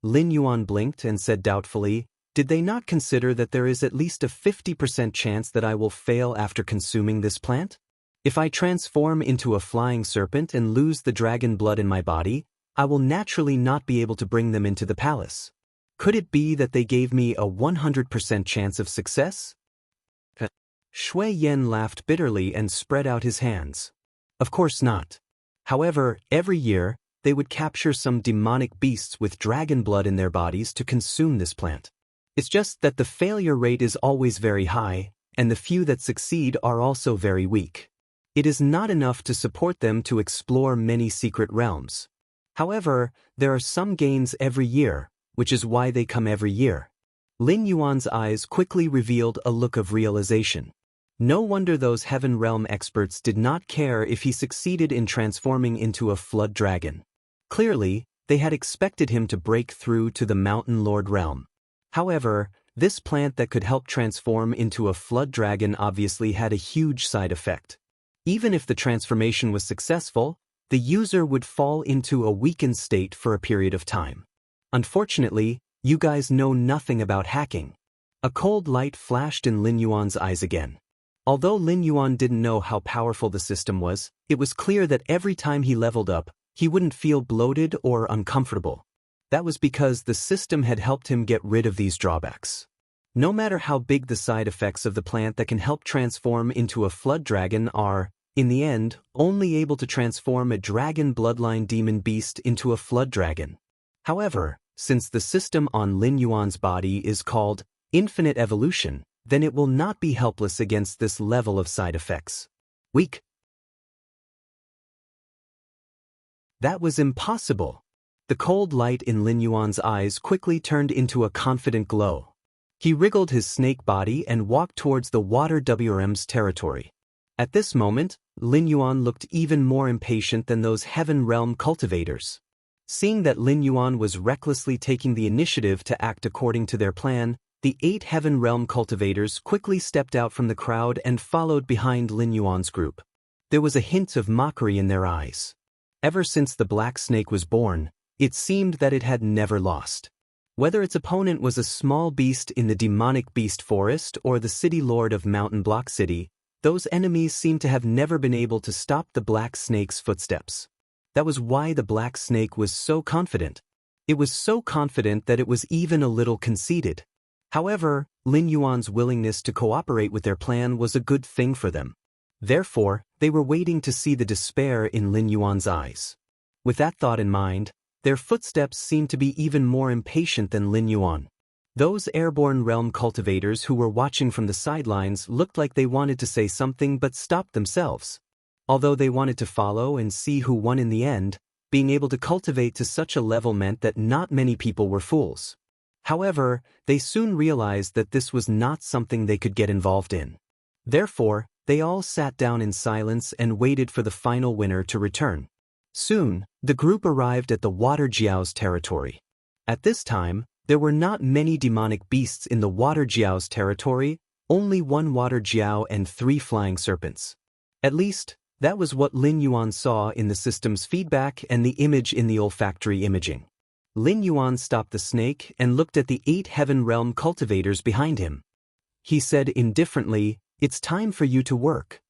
Lin Yuan blinked and said doubtfully, "Did they not consider that there is at least a 50% chance that I will fail after consuming this plant? If I transform into a flying serpent and lose the dragon blood in my body, I will naturally not be able to bring them into the palace. Could it be that they gave me a 100% chance of success?" Shui Yan laughed bitterly and spread out his hands. Of course not. However, every year, they would capture some demonic beasts with dragon blood in their bodies to consume this plant. It's just that the failure rate is always very high, and the few that succeed are also very weak. It is not enough to support them to explore many secret realms. However, there are some gains every year, which is why they come every year. Lin Yuan's eyes quickly revealed a look of realization. No wonder those Heaven Realm experts did not care if he succeeded in transforming into a flood dragon. Clearly, they had expected him to break through to the Mountain Lord realm. However, this plant that could help transform into a flood dragon obviously had a huge side effect. Even if the transformation was successful, the user would fall into a weakened state for a period of time. Unfortunately, you guys know nothing about hacking. A cold light flashed in Lin Yuan's eyes again. Although Lin Yuan didn't know how powerful the system was, it was clear that every time he leveled up, he wouldn't feel bloated or uncomfortable. That was because the system had helped him get rid of these drawbacks. No matter how big the side effects of the plant that can help transform into a flood dragon are, in the end, only able to transform a dragon bloodline demon beast into a flood dragon. However, since the system on Lin Yuan's body is called infinite evolution, then it will not be helpless against this level of side effects. Weak. That was impossible. The cold light in Lin Yuan's eyes quickly turned into a confident glow. He wriggled his snake body and walked towards the water WRM's territory. At this moment, Lin Yuan looked even more impatient than those Heaven Realm cultivators. Seeing that Lin Yuan was recklessly taking the initiative to act according to their plan, the 8 Heaven Realm cultivators quickly stepped out from the crowd and followed behind Lin Yuan's group. There was a hint of mockery in their eyes. Ever since the black snake was born, it seemed that it had never lost. Whether its opponent was a small beast in the demonic beast forest or the city lord of Mountain Block City, those enemies seemed to have never been able to stop the black snake's footsteps. That was why the black snake was so confident. It was so confident that it was even a little conceited. However, Lin Yuan's willingness to cooperate with their plan was a good thing for them. Therefore, they were waiting to see the despair in Lin Yuan's eyes. With that thought in mind, their footsteps seemed to be even more impatient than Lin Yuan. Those airborne realm cultivators who were watching from the sidelines looked like they wanted to say something but stopped themselves. Although they wanted to follow and see who won in the end, being able to cultivate to such a level meant that not many people were fools. However, they soon realized that this was not something they could get involved in. Therefore, they all sat down in silence and waited for the final winner to return. Soon, the group arrived at the Water Jiao's territory. At this time, there were not many demonic beasts in the Water Jiao's territory, only one Water Jiao and 3 flying serpents. At least, that was what Lin Yuan saw in the system's feedback and the image in the olfactory imaging. Lin Yuan stopped the snake and looked at the 8 heaven realm cultivators behind him. He said indifferently, "It's time for you to work."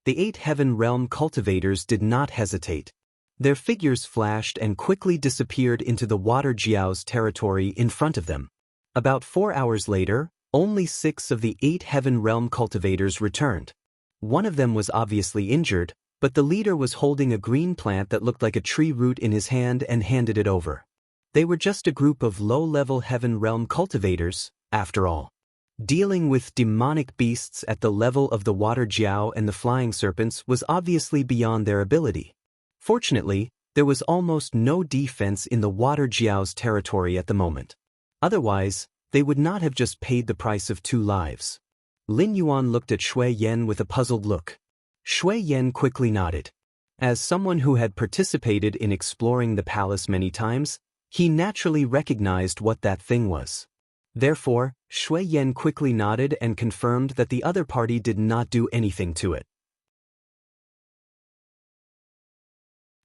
The 8 heaven realm cultivators did not hesitate. Their figures flashed and quickly disappeared into the Water Jiao's territory in front of them. About 4 hours later, only 6 of the 8 heaven realm cultivators returned. One of them was obviously injured, but the leader was holding a green plant that looked like a tree root in his hand and handed it over. They were just a group of low-level heaven realm cultivators, after all. Dealing with demonic beasts at the level of the Water Jiao and the flying serpents was obviously beyond their ability. Fortunately, there was almost no defense in the Water Jiao's territory at the moment. Otherwise, they would not have just paid the price of 2 lives. Lin Yuan looked at Shui Yan with a puzzled look. Shui Yan quickly nodded. As someone who had participated in exploring the palace many times, he naturally recognized what that thing was. Therefore, Shui Yan quickly nodded and confirmed that the other party did not do anything to it.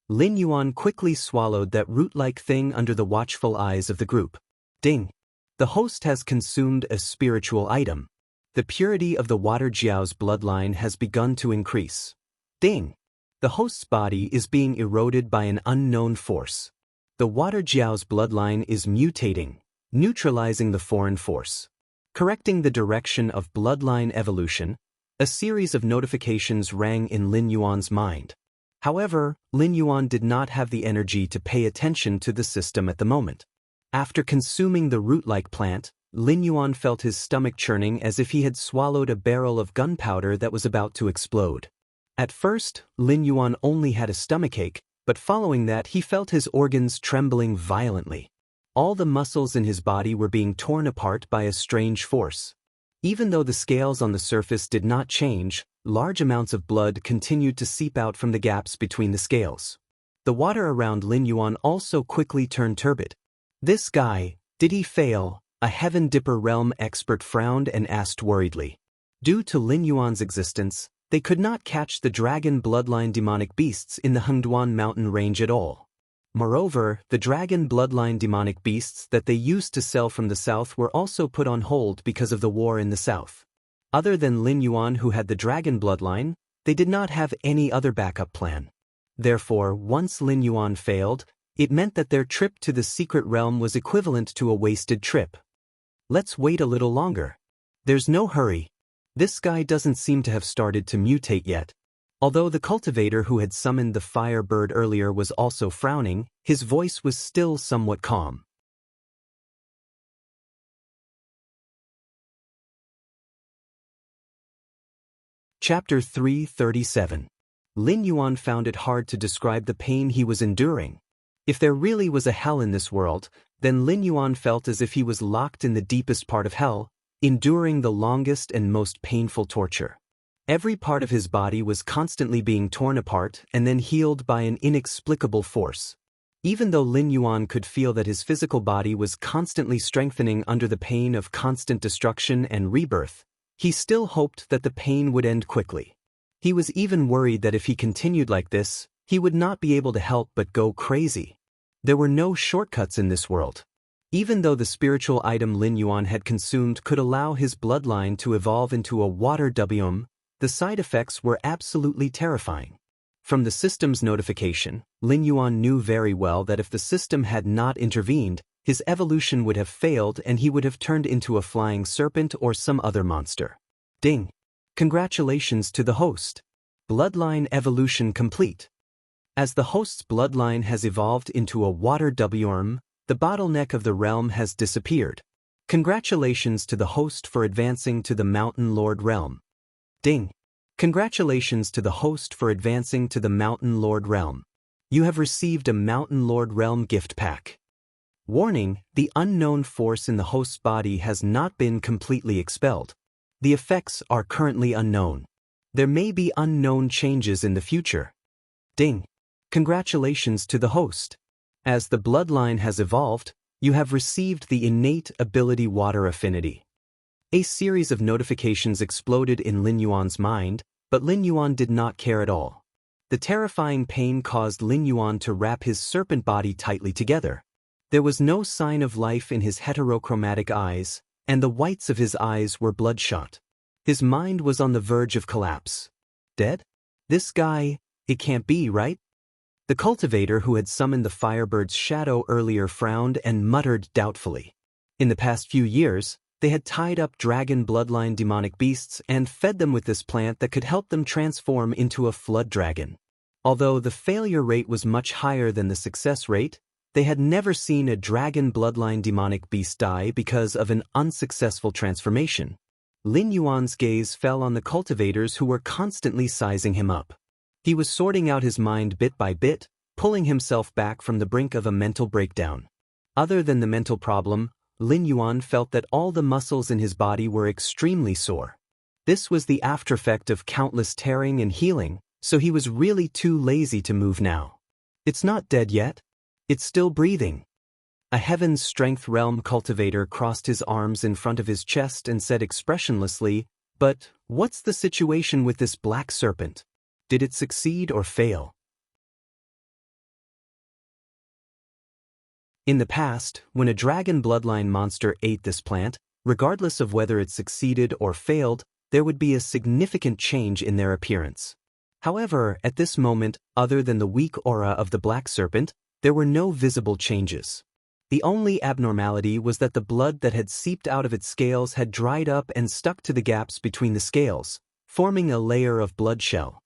Lin Yuan quickly swallowed that root-like thing under the watchful eyes of the group. Ding! The host has consumed a spiritual item. The purity of the Water Jiao's bloodline has begun to increase. Ding! The host's body is being eroded by an unknown force. The Water Jiao's bloodline is mutating, neutralizing the foreign force. Correcting the direction of bloodline evolution, a series of notifications rang in Lin Yuan's mind. However, Lin Yuan did not have the energy to pay attention to the system at the moment. After consuming the root-like plant, Lin Yuan felt his stomach churning as if he had swallowed a barrel of gunpowder that was about to explode. At first, Lin Yuan only had a stomachache, but following that he felt his organs trembling violently. All the muscles in his body were being torn apart by a strange force. Even though the scales on the surface did not change, large amounts of blood continued to seep out from the gaps between the scales. The water around Lin Yuan also quickly turned turbid. "This guy, did he fail?" A Heaven Dipper realm expert frowned and asked worriedly. Due to Lin Yuan's existence, they could not catch the dragon bloodline demonic beasts in the Hengduan mountain range at all. Moreover, the dragon bloodline demonic beasts that they used to sell from the south were also put on hold because of the war in the south. Other than Lin Yuan, who had the dragon bloodline, they did not have any other backup plan. Therefore, once Lin Yuan failed, it meant that their trip to the secret realm was equivalent to a wasted trip. Let's wait a little longer. There's no hurry. This guy doesn't seem to have started to mutate yet. Although the cultivator who had summoned the fire bird earlier was also frowning, his voice was still somewhat calm. Chapter 337. Lin Yuan found it hard to describe the pain he was enduring. If there really was a hell in this world, then Lin Yuan felt as if he was locked in the deepest part of hell, enduring the longest and most painful torture. Every part of his body was constantly being torn apart and then healed by an inexplicable force. Even though Lin Yuan could feel that his physical body was constantly strengthening under the pain of constant destruction and rebirth, he still hoped that the pain would end quickly. He was even worried that if he continued like this, he would not be able to help but go crazy. There were no shortcuts in this world. Even though the spiritual item Lin Yuan had consumed could allow his bloodline to evolve into a water WM, the side effects were absolutely terrifying. From the system's notification, Lin Yuan knew very well that if the system had not intervened, his evolution would have failed and he would have turned into a flying serpent or some other monster. Ding! Congratulations to the host. Bloodline evolution complete. As the host's bloodline has evolved into a water WM, the bottleneck of the realm has disappeared. Congratulations to the host for advancing to the Mountain Lord realm. Ding! Congratulations to the host for advancing to the Mountain Lord realm. You have received a Mountain Lord realm gift pack. Warning: the unknown force in the host's body has not been completely expelled. The effects are currently unknown. There may be unknown changes in the future. Ding! Congratulations to the host. As the bloodline has evolved, you have received the innate ability Water Affinity. A series of notifications exploded in Lin Yuan's mind, but Lin Yuan did not care at all. The terrifying pain caused Lin Yuan to wrap his serpent body tightly together. There was no sign of life in his heterochromatic eyes, and the whites of his eyes were bloodshot. His mind was on the verge of collapse. Dead? This guy, it can't be, right? The cultivator who had summoned the firebird's shadow earlier frowned and muttered doubtfully. In the past few years, they had tied up dragon bloodline demonic beasts and fed them with this plant that could help them transform into a flood dragon. Although the failure rate was much higher than the success rate, they had never seen a dragon bloodline demonic beast die because of an unsuccessful transformation. Lin Yuan's gaze fell on the cultivators who were constantly sizing him up. He was sorting out his mind bit by bit, pulling himself back from the brink of a mental breakdown. Other than the mental problem, Lin Yuan felt that all the muscles in his body were extremely sore. This was the aftereffect of countless tearing and healing, so he was really too lazy to move now. It's not dead yet. It's still breathing. A Heaven's Strength Realm cultivator crossed his arms in front of his chest and said expressionlessly, "But what's the situation with this black serpent? Did it succeed or fail?" In the past, when a dragon bloodline monster ate this plant, regardless of whether it succeeded or failed, there would be a significant change in their appearance. However, at this moment, other than the weak aura of the black serpent, there were no visible changes. The only abnormality was that the blood that had seeped out of its scales had dried up and stuck to the gaps between the scales, forming a layer of blood shell.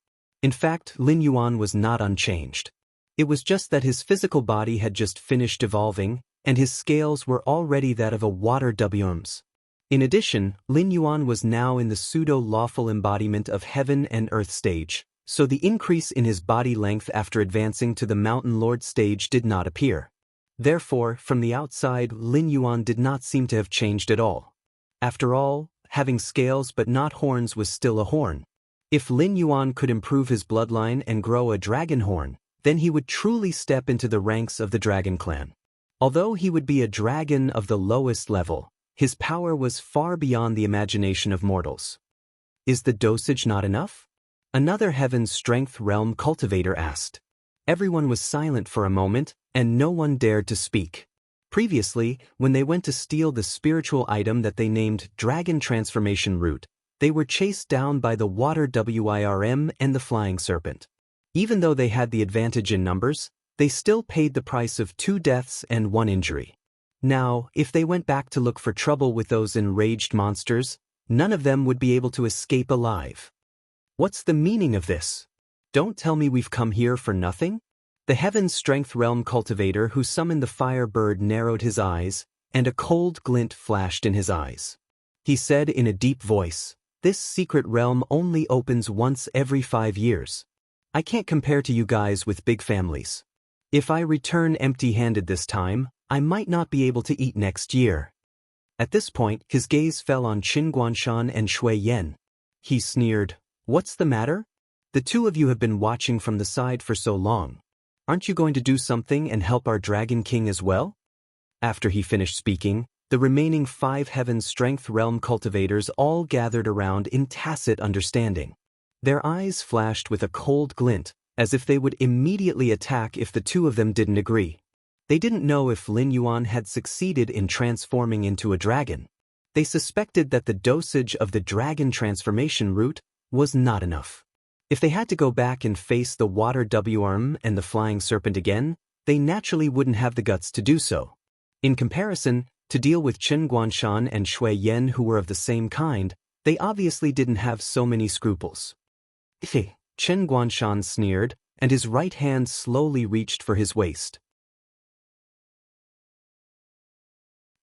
In fact, Lin Yuan was not unchanged. It was just that his physical body had just finished evolving, and his scales were already that of a water WM's. In addition, Lin Yuan was now in the pseudo-lawful embodiment of heaven and earth stage, so the increase in his body length after advancing to the Mountain Lord stage did not appear. Therefore, from the outside, Lin Yuan did not seem to have changed at all. After all, having scales but not horns was still a horn. If Lin Yuan could improve his bloodline and grow a dragon horn, then he would truly step into the ranks of the dragon clan. Although he would be a dragon of the lowest level, his power was far beyond the imagination of mortals. Is the dosage not enough? Another Heaven's Strength Realm cultivator asked. Everyone was silent for a moment, and no one dared to speak. Previously, when they went to steal the spiritual item that they named Dragon Transformation Root, they were chased down by the Water WIRM and the Flying Serpent. Even though they had the advantage in numbers, they still paid the price of 2 deaths and 1 injury. Now, if they went back to look for trouble with those enraged monsters, none of them would be able to escape alive. What's the meaning of this? Don't tell me we've come here for nothing? The Heaven's Strength Realm cultivator who summoned the fire bird narrowed his eyes, and a cold glint flashed in his eyes. He said in a deep voice, "This secret realm only opens once every 5 years. I can't compare to you guys with big families. If I return empty-handed this time, I might not be able to eat next year." At this point, his gaze fell on Qin Guanshan and Shui Yan. He sneered, "What's the matter? The two of you have been watching from the side for so long. Aren't you going to do something and help our Dragon King as well?" After he finished speaking, the remaining 5 Heaven's Strength Realm cultivators all gathered around in tacit understanding. Their eyes flashed with a cold glint, as if they would immediately attack if the two of them didn't agree. They didn't know if Lin Yuan had succeeded in transforming into a dragon. They suspected that the dosage of the dragon transformation route was not enough. If they had to go back and face the water worm and the flying serpent again, they naturally wouldn't have the guts to do so. In comparison, to deal with Chen Guanshan and Shui Yan, who were of the same kind, they obviously didn't have so many scruples. Chen Guanshan sneered, and his right hand slowly reached for his waist.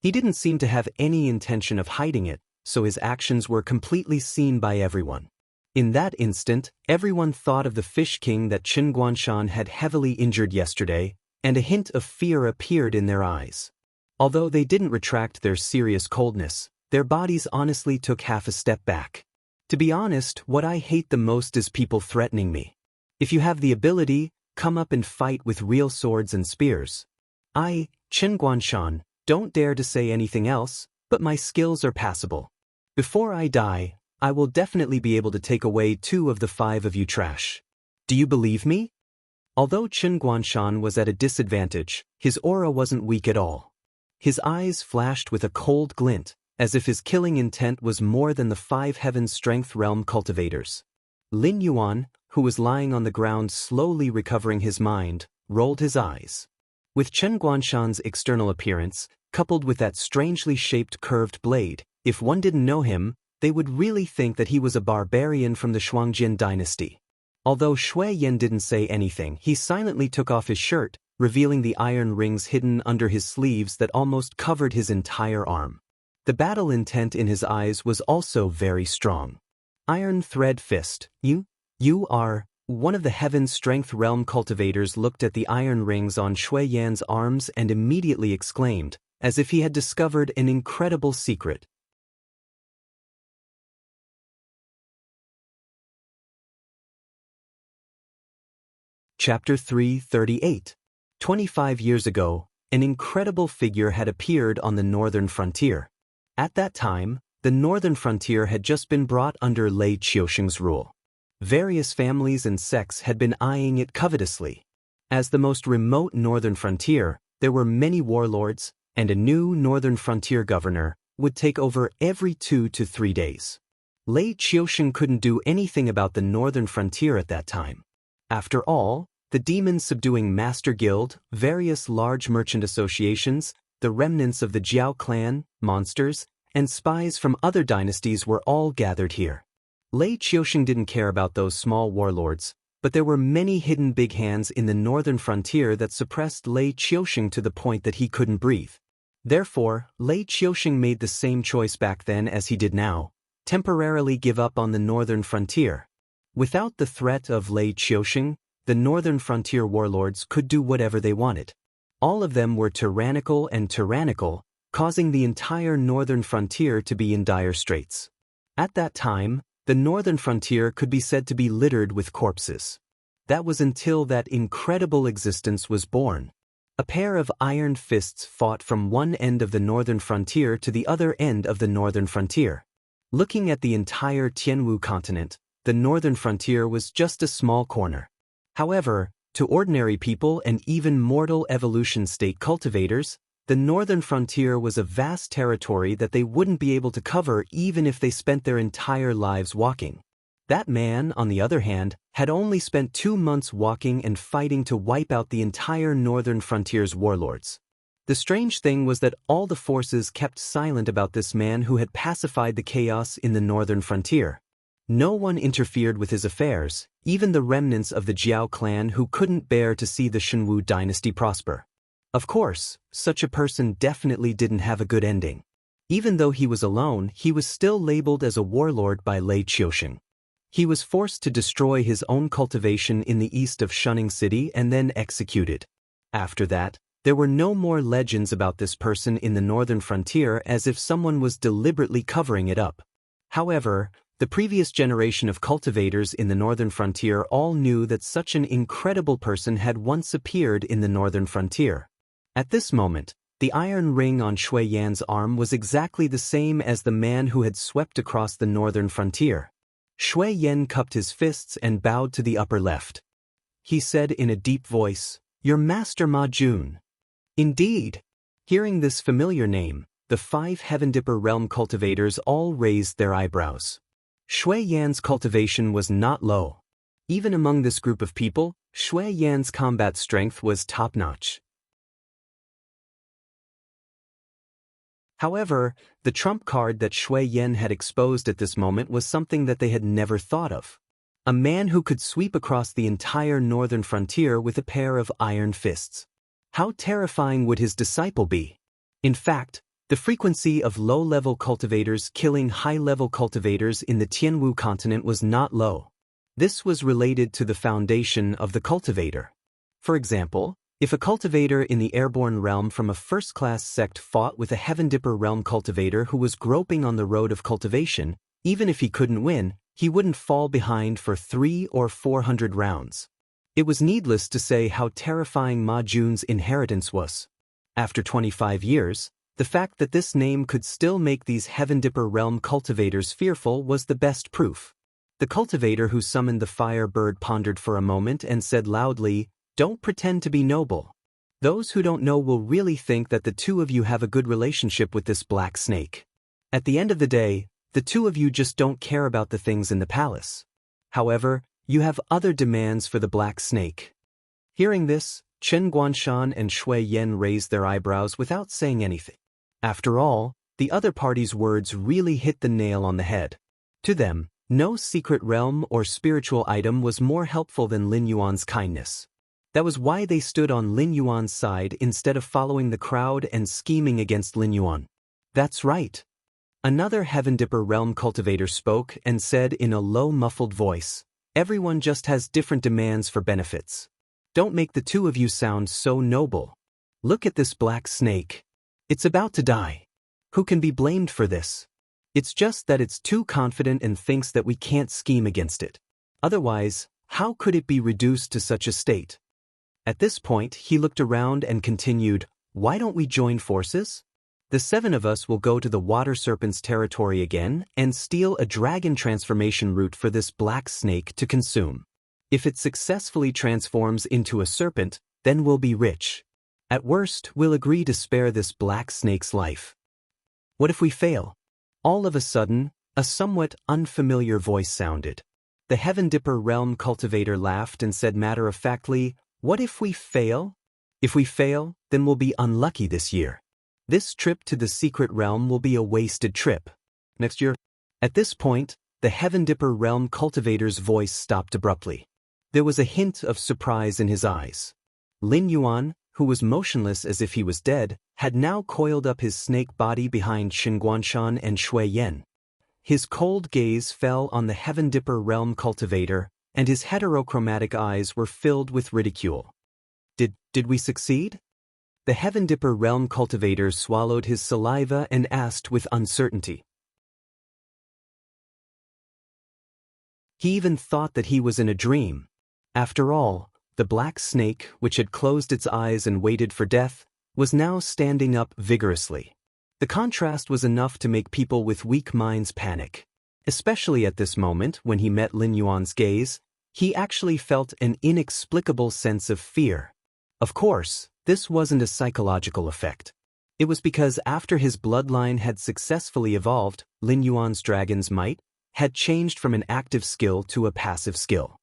He didn't seem to have any intention of hiding it, so his actions were completely seen by everyone. In that instant, everyone thought of the Fish King that Chen Guanshan had heavily injured yesterday, and a hint of fear appeared in their eyes. Although they didn't retract their serious coldness, their bodies honestly took half a step back. To be honest, what I hate the most is people threatening me. If you have the ability, come up and fight with real swords and spears. I, Chen Guanshan, don't dare to say anything else, but my skills are passable. Before I die, I will definitely be able to take away 2 of the 5 of you trash. Do you believe me? Although Chen Guanshan was at a disadvantage, his aura wasn't weak at all. His eyes flashed with a cold glint, as if his killing intent was more than the 5 heaven strength realm cultivators. Lin Yuan, who was lying on the ground slowly recovering his mind, rolled his eyes. With Chen Guanshan's external appearance, coupled with that strangely shaped curved blade, if one didn't know him, they would really think that he was a barbarian from the Shuangjin dynasty. Although Shui Yan didn't say anything, he silently took off his shirt, revealing the iron rings hidden under his sleeves that almost covered his entire arm. The battle intent in his eyes was also very strong. Iron Thread Fist, you are... One of the Heaven Strength Realm cultivators looked at the iron rings on Shui Yan's arms and immediately exclaimed, as if he had discovered an incredible secret. Chapter 338. 25 years ago, an incredible figure had appeared on the northern frontier. At that time, the northern frontier had just been brought under Lei Qiusheng's rule. Various families and sects had been eyeing it covetously. As the most remote northern frontier, there were many warlords, and a new northern frontier governor would take over every 2 to 3 days. Lei Qiusheng couldn't do anything about the northern frontier at that time. After all, the demons subduing Master Guild, various large merchant associations, the remnants of the Jiao clan, monsters, and spies from other dynasties were all gathered here. Lei Qiusheng didn't care about those small warlords, but there were many hidden big hands in the northern frontier that suppressed Lei Qiusheng to the point that he couldn't breathe. Therefore, Lei Qiusheng made the same choice back then as he did now, temporarily give up on the northern frontier. Without the threat of Lei Qiusheng, the northern frontier warlords could do whatever they wanted. All of them were tyrannical, causing the entire northern frontier to be in dire straits. At that time, the northern frontier could be said to be littered with corpses. That was until that incredible existence was born. A pair of iron fists fought from one end of the northern frontier to the other end of the northern frontier. Looking at the entire Tianwu continent, the northern frontier was just a small corner. However, to ordinary people and even mortal evolution state cultivators, the northern frontier was a vast territory that they wouldn't be able to cover even if they spent their entire lives walking. That man, on the other hand, had only spent 2 months walking and fighting to wipe out the entire northern frontier's warlords. The strange thing was that all the forces kept silent about this man who had pacified the chaos in the northern frontier. No one interfered with his affairs, even the remnants of the Jiao clan who couldn't bear to see the Shenwu dynasty prosper. Of course, such a person definitely didn't have a good ending. Even though he was alone, he was still labeled as a warlord by Lei Qiusheng. He was forced to destroy his own cultivation in the east of Shunning City and then executed. After that, there were no more legends about this person in the northern frontier as if someone was deliberately covering it up. However, the previous generation of cultivators in the northern frontier all knew that such an incredible person had once appeared in the northern frontier. At this moment, the iron ring on Shui Yan's arm was exactly the same as the man who had swept across the northern frontier. Shui Yan cupped his fists and bowed to the upper left. He said in a deep voice, "Your master Ma Jun." Indeed. Hearing this familiar name, the 5 Heaven Dipper realm cultivators all raised their eyebrows. Shui Yan's cultivation was not low. Even among this group of people, Shui Yan's combat strength was top-notch. However, the trump card that Shui Yan had exposed at this moment was something that they had never thought of. A man who could sweep across the entire northern frontier with a pair of iron fists. How terrifying would his disciple be? In fact, the frequency of low-level cultivators killing high-level cultivators in the Tianwu continent was not low. This was related to the foundation of the cultivator. For example, if a cultivator in the airborne realm from a first-class sect fought with a Heaven Dipper realm cultivator who was groping on the road of cultivation, even if he couldn't win, he wouldn't fall behind for 300 or 400 rounds. It was needless to say how terrifying Ma Jun's inheritance was. After 25 years, the fact that this name could still make these Heaven Dipper realm cultivators fearful was the best proof. The cultivator who summoned the fire bird pondered for a moment and said loudly, "Don't pretend to be noble. Those who don't know will really think that the two of you have a good relationship with this black snake. At the end of the day, the two of you just don't care about the things in the palace. However, you have other demands for the black snake." Hearing this, Chen Guanshan and Shui Yan raised their eyebrows without saying anything. After all, the other party's words really hit the nail on the head. To them, no secret realm or spiritual item was more helpful than Lin Yuan's kindness. That was why they stood on Lin Yuan's side instead of following the crowd and scheming against Lin Yuan. That's right. Another Heaven Dipper realm cultivator spoke and said in a low muffled voice, "Everyone just has different demands for benefits. Don't make the two of you sound so noble. Look at this black snake. It's about to die. Who can be blamed for this? It's just that it's too confident and thinks that we can't scheme against it. Otherwise, how could it be reduced to such a state?" At this point, he looked around and continued, "Why don't we join forces? The 7 of us will go to the water serpent's territory again and steal a dragon transformation root for this black snake to consume. If it successfully transforms into a serpent, then we'll be rich. At worst, we'll agree to spare this black snake's life. What if we fail?" All of a sudden, a somewhat unfamiliar voice sounded. The Heaven Dipper realm cultivator laughed and said matter-of-factly, "What if we fail? If we fail, then we'll be unlucky this year. This trip to the secret realm will be a wasted trip. Next year." At this point, the Heaven Dipper realm cultivator's voice stopped abruptly. There was a hint of surprise in his eyes. Lin Yuan, who was motionless as if he was dead, had now coiled up his snake body behind Guanshan and Shui Yan. His cold gaze fell on the Heaven Dipper realm cultivator, and his heterochromatic eyes were filled with ridicule. Did we succeed?" The Heaven Dipper realm cultivator swallowed his saliva and asked with uncertainty. He even thought that he was in a dream. After all, the black snake, which had closed its eyes and waited for death, was now standing up vigorously. The contrast was enough to make people with weak minds panic. Especially at this moment when he met Lin Yuan's gaze, he actually felt an inexplicable sense of fear. Of course, this wasn't a psychological effect. It was because after his bloodline had successfully evolved, Lin Yuan's dragon's might had changed from an active skill to a passive skill.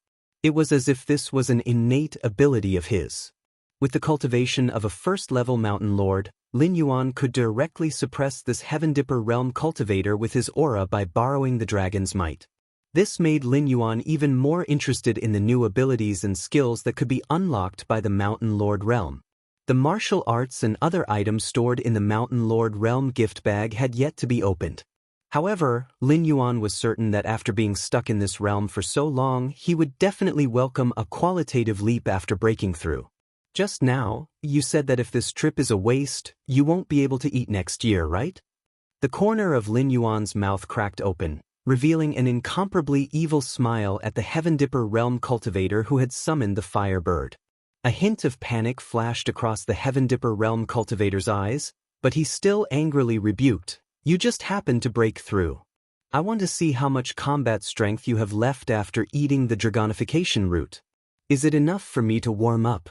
It was as if this was an innate ability of his. With the cultivation of a first-level mountain lord, Lin Yuan could directly suppress this Heaven Dipper realm cultivator with his aura by borrowing the dragon's might. This made Lin Yuan even more interested in the new abilities and skills that could be unlocked by the Mountain Lord realm. The martial arts and other items stored in the Mountain Lord realm gift bag had yet to be opened. However, Lin Yuan was certain that after being stuck in this realm for so long, he would definitely welcome a qualitative leap after breaking through. "Just now, you said that if this trip is a waste, you won't be able to eat next year, right?" The corner of Lin Yuan's mouth cracked open, revealing an incomparably evil smile at the Heaven Dipper realm cultivator who had summoned the fire bird. A hint of panic flashed across the Heaven Dipper realm cultivator's eyes, but he still angrily rebuked, "You just happened to break through. I want to see how much combat strength you have left after eating the dragonification root. Is it enough for me to warm up?"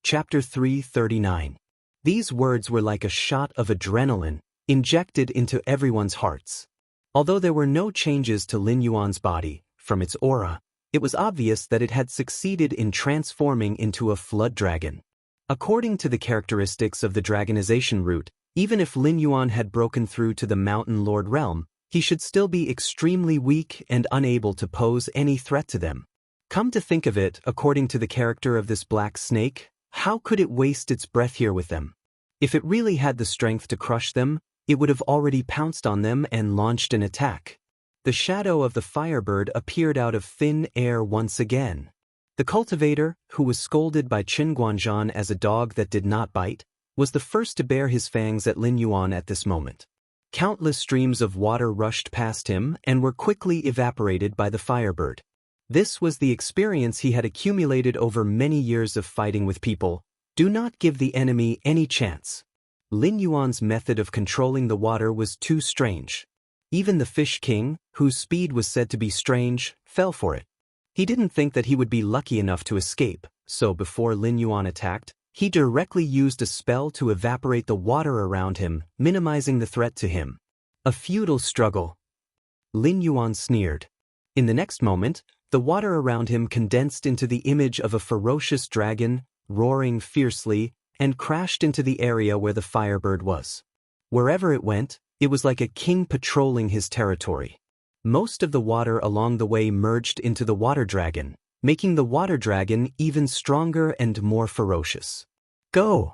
Chapter 339. These words were like a shot of adrenaline, injected into everyone's hearts. Although there were no changes to Lin Yuan's body, from its aura, it was obvious that it had succeeded in transforming into a flood dragon. According to the characteristics of the dragonization route, even if Lin Yuan had broken through to the Mountain Lord realm, he should still be extremely weak and unable to pose any threat to them. Come to think of it, according to the character of this black snake, how could it waste its breath here with them? If it really had the strength to crush them, it would have already pounced on them and launched an attack. The shadow of the firebird appeared out of thin air once again. The cultivator, who was scolded by Qin Guanzhan as a dog that did not bite, was the first to bare his fangs at Lin Yuan at this moment. Countless streams of water rushed past him and were quickly evaporated by the firebird. This was the experience he had accumulated over many years of fighting with people. Do not give the enemy any chance. Lin Yuan's method of controlling the water was too strange. Even the Fish King, whose speed was said to be strange, fell for it. He didn't think that he would be lucky enough to escape, so before Lin Yuan attacked, he directly used a spell to evaporate the water around him, minimizing the threat to him. A futile struggle. Lin Yuan sneered. In the next moment, the water around him condensed into the image of a ferocious dragon, roaring fiercely, and crashed into the area where the firebird was. Wherever it went, it was like a king patrolling his territory. Most of the water along the way merged into the water dragon, making the water dragon even stronger and more ferocious. Go!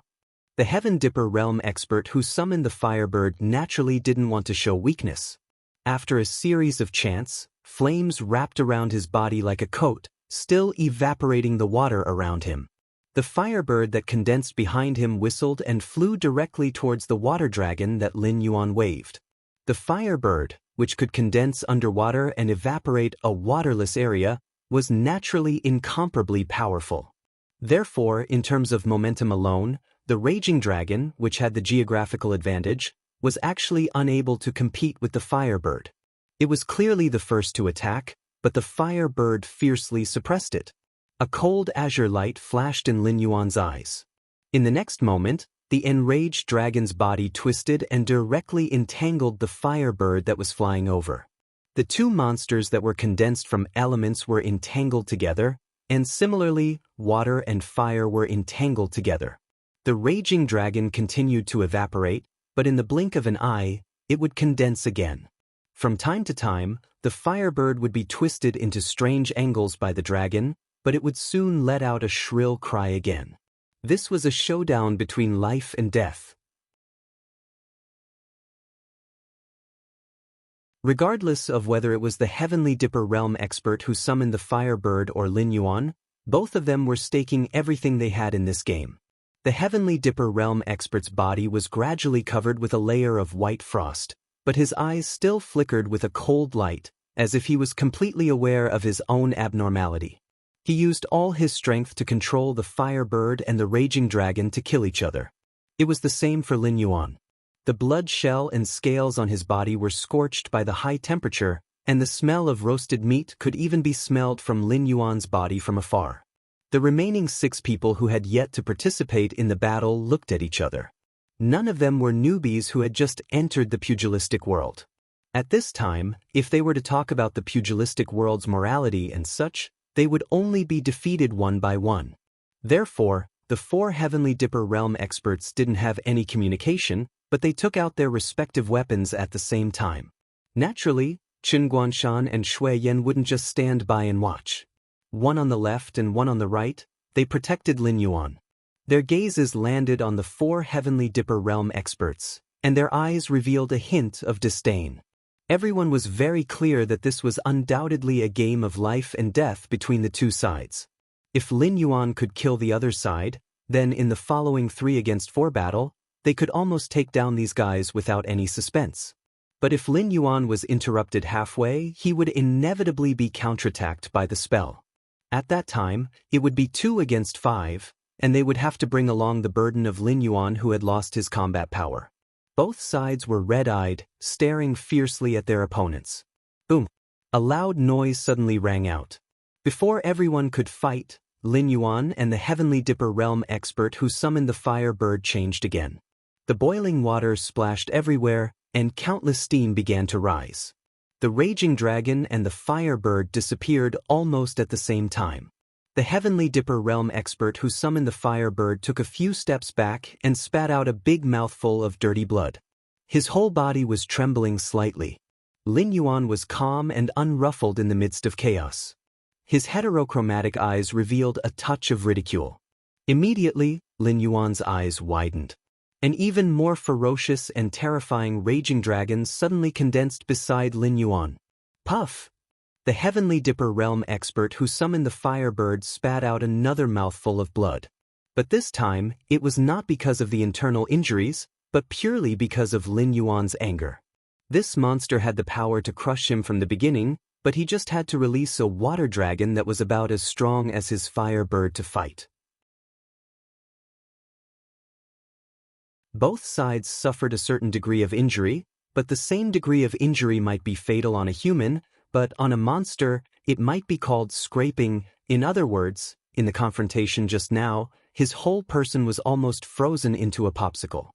The Heaven Dipper realm expert who summoned the firebird naturally didn't want to show weakness. After a series of chants, flames wrapped around his body like a coat, still evaporating the water around him. The firebird that condensed behind him whistled and flew directly towards the water dragon that Lin Yuan waved. The firebird, which could condense underwater and evaporate a waterless area, was naturally incomparably powerful. Therefore, in terms of momentum alone, the raging dragon, which had the geographical advantage, was actually unable to compete with the firebird. It was clearly the first to attack, but the firebird fiercely suppressed it. A cold azure light flashed in Lin Yuan's eyes. In the next moment, the enraged dragon's body twisted and directly entangled the firebird that was flying over. The two monsters that were condensed from elements were entangled together, and similarly, water and fire were entangled together. The raging dragon continued to evaporate, but in the blink of an eye, it would condense again. From time to time, the firebird would be twisted into strange angles by the dragon, but it would soon let out a shrill cry again. This was a showdown between life and death. Regardless of whether it was the Heavenly Dipper realm expert who summoned the firebird or Lin Yuan, both of them were staking everything they had in this game. The Heavenly Dipper realm expert's body was gradually covered with a layer of white frost, but his eyes still flickered with a cold light, as if he was completely aware of his own abnormality. He used all his strength to control the firebird and the raging dragon to kill each other. It was the same for Lin Yuan. The blood shell and scales on his body were scorched by the high temperature, and the smell of roasted meat could even be smelled from Lin Yuan's body from afar. The remaining 6 people who had yet to participate in the battle looked at each other. None of them were newbies who had just entered the pugilistic world. At this time, if they were to talk about the pugilistic world's morality and such, they would only be defeated one by one. Therefore, the 4 Heavenly Dipper realm experts didn't have any communication, but they took out their respective weapons at the same time. Naturally, Qin Guanshan and Shui Yan wouldn't just stand by and watch. One on the left and one on the right, they protected Lin Yuan. Their gazes landed on the 4 Heavenly Dipper realm experts, and their eyes revealed a hint of disdain. Everyone was very clear that this was undoubtedly a game of life and death between the two sides. If Lin Yuan could kill the other side, then in the following 3 against 4 battle, they could almost take down these guys without any suspense. But if Lin Yuan was interrupted halfway, he would inevitably be counterattacked by the spell. At that time, it would be 2 against 5, and they would have to bring along the burden of Lin Yuan who had lost his combat power. Both sides were red-eyed, staring fiercely at their opponents. Boom! A loud noise suddenly rang out. Before everyone could fight, Lin Yuan and the Heavenly Dipper Realm expert who summoned the fire bird changed again. The boiling water splashed everywhere, and countless steam began to rise. The raging dragon and the fire bird disappeared almost at the same time. The Heavenly Dipper Realm expert who summoned the fire bird took a few steps back and spat out a big mouthful of dirty blood. His whole body was trembling slightly. Lin Yuan was calm and unruffled in the midst of chaos. His heterochromatic eyes revealed a touch of ridicule. Immediately, Lin Yuan's eyes widened. An even more ferocious and terrifying raging dragon suddenly condensed beside Lin Yuan. Puff! The Heavenly Dipper Realm expert who summoned the fire bird spat out another mouthful of blood. But this time, it was not because of the internal injuries, but purely because of Lin Yuan's anger. This monster had the power to crush him from the beginning, but he just had to release a water dragon that was about as strong as his fire bird to fight. Both sides suffered a certain degree of injury, but the same degree of injury might be fatal on a human, but on a monster, it might be called scraping. In other words, in the confrontation just now, his whole person was almost frozen into a popsicle.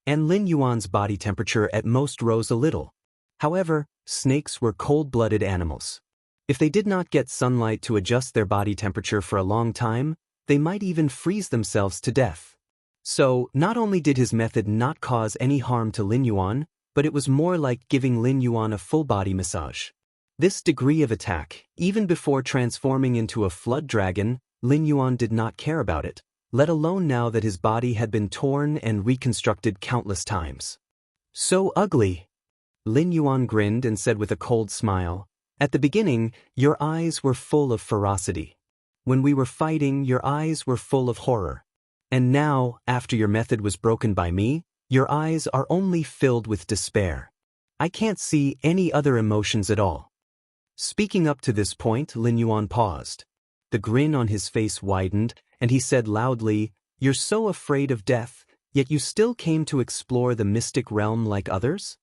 And Lin Yuan's body temperature at most rose a little. However, snakes were cold-blooded animals. If they did not get sunlight to adjust their body temperature for a long time, they might even freeze themselves to death. So, not only did his method not cause any harm to Lin Yuan, but it was more like giving Lin Yuan a full-body massage. This degree of attack, even before transforming into a flood dragon, Lin Yuan did not care about it, let alone now that his body had been torn and reconstructed countless times. So ugly! Lin Yuan grinned and said with a cold smile, "At the beginning, your eyes were full of ferocity. When we were fighting, your eyes were full of horror. And now, after your method was broken by me, your eyes are only filled with despair. I can't see any other emotions at all." Speaking up to this point, Lin Yuan paused. The grin on his face widened, and he said loudly, "You're so afraid of death, yet you still came to explore the mystic realm like others?"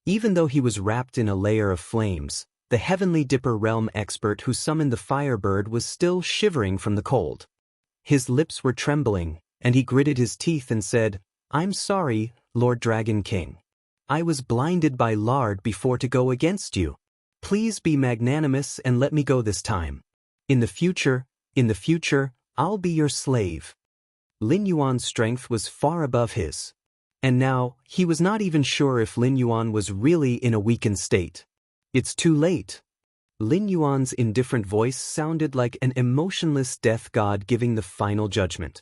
Even though he was wrapped in a layer of flames, the Heavenly Dipper Realm expert who summoned the fire bird was still shivering from the cold. His lips were trembling, and he gritted his teeth and said, "I'm sorry, Lord Dragon King. I was blinded by lard before to go against you. Please be magnanimous and let me go this time. In the future, I'll be your slave." Lin Yuan's strength was far above his. And now, he was not even sure if Lin Yuan was really in a weakened state. "It's too late." Lin Yuan's indifferent voice sounded like an emotionless death god giving the final judgment.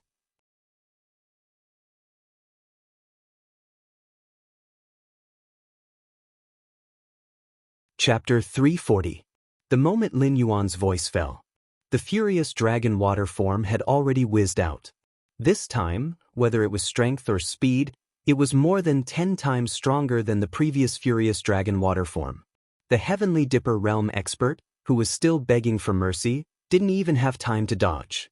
Chapter 340. The moment Lin Yuan's voice fell, the furious dragon water form had already whizzed out. This time, whether it was strength or speed, it was more than 10 times stronger than the previous furious dragon water form. The Heavenly Dipper Realm expert, who was still begging for mercy, didn't even have time to dodge.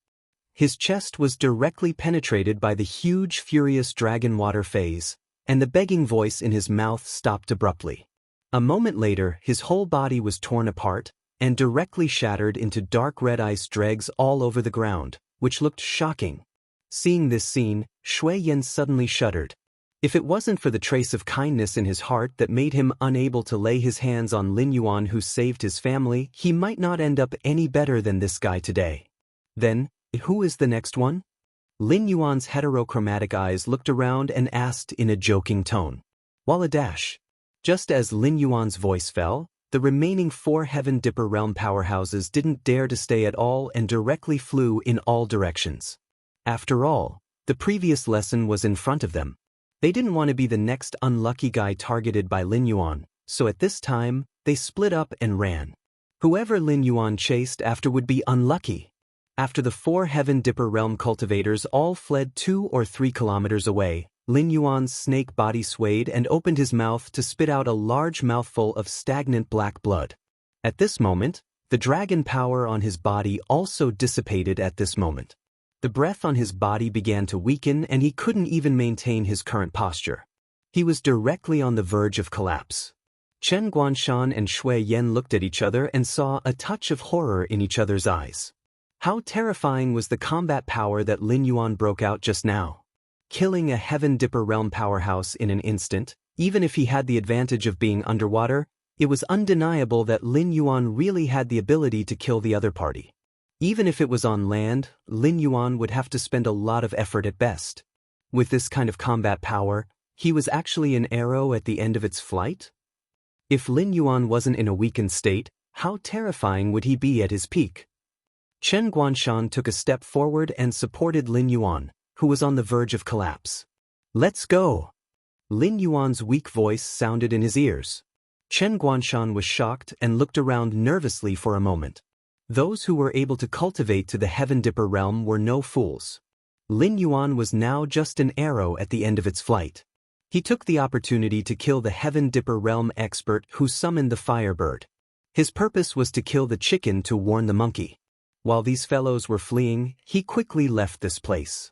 His chest was directly penetrated by the huge furious dragon water phase, and the begging voice in his mouth stopped abruptly. A moment later, his whole body was torn apart and directly shattered into dark red ice dregs all over the ground, which looked shocking. Seeing this scene, Shui Yan suddenly shuddered. If it wasn't for the trace of kindness in his heart that made him unable to lay his hands on Lin Yuan who saved his family, he might not end up any better than this guy today. Then, who is the next one? Lin Yuan's heterochromatic eyes looked around and asked in a joking tone. Walladash. Just as Lin Yuan's voice fell, the remaining 4 Heaven Dipper Realm powerhouses didn't dare to stay at all and directly flew in all directions. After all, the previous lesson was in front of them. They didn't want to be the next unlucky guy targeted by Lin Yuan, so at this time, they split up and ran. Whoever Lin Yuan chased after would be unlucky. After the 4 Heaven Dipper Realm cultivators all fled 2 or 3 kilometers away, Lin Yuan's snake body swayed and opened his mouth to spit out a large mouthful of stagnant black blood. At this moment, the dragon power on his body also dissipated at this moment. The breath on his body began to weaken and he couldn't even maintain his current posture. He was directly on the verge of collapse. Chen Guanshan and Shui Yan looked at each other and saw a touch of horror in each other's eyes. How terrifying was the combat power that Lin Yuan broke out just now? Killing a Heaven Dipper realm powerhouse in an instant, even if he had the advantage of being underwater, it was undeniable that Lin Yuan really had the ability to kill the other party. Even if it was on land, Lin Yuan would have to spend a lot of effort at best. With this kind of combat power, he was actually an arrow at the end of its flight? If Lin Yuan wasn't in a weakened state, how terrifying would he be at his peak? Chen Guanshan took a step forward and supported Lin Yuan, who was on the verge of collapse. "Let's go!" Lin Yuan's weak voice sounded in his ears. Chen Guanshan was shocked and looked around nervously for a moment. Those who were able to cultivate to the Heaven Dipper realm were no fools. Lin Yuan was now just an arrow at the end of its flight. He took the opportunity to kill the Heaven Dipper realm expert who summoned the Firebird. His purpose was to kill the chicken to warn the monkey. While these fellows were fleeing, he quickly left this place.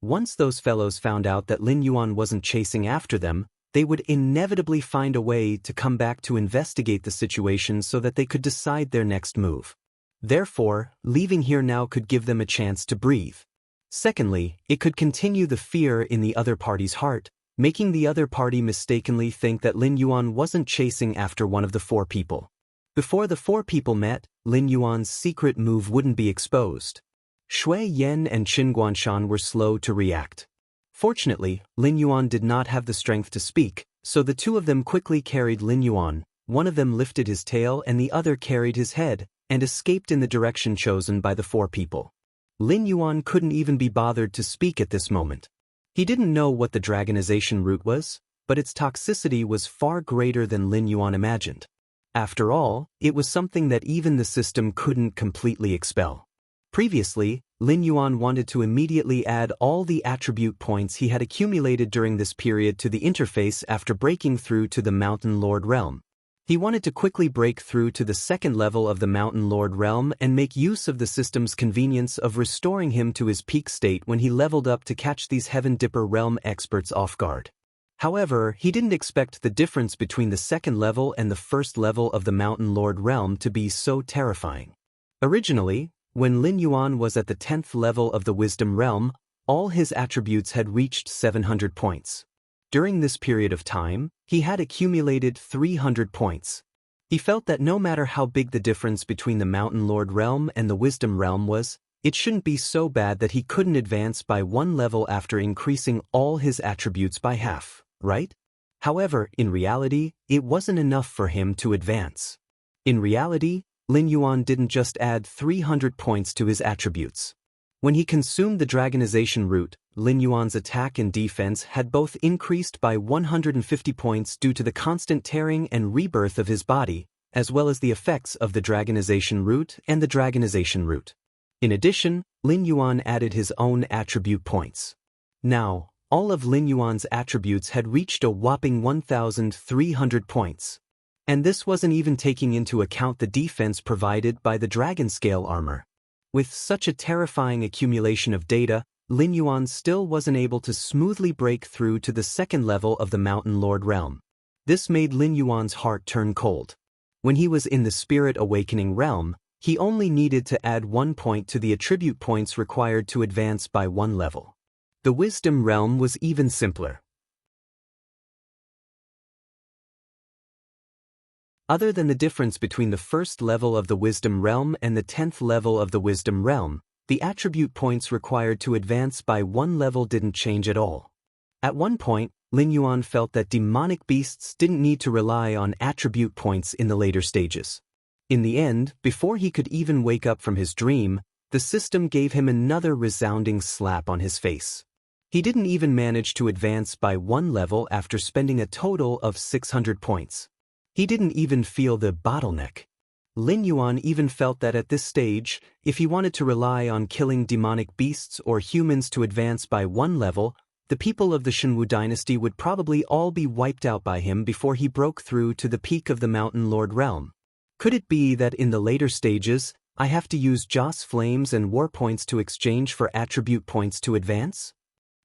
Once those fellows found out that Lin Yuan wasn't chasing after them, they would inevitably find a way to come back to investigate the situation so that they could decide their next move. Therefore, leaving here now could give them a chance to breathe. Secondly, it could continue the fear in the other party's heart, making the other party mistakenly think that Lin Yuan wasn't chasing after one of the four people. Before the four people met, Lin Yuan's secret move wouldn't be exposed. Shui Yan and Qin Guanshan were slow to react. Fortunately, Lin Yuan did not have the strength to speak, so the two of them quickly carried Lin Yuan. One of them lifted his tail and the other carried his head, and escaped in the direction chosen by the four people. Lin Yuan couldn't even be bothered to speak at this moment. He didn't know what the dragonization root was, but its toxicity was far greater than Lin Yuan imagined. After all, it was something that even the system couldn't completely expel. Previously, Lin Yuan wanted to immediately add all the attribute points he had accumulated during this period to the interface after breaking through to the Mountain Lord realm. He wanted to quickly break through to the second level of the Mountain Lord realm and make use of the system's convenience of restoring him to his peak state when he leveled up to catch these Heaven Dipper realm experts off guard. However, he didn't expect the difference between the second level and the first level of the Mountain Lord realm to be so terrifying. Originally, when Lin Yuan was at the 10th level of the Wisdom realm, all his attributes had reached 700 points. During this period of time, he had accumulated 300 points. He felt that no matter how big the difference between the Mountain Lord realm and the Wisdom realm was, it shouldn't be so bad that he couldn't advance by one level after increasing all his attributes by half, right? However, in reality, it wasn't enough for him to advance. In reality, Lin Yuan didn't just add 300 points to his attributes. When he consumed the dragonization root, Lin Yuan's attack and defense had both increased by 150 points due to the constant tearing and rebirth of his body, as well as the effects of the dragonization root and the dragonization root. In addition, Lin Yuan added his own attribute points. Now, all of Lin Yuan's attributes had reached a whopping 1,300 points. And this wasn't even taking into account the defense provided by the dragon scale armor. With such a terrifying accumulation of data, Lin Yuan still wasn't able to smoothly break through to the second level of the Mountain Lord realm. This made Lin Yuan's heart turn cold. When he was in the Spirit Awakening realm, he only needed to add 1 point to the attribute points required to advance by one level. The Wisdom realm was even simpler. Other than the difference between the first level of the Wisdom realm and the 10th level of the Wisdom realm, the attribute points required to advance by one level didn't change at all. At one point, Lin Yuan felt that demonic beasts didn't need to rely on attribute points in the later stages. In the end, before he could even wake up from his dream, the system gave him another resounding slap on his face. He didn't even manage to advance by one level after spending a total of 600 points. He didn't even feel the bottleneck. Lin Yuan even felt that at this stage, if he wanted to rely on killing demonic beasts or humans to advance by one level, the people of the Shenwu dynasty would probably all be wiped out by him before he broke through to the peak of the Mountain Lord realm. Could it be that in the later stages, I have to use Joss Flames and War Points to exchange for attribute points to advance?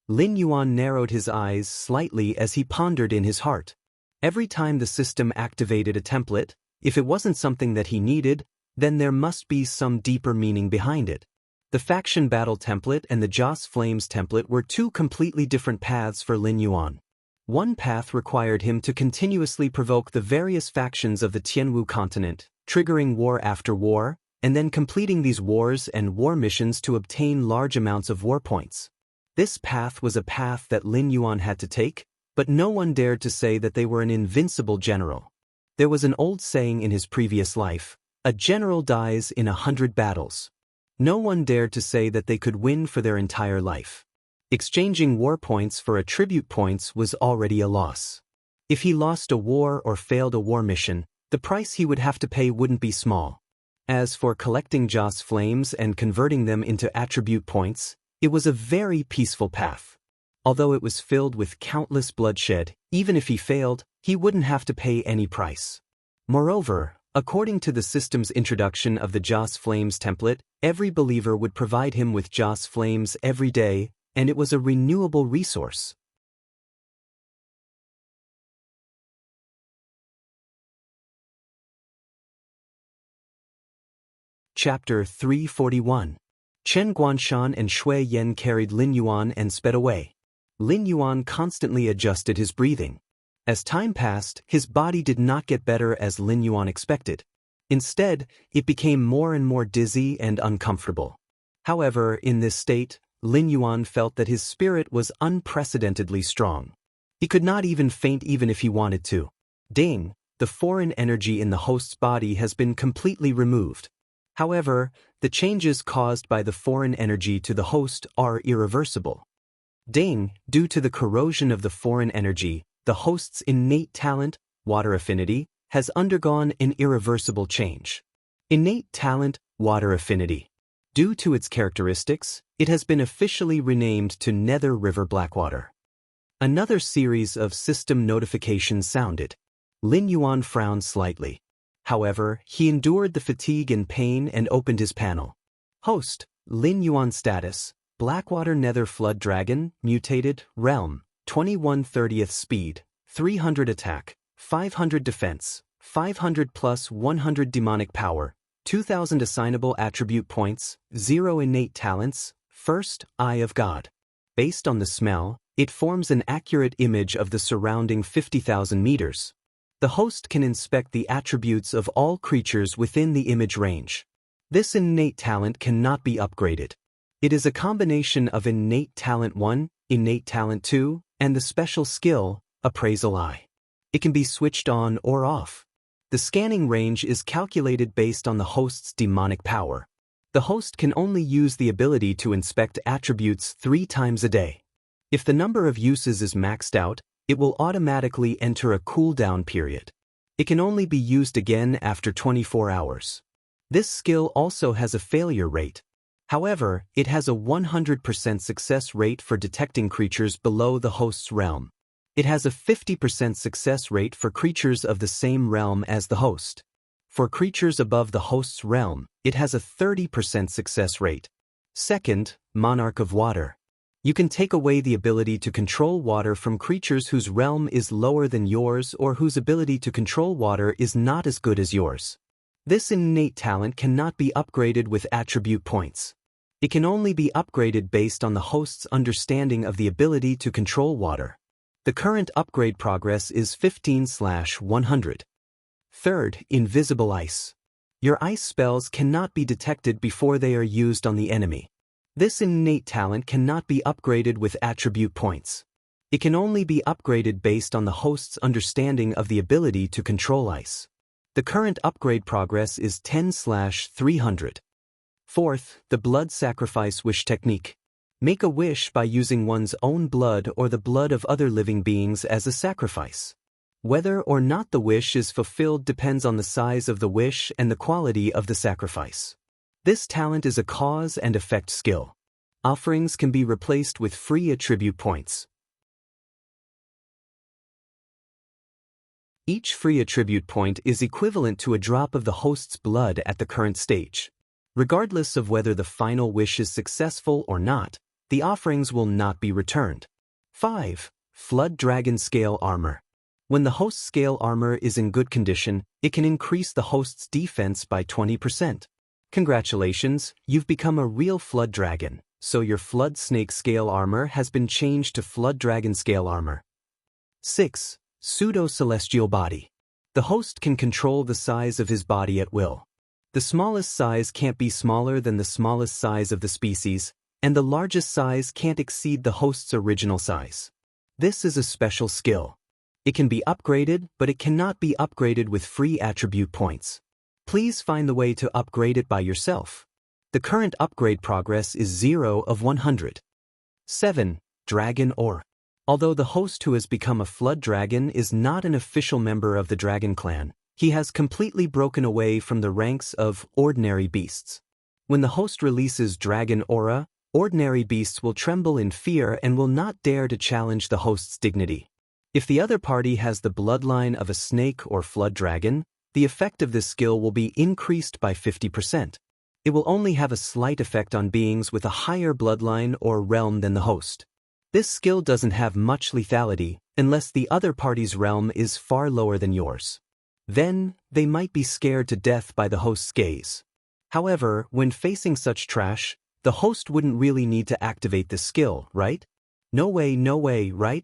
Lin Yuan narrowed his eyes slightly as he pondered in his heart. Every time the system activated a template, If it wasn't something that he needed, then there must be some deeper meaning behind it. The Faction Battle template and the Joss Flames template were two completely different paths for Lin Yuan. One path required him to continuously provoke the various factions of the Tianwu continent, triggering war after war, and then completing these wars and war missions to obtain large amounts of war points. This path was a path that Lin Yuan had to take, but no one dared to say that they were an invincible general. There was an old saying in his previous life, "A general dies in 100 battles." No one dared to say that they could win for their entire life. Exchanging war points for attribute points was already a loss. If he lost a war or failed a war mission, the price he would have to pay wouldn't be small. As for collecting Joss Flames and converting them into attribute points, it was a very peaceful path. Although it was filled with countless bloodshed, even if he failed, he wouldn't have to pay any price. Moreover, according to the system's introduction of the Joss Flames template, every believer would provide him with Joss Flames every day, and it was a renewable resource. Chapter 341. Chen Guanshan and Shui Yan carried Lin Yuan and sped away. Lin Yuan constantly adjusted his breathing. As time passed, his body did not get better as Lin Yuan expected. Instead, it became more and more dizzy and uncomfortable. However, in this state, Lin Yuan felt that his spirit was unprecedentedly strong. He could not even faint even if he wanted to. Ding, the foreign energy in the host's body has been completely removed. However, the changes caused by the foreign energy to the host are irreversible. Ding, due to the corrosion of the foreign energy, the host's innate talent, water affinity, has undergone an irreversible change. Innate talent, water affinity. Due to its characteristics, it has been officially renamed to Nether River Blackwater. Another series of system notifications sounded. Lin Yuan frowned slightly. However, he endured the fatigue and pain and opened his panel. Host, Lin Yuan status, Blackwater Nether Flood Dragon, mutated, realm, 21/30th speed, 300 attack, 500 defense, 500 plus 100 demonic power, 2000 assignable attribute points, 0 innate talents, first, Eye of God. Based on the smell, it forms an accurate image of the surrounding 50,000 meters. The host can inspect the attributes of all creatures within the image range. This innate talent cannot be upgraded. It is a combination of innate talent 1, innate talent 2, and the special skill, Appraisal Eye. It can be switched on or off. The scanning range is calculated based on the host's demonic power. The host can only use the ability to inspect attributes 3 times a day. If the number of uses is maxed out, it will automatically enter a cooldown period. It can only be used again after 24 hours. This skill also has a failure rate. However, it has a 100% success rate for detecting creatures below the host's realm. It has a 50% success rate for creatures of the same realm as the host. For creatures above the host's realm, it has a 30% success rate. Second, Monarch of Water. You can take away the ability to control water from creatures whose realm is lower than yours or whose ability to control water is not as good as yours. This innate talent cannot be upgraded with attribute points. It can only be upgraded based on the host's understanding of the ability to control water. The current upgrade progress is 15/100. Third, Invisible Ice. Your ice spells cannot be detected before they are used on the enemy. This innate talent cannot be upgraded with attribute points. It can only be upgraded based on the host's understanding of the ability to control ice. The current upgrade progress is 10/300. Fourth, the Blood Sacrifice Wish Technique. Make a wish by using one's own blood or the blood of other living beings as a sacrifice. Whether or not the wish is fulfilled depends on the size of the wish and the quality of the sacrifice. This talent is a cause and effect skill. Offerings can be replaced with free attribute points. Each free attribute point is equivalent to a drop of the host's blood at the current stage. Regardless of whether the final wish is successful or not, the offerings will not be returned. 5. Flood Dragon Scale Armor. When the host's scale armor is in good condition, it can increase the host's defense by 20%. Congratulations, you've become a real Flood Dragon, so your Flood Snake scale armor has been changed to Flood Dragon scale armor. 6. Pseudo-celestial body. The host can control the size of his body at will. The smallest size can't be smaller than the smallest size of the species, and the largest size can't exceed the host's original size. This is a special skill. It can be upgraded, but it cannot be upgraded with free attribute points. Please find the way to upgrade it by yourself. The current upgrade progress is 0 of 100. 7. Dragon Aura. Although the host who has become a Flood Dragon is not an official member of the Dragon Clan, he has completely broken away from the ranks of ordinary beasts. When the host releases Dragon Aura, ordinary beasts will tremble in fear and will not dare to challenge the host's dignity. If the other party has the bloodline of a snake or Flood Dragon, the effect of this skill will be increased by 50%. It will only have a slight effect on beings with a higher bloodline or realm than the host. This skill doesn't have much lethality unless the other party's realm is far lower than yours. Then, they might be scared to death by the host's gaze. However, when facing such trash, the host wouldn't really need to activate this skill, right? No way, right?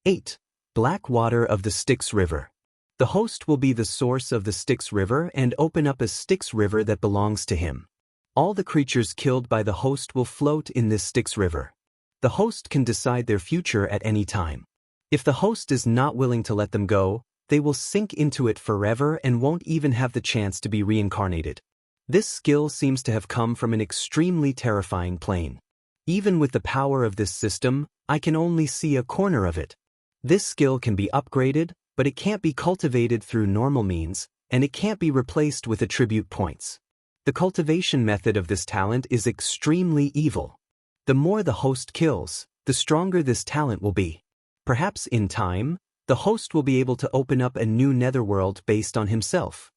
8. Black Water of the Styx River. The host will be the source of the Styx River and open up a Styx River that belongs to him. All the creatures killed by the host will float in this Styx River. The host can decide their future at any time. If the host is not willing to let them go, they will sink into it forever and won't even have the chance to be reincarnated. This skill seems to have come from an extremely terrifying plane. Even with the power of this system, I can only see a corner of it. This skill can be upgraded, but it can't be cultivated through normal means, and it can't be replaced with attribute points. The cultivation method of this talent is extremely evil. The more the host kills, the stronger this talent will be. Perhaps in time, the host will be able to open up a new netherworld based on himself.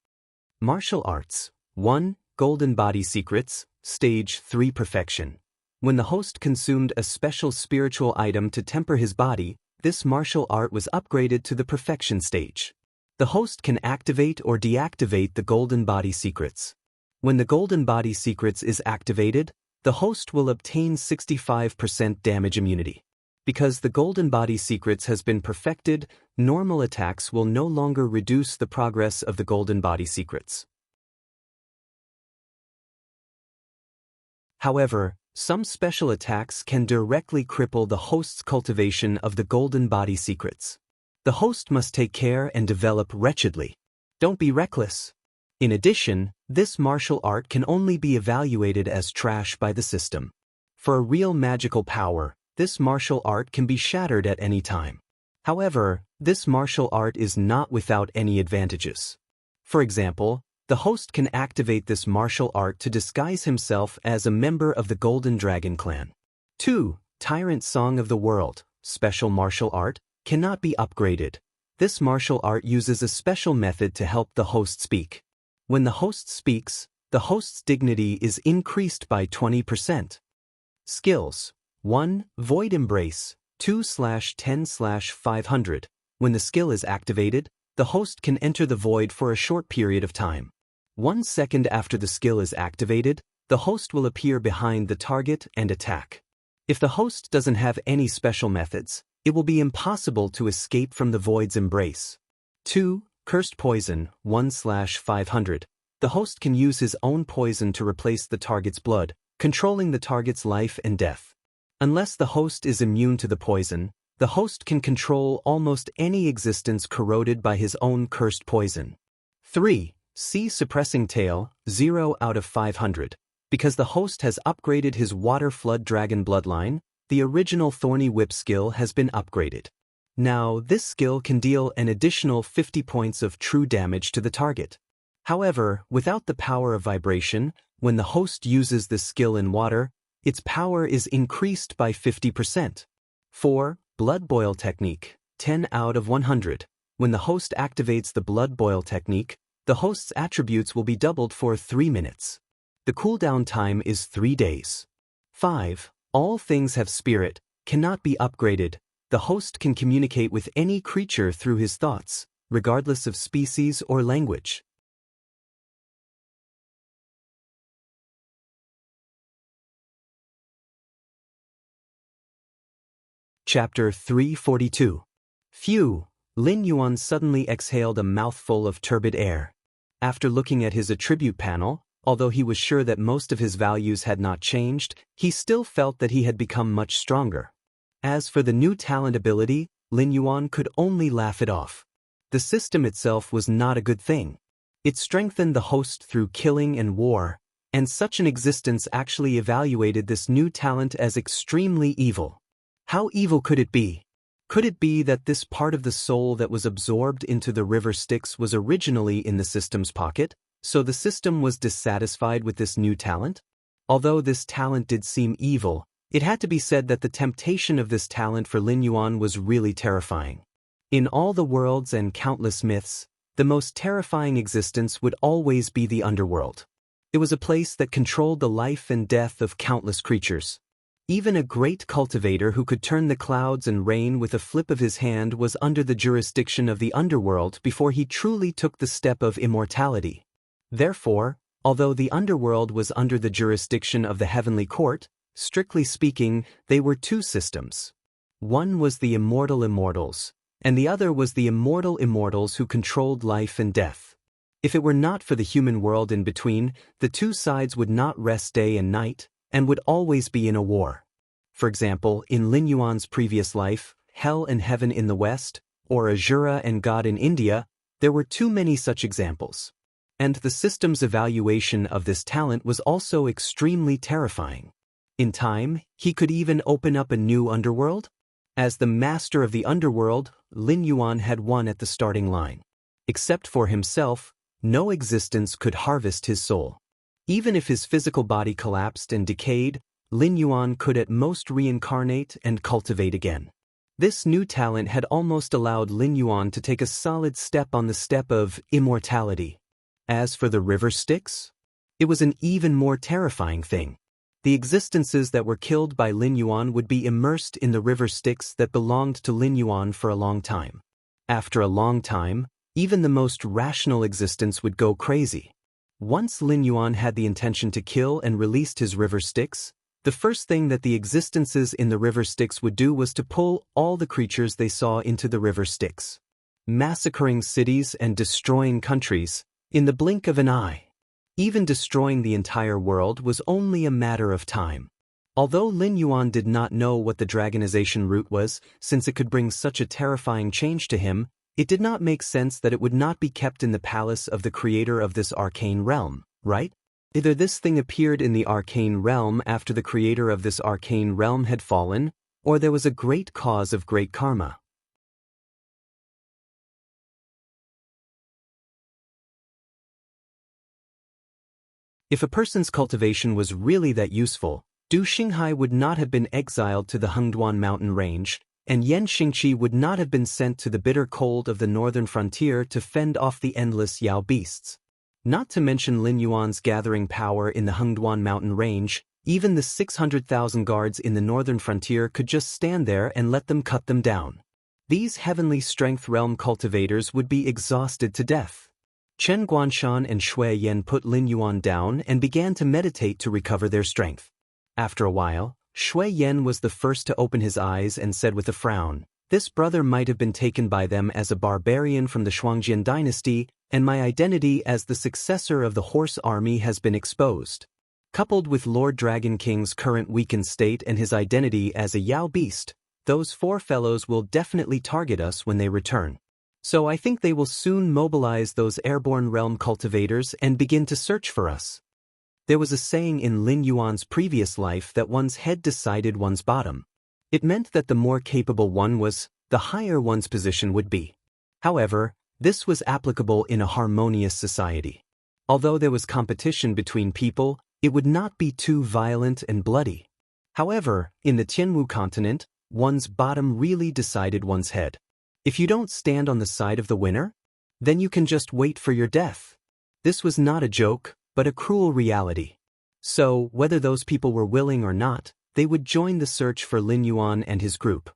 Martial Arts. 1. Golden Body Secrets, Stage 3 Perfection. When the host consumed a special spiritual item to temper his body, this martial art was upgraded to the perfection stage. The host can activate or deactivate the Golden Body Secrets. When the Golden Body Secrets is activated, the host will obtain 65% damage immunity. Because the Golden Body Secrets has been perfected, normal attacks will no longer reduce the progress of the Golden Body Secrets. However, some special attacks can directly cripple the host's cultivation of the Golden Body Secrets. The host must take care and develop wretchedly. Don't be reckless. In addition, this martial art can only be evaluated as trash by the system. For a real magical power, this martial art can be shattered at any time. However, this martial art is not without any advantages. For example, the host can activate this martial art to disguise himself as a member of the Golden Dragon Clan. 2. Tyrant Song of the World, Special Martial Art, cannot be upgraded. This martial art uses a special method to help the host speak. When the host speaks, the host's dignity is increased by 20%. Skills. 1. Void Embrace, 2/10/500. When the skill is activated, the host can enter the void for a short period of time. 1 second after the skill is activated, the host will appear behind the target and attack. If the host doesn't have any special methods, it will be impossible to escape from the void's embrace. 2. Cursed Poison, 1/500. The host can use his own poison to replace the target's blood, controlling the target's life and death. Unless the host is immune to the poison, the host can control almost any existence corroded by his own cursed poison. 3. Sea Suppressing Tail, 0/500. Because the host has upgraded his Water Flood Dragon bloodline, the original Thorny Whip skill has been upgraded. Now, this skill can deal an additional 50 points of true damage to the target. However, without the power of vibration, when the host uses this skill in water, its power is increased by 50%. 4. Blood Boil Technique, 10/100. When the host activates the Blood Boil Technique, the host's attributes will be doubled for 3 minutes. The cooldown time is 3 days. 5. All Things Have Spirit, cannot be upgraded. the host can communicate with any creature through his thoughts, regardless of species or language. Chapter 342. Phew! Lin Yuan suddenly exhaled a mouthful of turbid air. After looking at his attribute panel, although he was sure that most of his values had not changed, he still felt that he had become much stronger. As for the new talent ability, Lin Yuan could only laugh it off. The system itself was not a good thing. It strengthened the host through killing and war, and such an existence actually evaluated this new talent as extremely evil. How evil could it be? Could it be that this part of the soul that was absorbed into the river Styx was originally in the system's pocket, so the system was dissatisfied with this new talent? Although this talent did seem evil, it had to be said that the temptation of this talent for Lin Yuan was really terrifying. In all the worlds and countless myths, the most terrifying existence would always be the underworld. It was a place that controlled the life and death of countless creatures. Even a great cultivator who could turn the clouds and rain with a flip of his hand was under the jurisdiction of the underworld before he truly took the step of immortality. Therefore, although the underworld was under the jurisdiction of the heavenly court, strictly speaking, they were two systems. One was the immortal immortals, and the other was the immortal immortals who controlled life and death. If it were not for the human world in between, the two sides would not rest day and night, and would always be in a war. For example, in Lin Yuan's previous life, Hell and Heaven in the West, or Asura and God in India, there were too many such examples. And the system's evaluation of this talent was also extremely terrifying. In time, he could even open up a new underworld? As the master of the underworld, Lin Yuan had won at the starting line. Except for himself, no existence could harvest his soul. Even if his physical body collapsed and decayed, Lin Yuan could at most reincarnate and cultivate again. This new talent had almost allowed Lin Yuan to take a solid step on the step of immortality. As for the river Styx, it was an even more terrifying thing. The existences that were killed by Lin Yuan would be immersed in the river Styx that belonged to Lin Yuan for a long time. After a long time, even the most rational existence would go crazy. Once Lin Yuan had the intention to kill and released his river Styx, the first thing that the existences in the river Styx would do was to pull all the creatures they saw into the river Styx, massacring cities and destroying countries in the blink of an eye. Even destroying the entire world was only a matter of time. Although Lin Yuan did not know what the dragonization route was, since it could bring such a terrifying change to him, it did not make sense that it would not be kept in the palace of the creator of this arcane realm, right? Either this thing appeared in the arcane realm after the creator of this arcane realm had fallen, or there was a great cause of great karma. If a person's cultivation was really that useful, Du Xinghai would not have been exiled to the Hengduan mountain range, and Yan Xingqi would not have been sent to the bitter cold of the northern frontier to fend off the endless Yao beasts. Not to mention Lin Yuan's gathering power in the Hengduan mountain range, even the 600,000 guards in the northern frontier could just stand there and let them cut them down. These heavenly strength realm cultivators would be exhausted to death. Chen Guanshan and Shui Yan put Lin Yuan down and began to meditate to recover their strength. After a while, Shui Yan was the first to open his eyes and said with a frown, "This brother might have been taken by them as a barbarian from the Shuangjian dynasty, and my identity as the successor of the horse army has been exposed. Coupled with Lord Dragon King's current weakened state and his identity as a Yao beast, those four fellows will definitely target us when they return. So I think they will soon mobilize those airborne realm cultivators and begin to search for us." There was a saying in Lin Yuan's previous life that one's head decided one's bottom. It meant that the more capable one was, the higher one's position would be. However, this was applicable in a harmonious society. Although there was competition between people, it would not be too violent and bloody. However, in the Tianwu continent, one's bottom really decided one's head. If you don't stand on the side of the winner, then you can just wait for your death. This was not a joke, but a cruel reality. So, whether those people were willing or not, they would join the search for Lin Yuan and his group.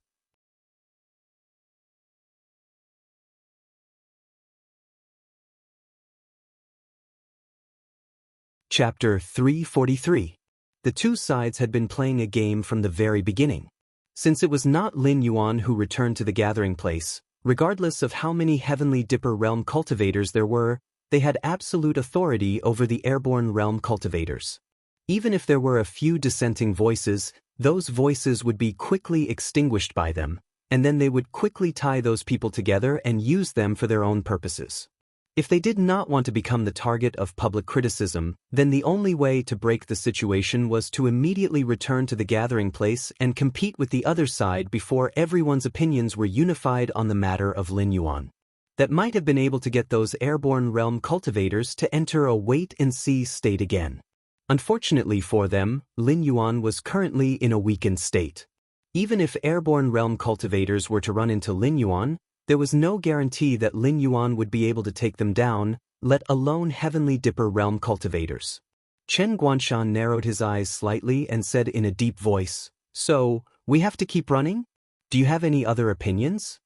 Chapter 343. The two sides had been playing a game from the very beginning. Since it was not Lin Yuan who returned to the gathering place, regardless of how many Heavenly Dipper Realm cultivators there were, they had absolute authority over the Airborne Realm cultivators. Even if there were a few dissenting voices, those voices would be quickly extinguished by them, and then they would quickly tie those people together and use them for their own purposes. If they did not want to become the target of public criticism, then the only way to break the situation was to immediately return to the gathering place and compete with the other side before everyone's opinions were unified on the matter of Lin Yuan. That might have been able to get those Airborne Realm cultivators to enter a wait-and-see state again. Unfortunately for them, Lin Yuan was currently in a weakened state. Even if Airborne Realm cultivators were to run into Lin Yuan, there was no guarantee that Lin Yuan would be able to take them down, let alone Heavenly Dipper Realm cultivators. Chen Guanshan narrowed his eyes slightly and said in a deep voice, "So, we have to keep running? Do you have any other opinions?"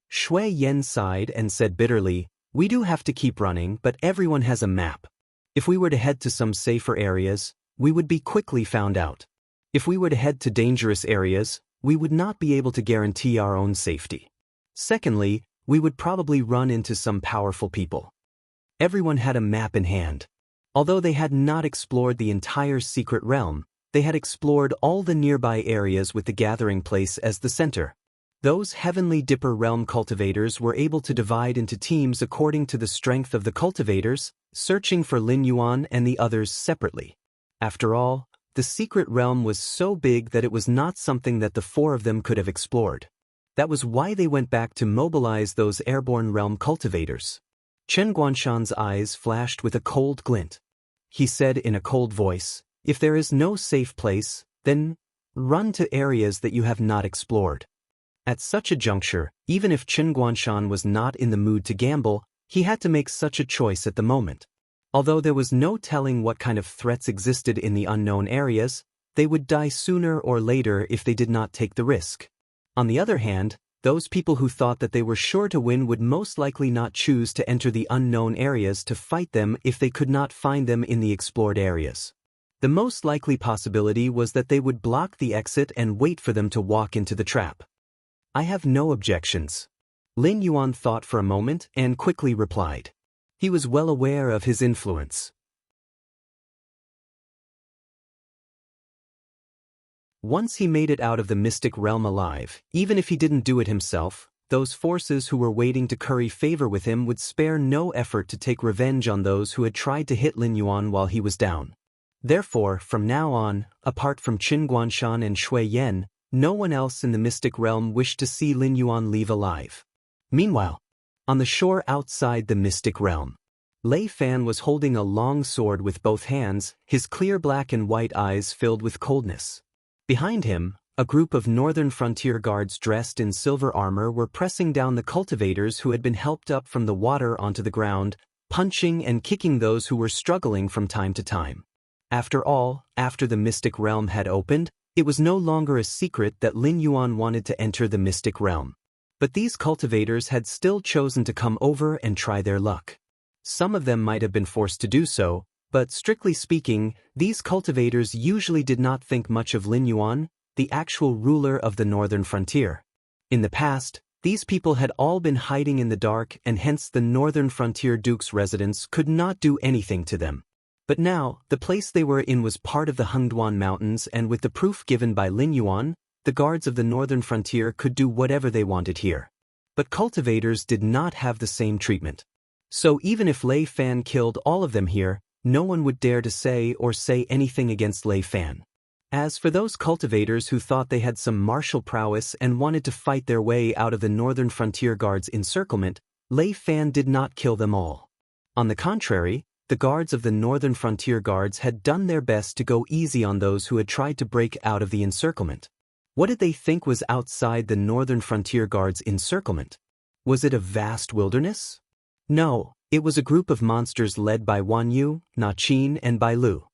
Shui Yen sighed and said bitterly, "We do have to keep running, but everyone has a map. If we were to head to some safer areas, we would be quickly found out. If we were to head to dangerous areas, we would not be able to guarantee our own safety. Secondly, we would probably run into some powerful people." Everyone had a map in hand. Although they had not explored the entire secret realm, they had explored all the nearby areas with the gathering place as the center. Those Heavenly Dipper Realm cultivators were able to divide into teams according to the strength of the cultivators, searching for Lin Yuan and the others separately. After all, the secret realm was so big that it was not something that the four of them could have explored. That was why they went back to mobilize those Airborne Realm cultivators. Chen Guanshan's eyes flashed with a cold glint. He said in a cold voice, "If there is no safe place, then run to areas that you have not explored." At such a juncture, even if Chen Guanshan was not in the mood to gamble, he had to make such a choice at the moment. Although there was no telling what kind of threats existed in the unknown areas, they would die sooner or later if they did not take the risk. On the other hand, those people who thought that they were sure to win would most likely not choose to enter the unknown areas to fight them if they could not find them in the explored areas. The most likely possibility was that they would block the exit and wait for them to walk into the trap. "I have no objections." Lin Yuan thought for a moment and quickly replied. He was well aware of his influence. Once he made it out of the mystic realm alive, even if he didn't do it himself, those forces who were waiting to curry favor with him would spare no effort to take revenge on those who had tried to hit Lin Yuan while he was down. Therefore, from now on, apart from Qin Guanshan and Shui Yen, no one else in the mystic realm wished to see Lin Yuan leave alive. Meanwhile, on the shore outside the mystic realm, Lei Fan was holding a long sword with both hands, his clear black and white eyes filled with coldness. Behind him, a group of northern frontier guards dressed in silver armor were pressing down the cultivators who had been helped up from the water onto the ground, punching and kicking those who were struggling from time to time. After all, after the mystic realm had opened, it was no longer a secret that Lin Yuan wanted to enter the mystic realm. But these cultivators had still chosen to come over and try their luck. Some of them might have been forced to do so, but strictly speaking, these cultivators usually did not think much of Lin Yuan, the actual ruler of the northern frontier. In the past, these people had all been hiding in the dark and hence the northern frontier duke's residents could not do anything to them. But now, the place they were in was part of the Hengduan Mountains and with the proof given by Lin Yuan, the guards of the northern frontier could do whatever they wanted here. But cultivators did not have the same treatment. So even if Lei Fan killed all of them here, no one would dare to say anything against Lei Fan. As for those cultivators who thought they had some martial prowess and wanted to fight their way out of the northern frontier guards' encirclement, Lei Fan did not kill them all. On the contrary, the guards of the northern frontier guards had done their best to go easy on those who had tried to break out of the encirclement. What did they think was outside the northern frontier guards' encirclement? Was it a vast wilderness? No, it was a group of monsters led by Wan Yu, Na Qin, and Bai Lu.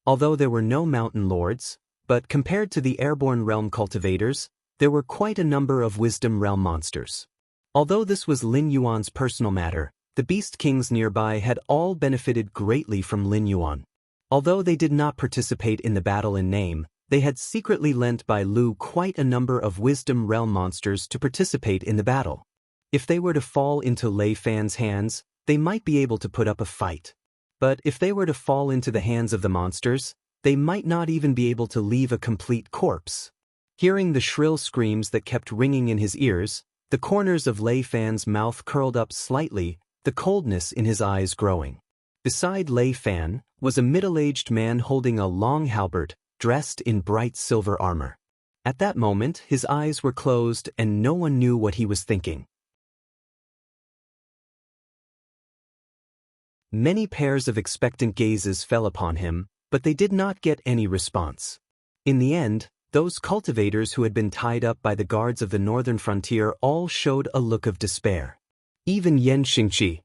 Although there were no mountain lords, but compared to the airborne realm cultivators, there were quite a number of wisdom realm monsters. Although this was Lin Yuan's personal matter, The beast kings nearby had all benefited greatly from Lin Yuan. Although they did not participate in the battle in name, they had secretly lent Bai Lu quite a number of Wisdom Realm monsters to participate in the battle. If they were to fall into Lei Fan's hands, they might be able to put up a fight. But if they were to fall into the hands of the monsters, they might not even be able to leave a complete corpse. Hearing the shrill screams that kept ringing in his ears, the corners of Lei Fan's mouth curled up slightly, the coldness in his eyes growing. Beside Lei Fan was a middle-aged man holding a long halberd, dressed in bright silver armor. At that moment, his eyes were closed and no one knew what he was thinking. Many pairs of expectant gazes fell upon him, but they did not get any response. In the end, those cultivators who had been tied up by the guards of the northern frontier all showed a look of despair. Even Yan Xingqi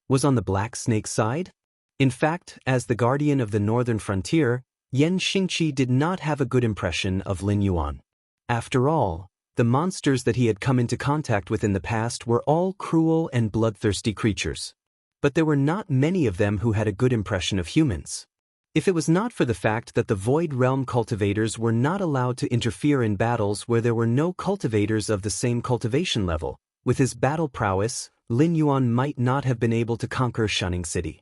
was on the black snake's side. In fact, as the guardian of the northern frontier, Yan Xingqi did not have a good impression of Lin Yuan. After all, the monsters that he had come into contact with in the past were all cruel and bloodthirsty creatures. But there were not many of them who had a good impression of humans. If it was not for the fact that the Void Realm cultivators were not allowed to interfere in battles where there were no cultivators of the same cultivation level, with his battle prowess, Lin Yuan might not have been able to conquer Shunning City.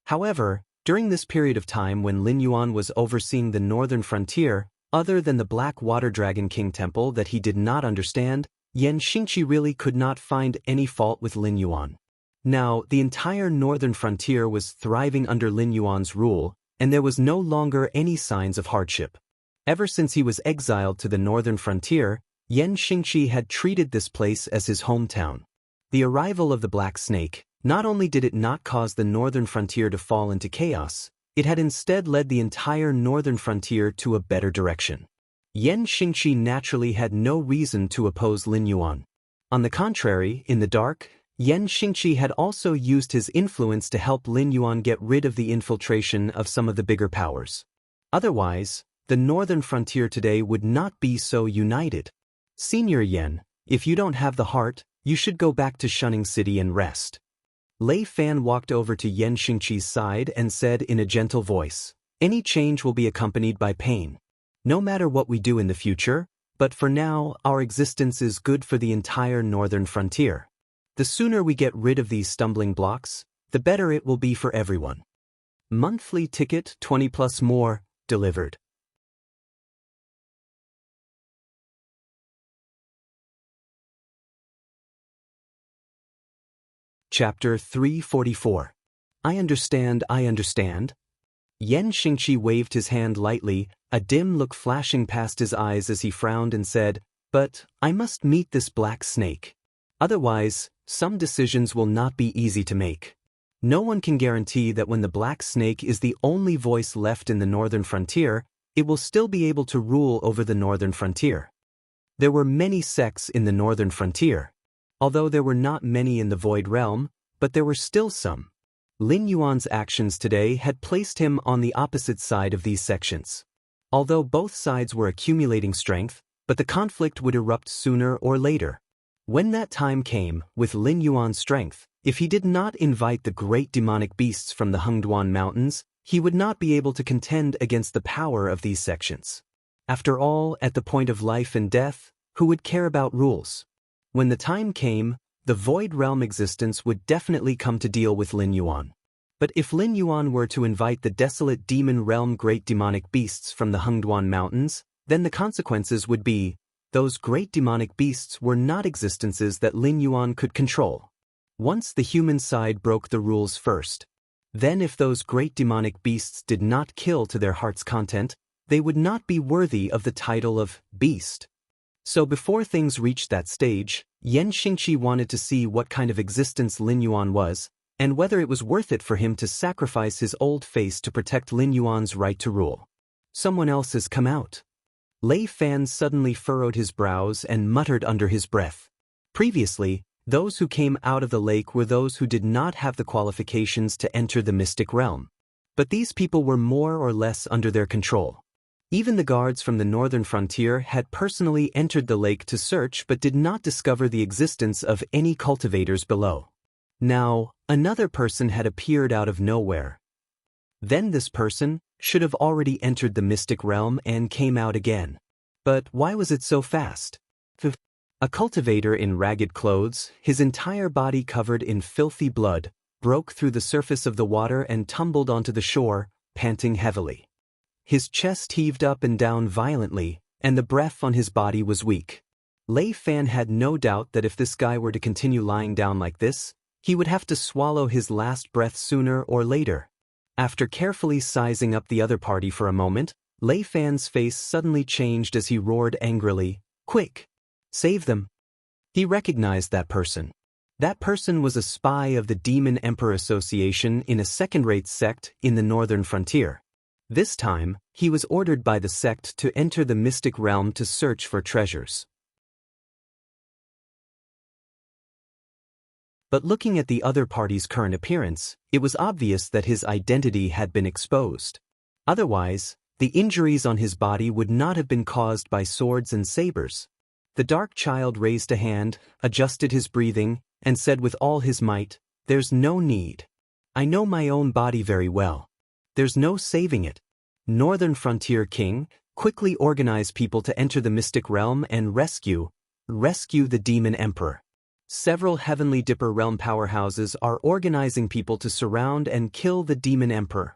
However, during this period of time when Lin Yuan was overseeing the northern frontier, other than the Black Water Dragon King Temple that he did not understand, Yan Xingqi really could not find any fault with Lin Yuan. Now, the entire northern frontier was thriving under Lin Yuan's rule, and there was no longer any signs of hardship. Ever since he was exiled to the northern frontier, Yan Xingqi had treated this place as his hometown. The arrival of the Black Snake, not only did it not cause the northern frontier to fall into chaos, it had instead led the entire northern frontier to a better direction. Yan Xingqi naturally had no reason to oppose Lin Yuan. On the contrary, in the dark, Yan Xingqi had also used his influence to help Lin Yuan get rid of the infiltration of some of the bigger powers. Otherwise, the northern frontier today would not be so united. Senior Yan, if you don't have the heart, you should go back to Shunning City and rest. Lei Fan walked over to Yan Xingqi's side and said in a gentle voice, "Any change will be accompanied by pain. No matter what we do in the future, but for now, our existence is good for the entire northern frontier. The sooner we get rid of these stumbling blocks, the better it will be for everyone." Monthly ticket 20 plus more, delivered. Chapter 344. I understand. Yan Xingqi waved his hand lightly, a dim look flashing past his eyes as he frowned and said, "But I must meet this black snake. Otherwise, some decisions will not be easy to make. No one can guarantee that when the black snake is the only voice left in the northern frontier, it will still be able to rule over the northern frontier." There were many sects in the northern frontier. Although there were not many in the Void Realm, but there were still some. Lin Yuan's actions today had placed him on the opposite side of these sections. Although both sides were accumulating strength, but the conflict would erupt sooner or later. When that time came, with Lin Yuan's strength, if he did not invite the great demonic beasts from the Hengduan Mountains, he would not be able to contend against the power of these sections. After all, at the point of life and death, who would care about rules? When the time came, the Void Realm existence would definitely come to deal with Lin Yuan. But if Lin Yuan were to invite the desolate demon realm great demonic beasts from the Hengduan Mountains, then the consequences would be, those great demonic beasts were not existences that Lin Yuan could control. Once the human side broke the rules first, then if those great demonic beasts did not kill to their heart's content, they would not be worthy of the title of beast. So before things reached that stage, Yan Xingqi wanted to see what kind of existence Lin Yuan was, and whether it was worth it for him to sacrifice his old face to protect Lin Yuan's right to rule. Someone else has come out. Lei Fan suddenly furrowed his brows and muttered under his breath. Previously, those who came out of the lake were those who did not have the qualifications to enter the mystic realm. But these people were more or less under their control. Even the guards from the northern frontier had personally entered the lake to search but did not discover the existence of any cultivators below. Now, another person had appeared out of nowhere. Then this person should have already entered the mystic realm and came out again. But why was it so fast? A cultivator in ragged clothes, his entire body covered in filthy blood, broke through the surface of the water and tumbled onto the shore, panting heavily. His chest heaved up and down violently, and the breath on his body was weak. Lei Fan had no doubt that if this guy were to continue lying down like this, he would have to swallow his last breath sooner or later. After carefully sizing up the other party for a moment, Lei Fan's face suddenly changed as he roared angrily, "Quick! Save them!" He recognized that person. That person was a spy of the Demon Emperor Association in a second-rate sect in the northern frontier. This time, he was ordered by the sect to enter the mystic realm to search for treasures. But looking at the other party's current appearance, it was obvious that his identity had been exposed. Otherwise, the injuries on his body would not have been caused by swords and sabers. The dark child raised a hand, adjusted his breathing, and said with all his might, "There's no need. I know my own body very well. There's no saving it. Northern Frontier King, quickly organize people to enter the mystic realm and rescue the Demon Emperor. Several Heavenly Dipper realm powerhouses are organizing people to surround and kill the Demon Emperor."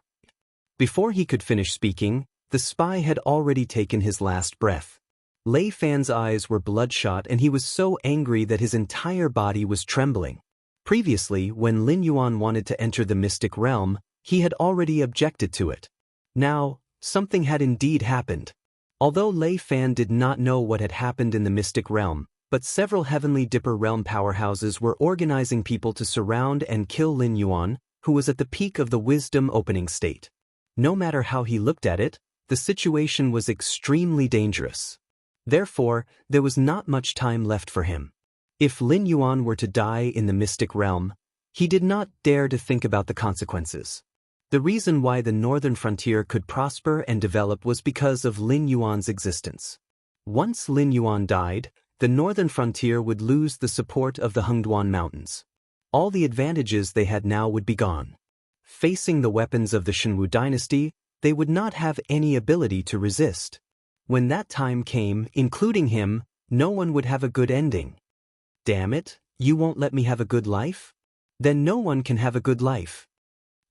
Before he could finish speaking, the spy had already taken his last breath. Lei Fan's eyes were bloodshot and he was so angry that his entire body was trembling. Previously, when Lin Yuan wanted to enter the mystic realm, he had already objected to it. Now, something had indeed happened. Although Lei Fan did not know what had happened in the mystic realm, but several Heavenly Dipper realm powerhouses were organizing people to surround and kill Lin Yuan, who was at the peak of the wisdom opening state. No matter how he looked at it, the situation was extremely dangerous. Therefore, there was not much time left for him. If Lin Yuan were to die in the mystic realm, he did not dare to think about the consequences. The reason why the northern frontier could prosper and develop was because of Lin Yuan's existence. Once Lin Yuan died, the northern frontier would lose the support of the Hengduan Mountains. All the advantages they had now would be gone. Facing the weapons of the Shenwu dynasty, they would not have any ability to resist. When that time came, including him, no one would have a good ending. Damn it, you won't let me have a good life? Then no one can have a good life.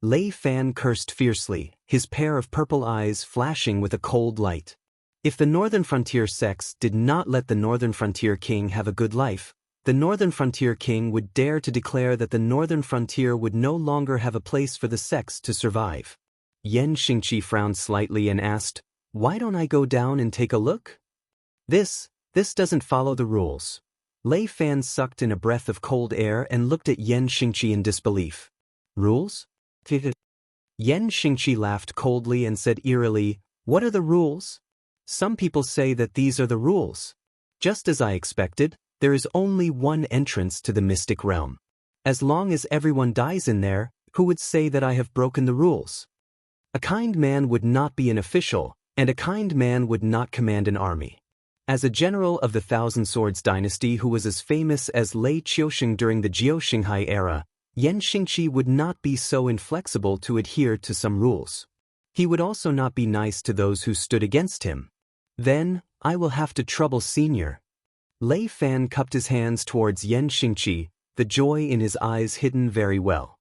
Lei Fan cursed fiercely, his pair of purple eyes flashing with a cold light. If the Northern Frontier sects did not let the Northern Frontier King have a good life, the Northern Frontier King would dare to declare that the Northern Frontier would no longer have a place for the sects to survive. Yan Xingqi frowned slightly and asked, "Why don't I go down and take a look?" This doesn't follow the rules." Lei Fan sucked in a breath of cold air and looked at Yan Xingqi in disbelief. "Rules?" Yan Xingqi laughed coldly and said eerily, "What are the rules? Some people say that these are the rules. Just as I expected, there is only one entrance to the mystic realm. As long as everyone dies in there, who would say that I have broken the rules? A kind man would not be an official, and a kind man would not command an army. As a general of the Thousand Swords dynasty who was as famous as Lei Qiusheng during the Jiuxinghai era, Yan Xingqi would not be so inflexible to adhere to some rules. He would also not be nice to those who stood against him. Then, I will have to trouble Senior." Lei Fan cupped his hands towards Yan Xingqi, the joy in his eyes hidden very well.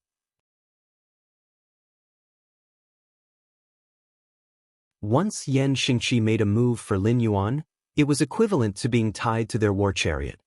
Once Yan Xingqi made a move for Lin Yuan, it was equivalent to being tied to their war chariot.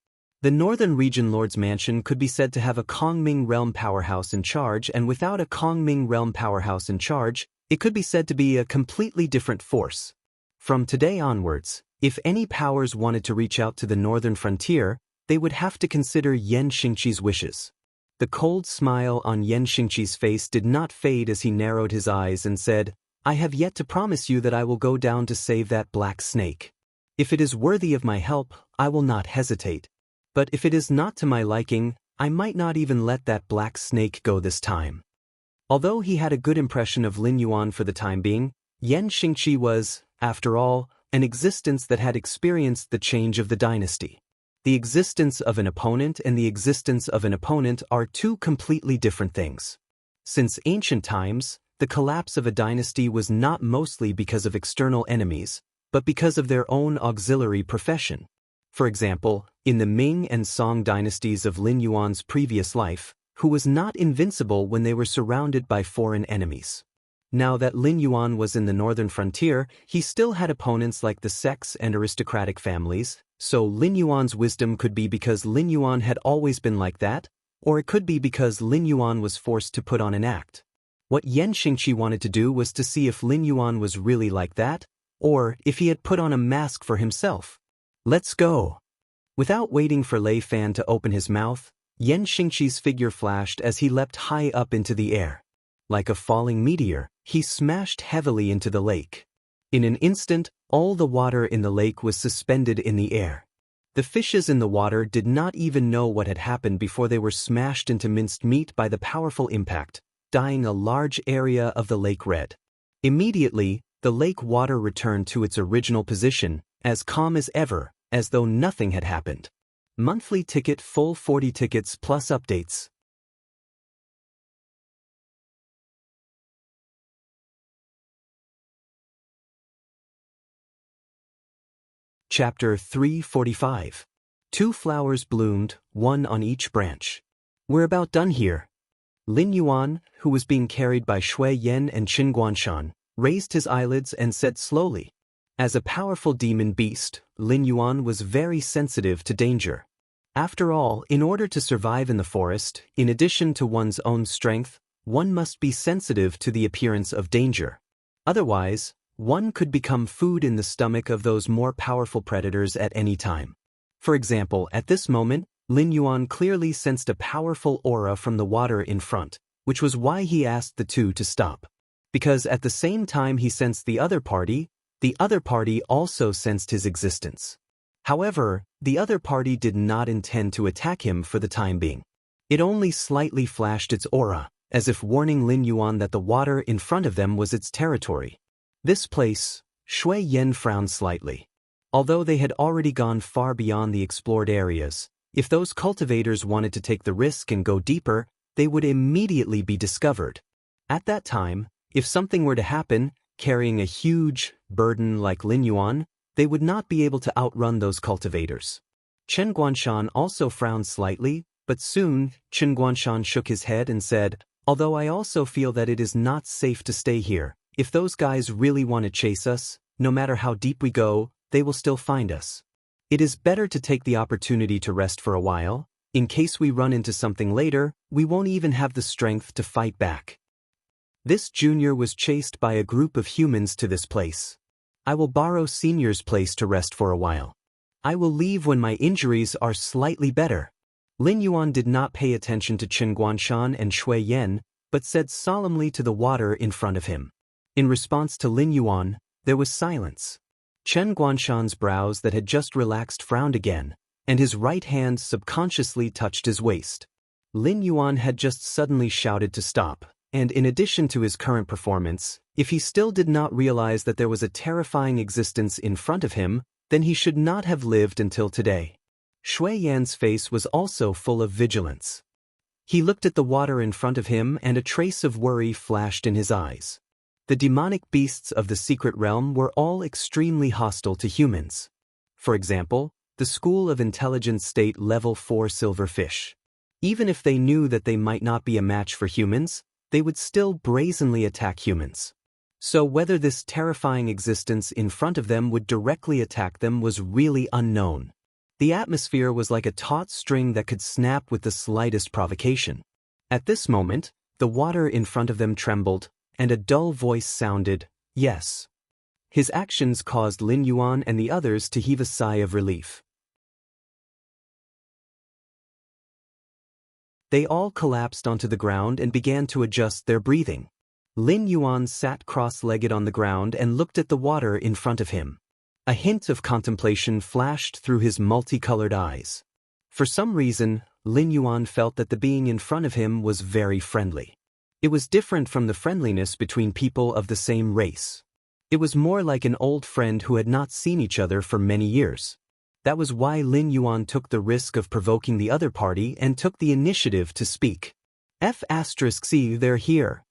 The Northern Region Lord's Mansion could be said to have a Kongming Realm powerhouse in charge, and without a Kongming Realm powerhouse in charge, it could be said to be a completely different force. From today onwards, if any powers wanted to reach out to the northern frontier, they would have to consider Yan Xingqi's wishes. The cold smile on Yan Xingqi's face did not fade as he narrowed his eyes and said, "I have yet to promise you that I will go down to save that black snake. If it is worthy of my help, I will not hesitate. But if it is not to my liking, I might not even let that black snake go this time." Although he had a good impression of Lin Yuan for the time being, Yan Xingqi was, after all, an existence that had experienced the change of the dynasty. The existence of an opponent and the existence of an opponent are two completely different things. Since ancient times, the collapse of a dynasty was not mostly because of external enemies, but because of their own auxiliary profession. For example, in the Ming and Song dynasties of Lin Yuan's previous life, who was not invincible when they were surrounded by foreign enemies. Now that Lin Yuan was in the northern frontier, he still had opponents like the sects and aristocratic families, so Lin Yuan's wisdom could be because Lin Yuan had always been like that, or it could be because Lin Yuan was forced to put on an act. What Yan Xingqi wanted to do was to see if Lin Yuan was really like that, or if he had put on a mask for himself. Let's go. Without waiting for Lei Fan to open his mouth, Yan Xingqi's figure flashed as he leapt high up into the air. Like a falling meteor, he smashed heavily into the lake. In an instant, all the water in the lake was suspended in the air. The fishes in the water did not even know what had happened before they were smashed into minced meat by the powerful impact, dyeing a large area of the lake red. Immediately, the lake water returned to its original position, as calm as ever, as though nothing had happened. Monthly ticket full 40 tickets plus updates. Chapter 345. 2 flowers bloomed, one on each branch. We're about done here. Lin Yuan, who was being carried by Shui Yan and Qin Guanshan, raised his eyelids and said slowly. As a powerful demon beast, Lin Yuan was very sensitive to danger. After all, in order to survive in the forest, in addition to one's own strength, one must be sensitive to the appearance of danger. Otherwise, one could become food in the stomach of those more powerful predators at any time. For example, at this moment, Lin Yuan clearly sensed a powerful aura from the water in front, which was why he asked the two to stop. Because at the same time he sensed the other party also sensed his existence. However, the other party did not intend to attack him for the time being. It only slightly flashed its aura, as if warning Lin Yuan that the water in front of them was its territory. This place, Shui Yan frowned slightly. Although they had already gone far beyond the explored areas, if those cultivators wanted to take the risk and go deeper, they would immediately be discovered. At that time, if something were to happen, carrying a huge burden like Lin Yuan, they would not be able to outrun those cultivators. Chen Guanshan also frowned slightly, but soon, Chen Guanshan shook his head and said, although I also feel that it is not safe to stay here. If those guys really want to chase us, no matter how deep we go, they will still find us. It is better to take the opportunity to rest for a while. In case we run into something later, we won't even have the strength to fight back. This junior was chased by a group of humans to this place. I will borrow senior's place to rest for a while. I will leave when my injuries are slightly better. Lin Yuan did not pay attention to Qin Guanshan and Shui Yan, but said solemnly to the water in front of him. In response to Lin Yuan, there was silence. Chen Guanshan's brows that had just relaxed frowned again, and his right hand subconsciously touched his waist. Lin Yuan had just suddenly shouted to stop, and in addition to his current performance, if he still did not realize that there was a terrifying existence in front of him, then he should not have lived until today. Shui Yan's face was also full of vigilance. He looked at the water in front of him and a trace of worry flashed in his eyes. The demonic beasts of the secret realm were all extremely hostile to humans. For example, the School of Intelligence State Level 4 silverfish. Even if they knew that they might not be a match for humans, they would still brazenly attack humans. So whether this terrifying existence in front of them would directly attack them was really unknown. The atmosphere was like a taut string that could snap with the slightest provocation. At this moment, the water in front of them trembled, and a dull voice sounded, yes. His actions caused Lin Yuan and the others to heave a sigh of relief. They all collapsed onto the ground and began to adjust their breathing. Lin Yuan sat cross-legged on the ground and looked at the water in front of him. A hint of contemplation flashed through his multicolored eyes. For some reason, Lin Yuan felt that the being in front of him was very friendly. It was different from the friendliness between people of the same race. It was more like an old friend who had not seen each other for many years. That was why Lin Yuan took the risk of provoking the other party and took the initiative to speak. F***, they're here.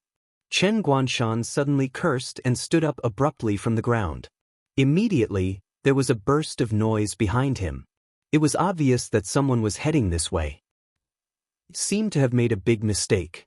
Chen Guanshan suddenly cursed and stood up abruptly from the ground. Immediately, there was a burst of noise behind him. It was obvious that someone was heading this way. He seemed to have made a big mistake.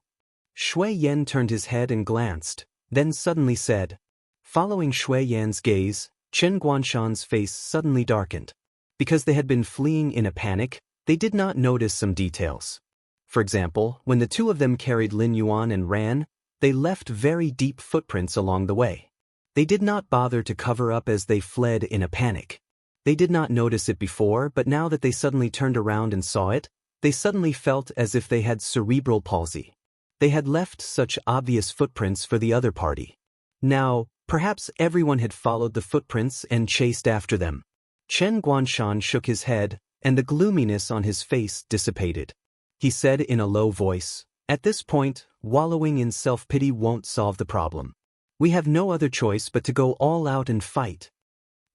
Shui Yan turned his head and glanced, then suddenly said. Following Shui Yan's gaze, Chen Guanshan's face suddenly darkened. Because they had been fleeing in a panic, they did not notice some details. For example, when the two of them carried Lin Yuan and ran, they left very deep footprints along the way. They did not bother to cover up as they fled in a panic. They did not notice it before, but now that they suddenly turned around and saw it, they suddenly felt as if they had cerebral palsy. They had left such obvious footprints for the other party. Now, perhaps everyone had followed the footprints and chased after them. Chen Guanshan shook his head, and the gloominess on his face dissipated. He said in a low voice, "At this point, wallowing in self-pity won't solve the problem. We have no other choice but to go all out and fight."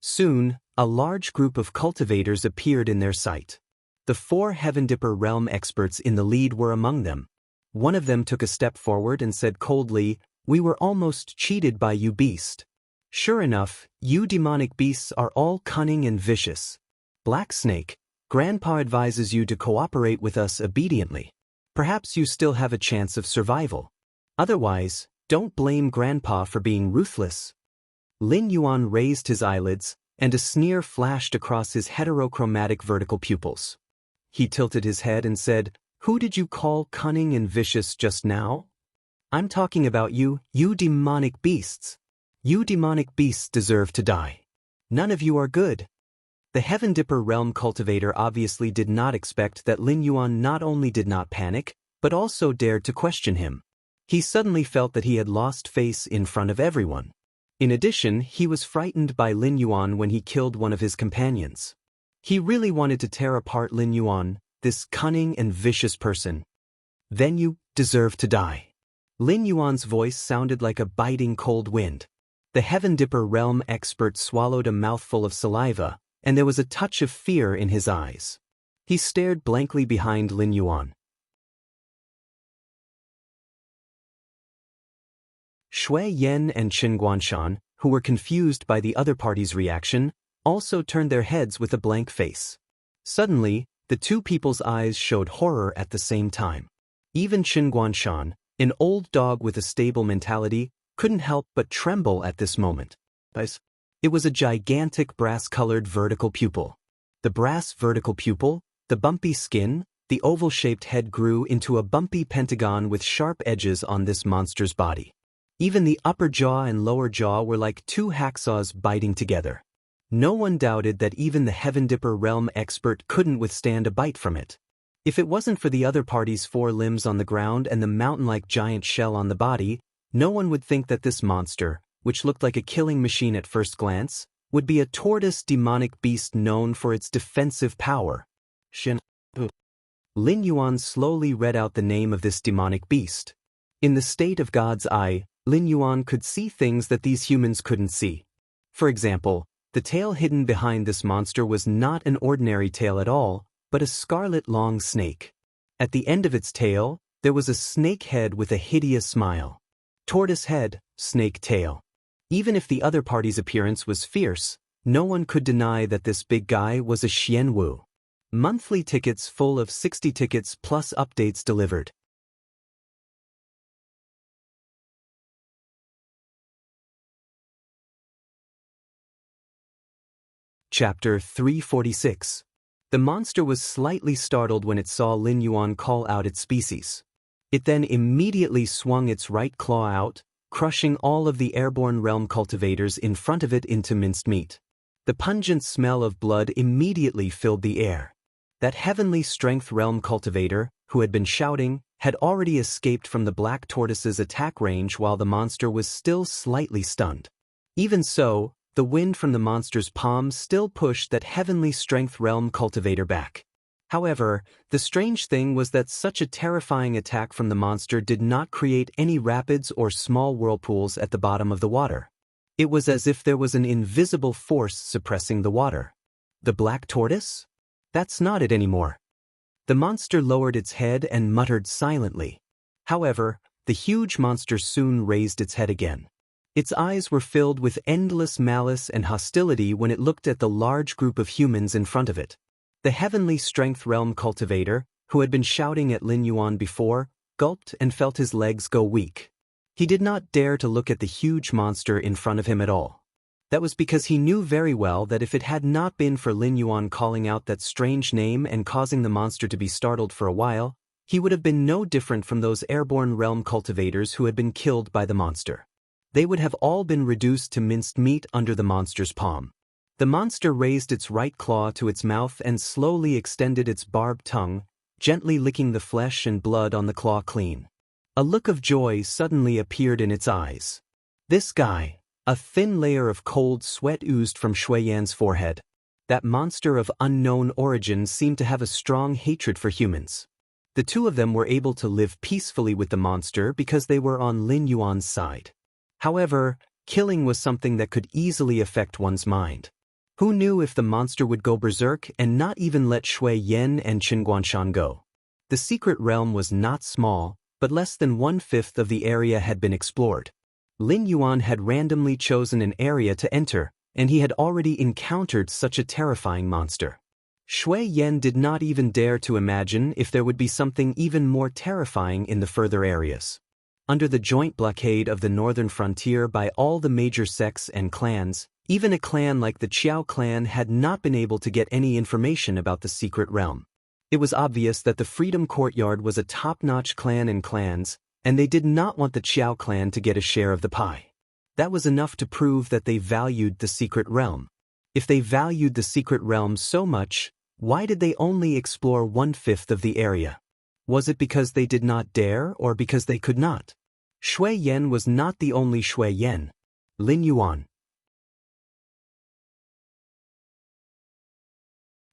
Soon, a large group of cultivators appeared in their sight. The 4 Heaven Dipper realm experts in the lead were among them. One of them took a step forward and said coldly, "We were almost cheated by you, beast. Sure enough, you demonic beasts are all cunning and vicious. Black Snake, Grandpa advises you to cooperate with us obediently. Perhaps you still have a chance of survival. Otherwise, don't blame Grandpa for being ruthless." Lin Yuan raised his eyelids, and a sneer flashed across his heterochromatic vertical pupils. He tilted his head and said, "Who did you call cunning and vicious just now? I'm talking about you, you demonic beasts. You demonic beasts deserve to die. None of you are good." The Heaven Dipper realm cultivator obviously did not expect that Lin Yuan not only did not panic, but also dared to question him. He suddenly felt that he had lost face in front of everyone. In addition, he was frightened by Lin Yuan when he killed one of his companions. He really wanted to tear apart Lin Yuan, this cunning and vicious person. "Then you deserve to die." Lin Yuan's voice sounded like a biting cold wind. The Heaven Dipper realm expert swallowed a mouthful of saliva, and there was a touch of fear in his eyes. He stared blankly behind Lin Yuan. Shui Yan and Chen Guanshan, who were confused by the other party's reaction, also turned their heads with a blank face. Suddenly, the two people's eyes showed horror at the same time. Even Chen Guanshan, an old dog with a stable mentality, couldn't help but tremble at this moment. It was a gigantic brass-colored vertical pupil. The brass vertical pupil, the bumpy skin, the oval-shaped head grew into a bumpy pentagon with sharp edges on this monster's body. Even the upper jaw and lower jaw were like two hacksaws biting together. No one doubted that even the Heaven Dipper realm expert couldn't withstand a bite from it. If it wasn't for the other party's 4 limbs on the ground and the mountain-like giant shell on the body, no one would think that this monster, which looked like a killing machine at first glance, would be a tortoise demonic beast known for its defensive power. Lin Yuan slowly read out the name of this demonic beast. In the state of God's eye, Lin Yuan could see things that these humans couldn't see. For example, the tail hidden behind this monster was not an ordinary tail at all, but a scarlet long snake. At the end of its tail, there was a snake head with a hideous smile. Tortoise head, snake tail. Even if the other party's appearance was fierce, no one could deny that this big guy was a Xianwu. Monthly tickets full of 60 tickets plus updates delivered. Chapter 346. The monster was slightly startled when it saw Lin Yuan call out its species. It then immediately swung its right claw out, crushing all of the airborne realm cultivators in front of it into minced meat. The pungent smell of blood immediately filled the air. That heavenly strength realm cultivator, who had been shouting, had already escaped from the black tortoise's attack range while the monster was still slightly stunned. Even so, the wind from the monster's palm still pushed that heavenly strength realm cultivator back. However, the strange thing was that such a terrifying attack from the monster did not create any rapids or small whirlpools at the bottom of the water. It was as if there was an invisible force suppressing the water. The black tortoise? That's not it anymore. The monster lowered its head and muttered silently. However, the huge monster soon raised its head again. Its eyes were filled with endless malice and hostility when it looked at the large group of humans in front of it. The heavenly strength realm cultivator, who had been shouting at Lin Yuan before, gulped and felt his legs go weak. He did not dare to look at the huge monster in front of him at all. That was because he knew very well that if it had not been for Lin Yuan calling out that strange name and causing the monster to be startled for a while, he would have been no different from those airborne realm cultivators who had been killed by the monster. They would have all been reduced to minced meat under the monster's palm. The monster raised its right claw to its mouth and slowly extended its barbed tongue, gently licking the flesh and blood on the claw clean. A look of joy suddenly appeared in its eyes. This guy. A thin layer of cold sweat oozed from Shui Yan's forehead. That monster of unknown origin seemed to have a strong hatred for humans. The two of them were able to live peacefully with the monster because they were on Lin Yuan's side. However, killing was something that could easily affect one's mind. Who knew if the monster would go berserk and not even let Shui Yan and Qin Guanshan go? The secret realm was not small, but less than 1/5 of the area had been explored. Lin Yuan had randomly chosen an area to enter, and he had already encountered such a terrifying monster. Shui Yan did not even dare to imagine if there would be something even more terrifying in the further areas. Under the joint blockade of the northern frontier by all the major sects and clans, even a clan like the Qiao clan had not been able to get any information about the secret realm. It was obvious that the Freedom Courtyard was a top-notch clan and clans, and they did not want the Qiao clan to get a share of the pie. That was enough to prove that they valued the secret realm. If they valued the secret realm so much, why did they only explore 1/5 of the area? Was it because they did not dare or because they could not? Shui Yan was not the only Shui Yan. Lin Yuan.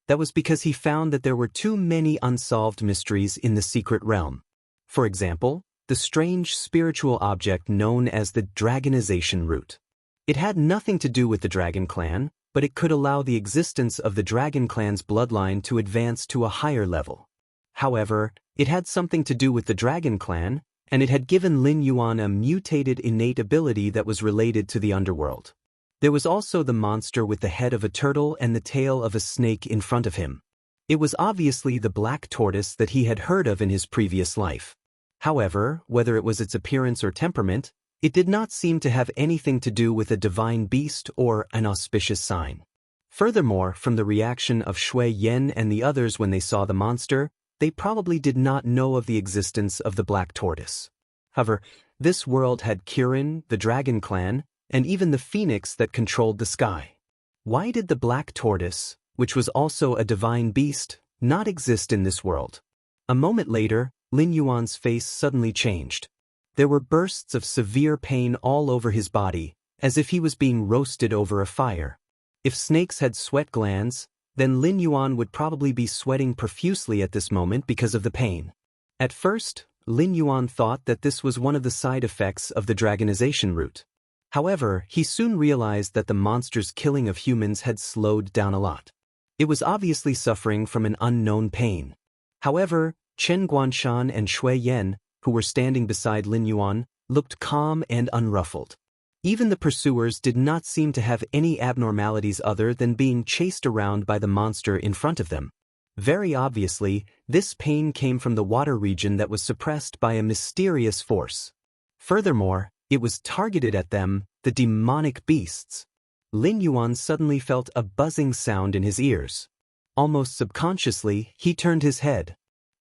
That was because he found that there were too many unsolved mysteries in the secret realm. For example, the strange spiritual object known as the dragonization root. It had nothing to do with the Dragon Clan, but it could allow the existence of the Dragon Clan's bloodline to advance to a higher level. However, it had something to do with the Dragon Clan, and it had given Lin Yuan a mutated innate ability that was related to the underworld. There was also the monster with the head of a turtle and the tail of a snake in front of him. It was obviously the black tortoise that he had heard of in his previous life. However, whether it was its appearance or temperament, it did not seem to have anything to do with a divine beast or an auspicious sign. Furthermore, from the reaction of Shui Yan and the others when they saw the monster, they probably did not know of the existence of the black tortoise. However, this world had Kirin, the Dragon Clan, and even the phoenix that controlled the sky. Why did the black tortoise, which was also a divine beast, not exist in this world? A moment later, Lin Yuan's face suddenly changed. There were bursts of severe pain all over his body, as if he was being roasted over a fire. If snakes had sweat glands, then Lin Yuan would probably be sweating profusely at this moment because of the pain. At first, Lin Yuan thought that this was one of the side effects of the dragonization root. However, he soon realized that the monster's killing of humans had slowed down a lot. It was obviously suffering from an unknown pain. However, Chen Guanshan and Shui Yan, who were standing beside Lin Yuan, looked calm and unruffled. Even the pursuers did not seem to have any abnormalities other than being chased around by the monster in front of them. Very obviously, this pain came from the water region that was suppressed by a mysterious force. Furthermore, it was targeted at them, the demonic beasts. Lin Yuan suddenly felt a buzzing sound in his ears. Almost subconsciously, he turned his head.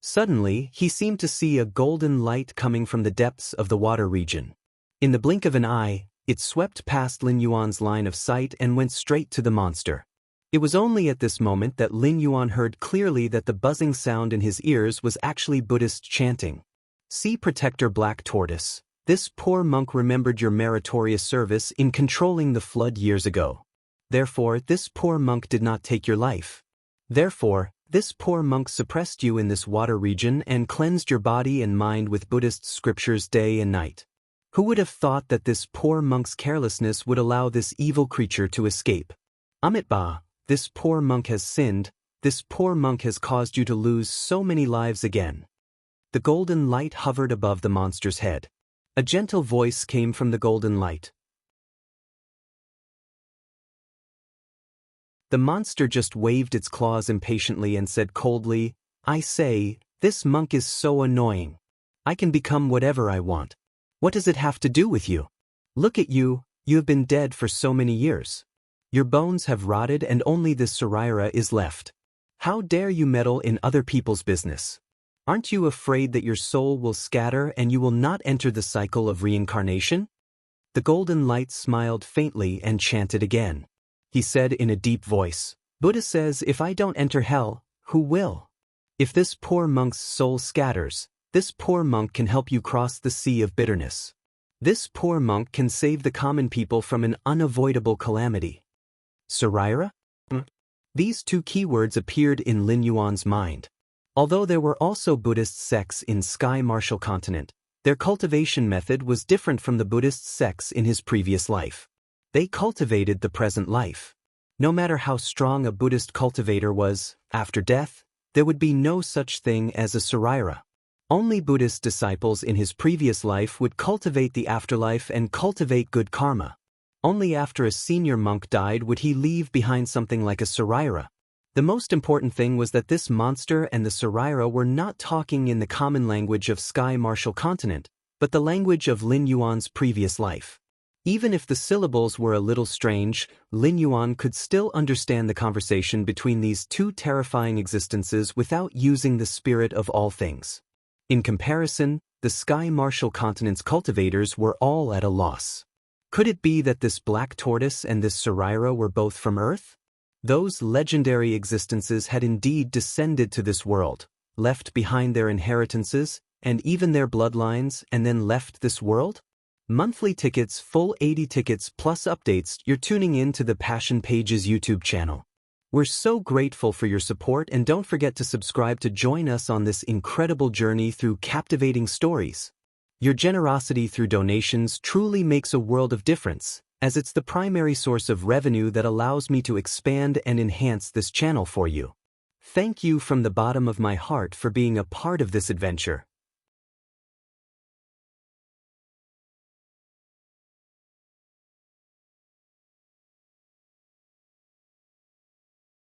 Suddenly, he seemed to see a golden light coming from the depths of the water region. In the blink of an eye, it swept past Lin Yuan's line of sight and went straight to the monster. It was only at this moment that Lin Yuan heard clearly that the buzzing sound in his ears was actually Buddhist chanting. "See Protector Black Tortoise, this poor monk remembered your meritorious service in controlling the flood years ago. Therefore, this poor monk did not take your life. Therefore, this poor monk suppressed you in this water region and cleansed your body and mind with Buddhist scriptures day and night. Who would have thought that this poor monk's carelessness would allow this evil creature to escape? Amoeba, This poor monk has sinned, this poor monk has caused you to lose so many lives again. The golden light hovered above the monster's head. A gentle voice came from the golden light. The monster just waved its claws impatiently and said coldly, "I say, this monk is so annoying. I can become whatever I want. What does it have to do with you? Look at you, you have been dead for so many years. Your bones have rotted and only this Saraira is left. How dare you meddle in other people's business? Aren't you afraid that your soul will scatter and you will not enter the cycle of reincarnation?" The golden light smiled faintly and chanted again. He said in a deep voice, "Buddha says if I don't enter hell, who will? If this poor monk's soul scatters, this poor monk can help you cross the sea of bitterness. This poor monk can save the common people from an unavoidable calamity." Saraira? These two keywords appeared in Lin Yuan's mind. Although there were also Buddhist sects in Sky Martial Continent, their cultivation method was different from the Buddhist sects in his previous life. They cultivated the present life. No matter how strong a Buddhist cultivator was, after death, there would be no such thing as a Saraira. Only Buddhist disciples in his previous life would cultivate the afterlife and cultivate good karma. Only after a senior monk died would he leave behind something like a Saraira. The most important thing was that this monster and the Saraira were not talking in the common language of Sky Martial Continent, but the language of Lin Yuan's previous life. Even if the syllables were a little strange, Lin Yuan could still understand the conversation between these two terrifying existences without using the spirit of all things. In comparison, the Sky Martial Continent's cultivators were all at a loss. Could it be that this black tortoise and this Saraira were both from Earth? Those legendary existences had indeed descended to this world, left behind their inheritances, and even their bloodlines, and then left this world? Monthly tickets, full 80 tickets plus updates. You're tuning in to the Passion Pages YouTube channel. We're so grateful for your support, and don't forget to subscribe to join us on this incredible journey through captivating stories. Your generosity through donations truly makes a world of difference, as it's the primary source of revenue that allows me to expand and enhance this channel for you. Thank you from the bottom of my heart for being a part of this adventure.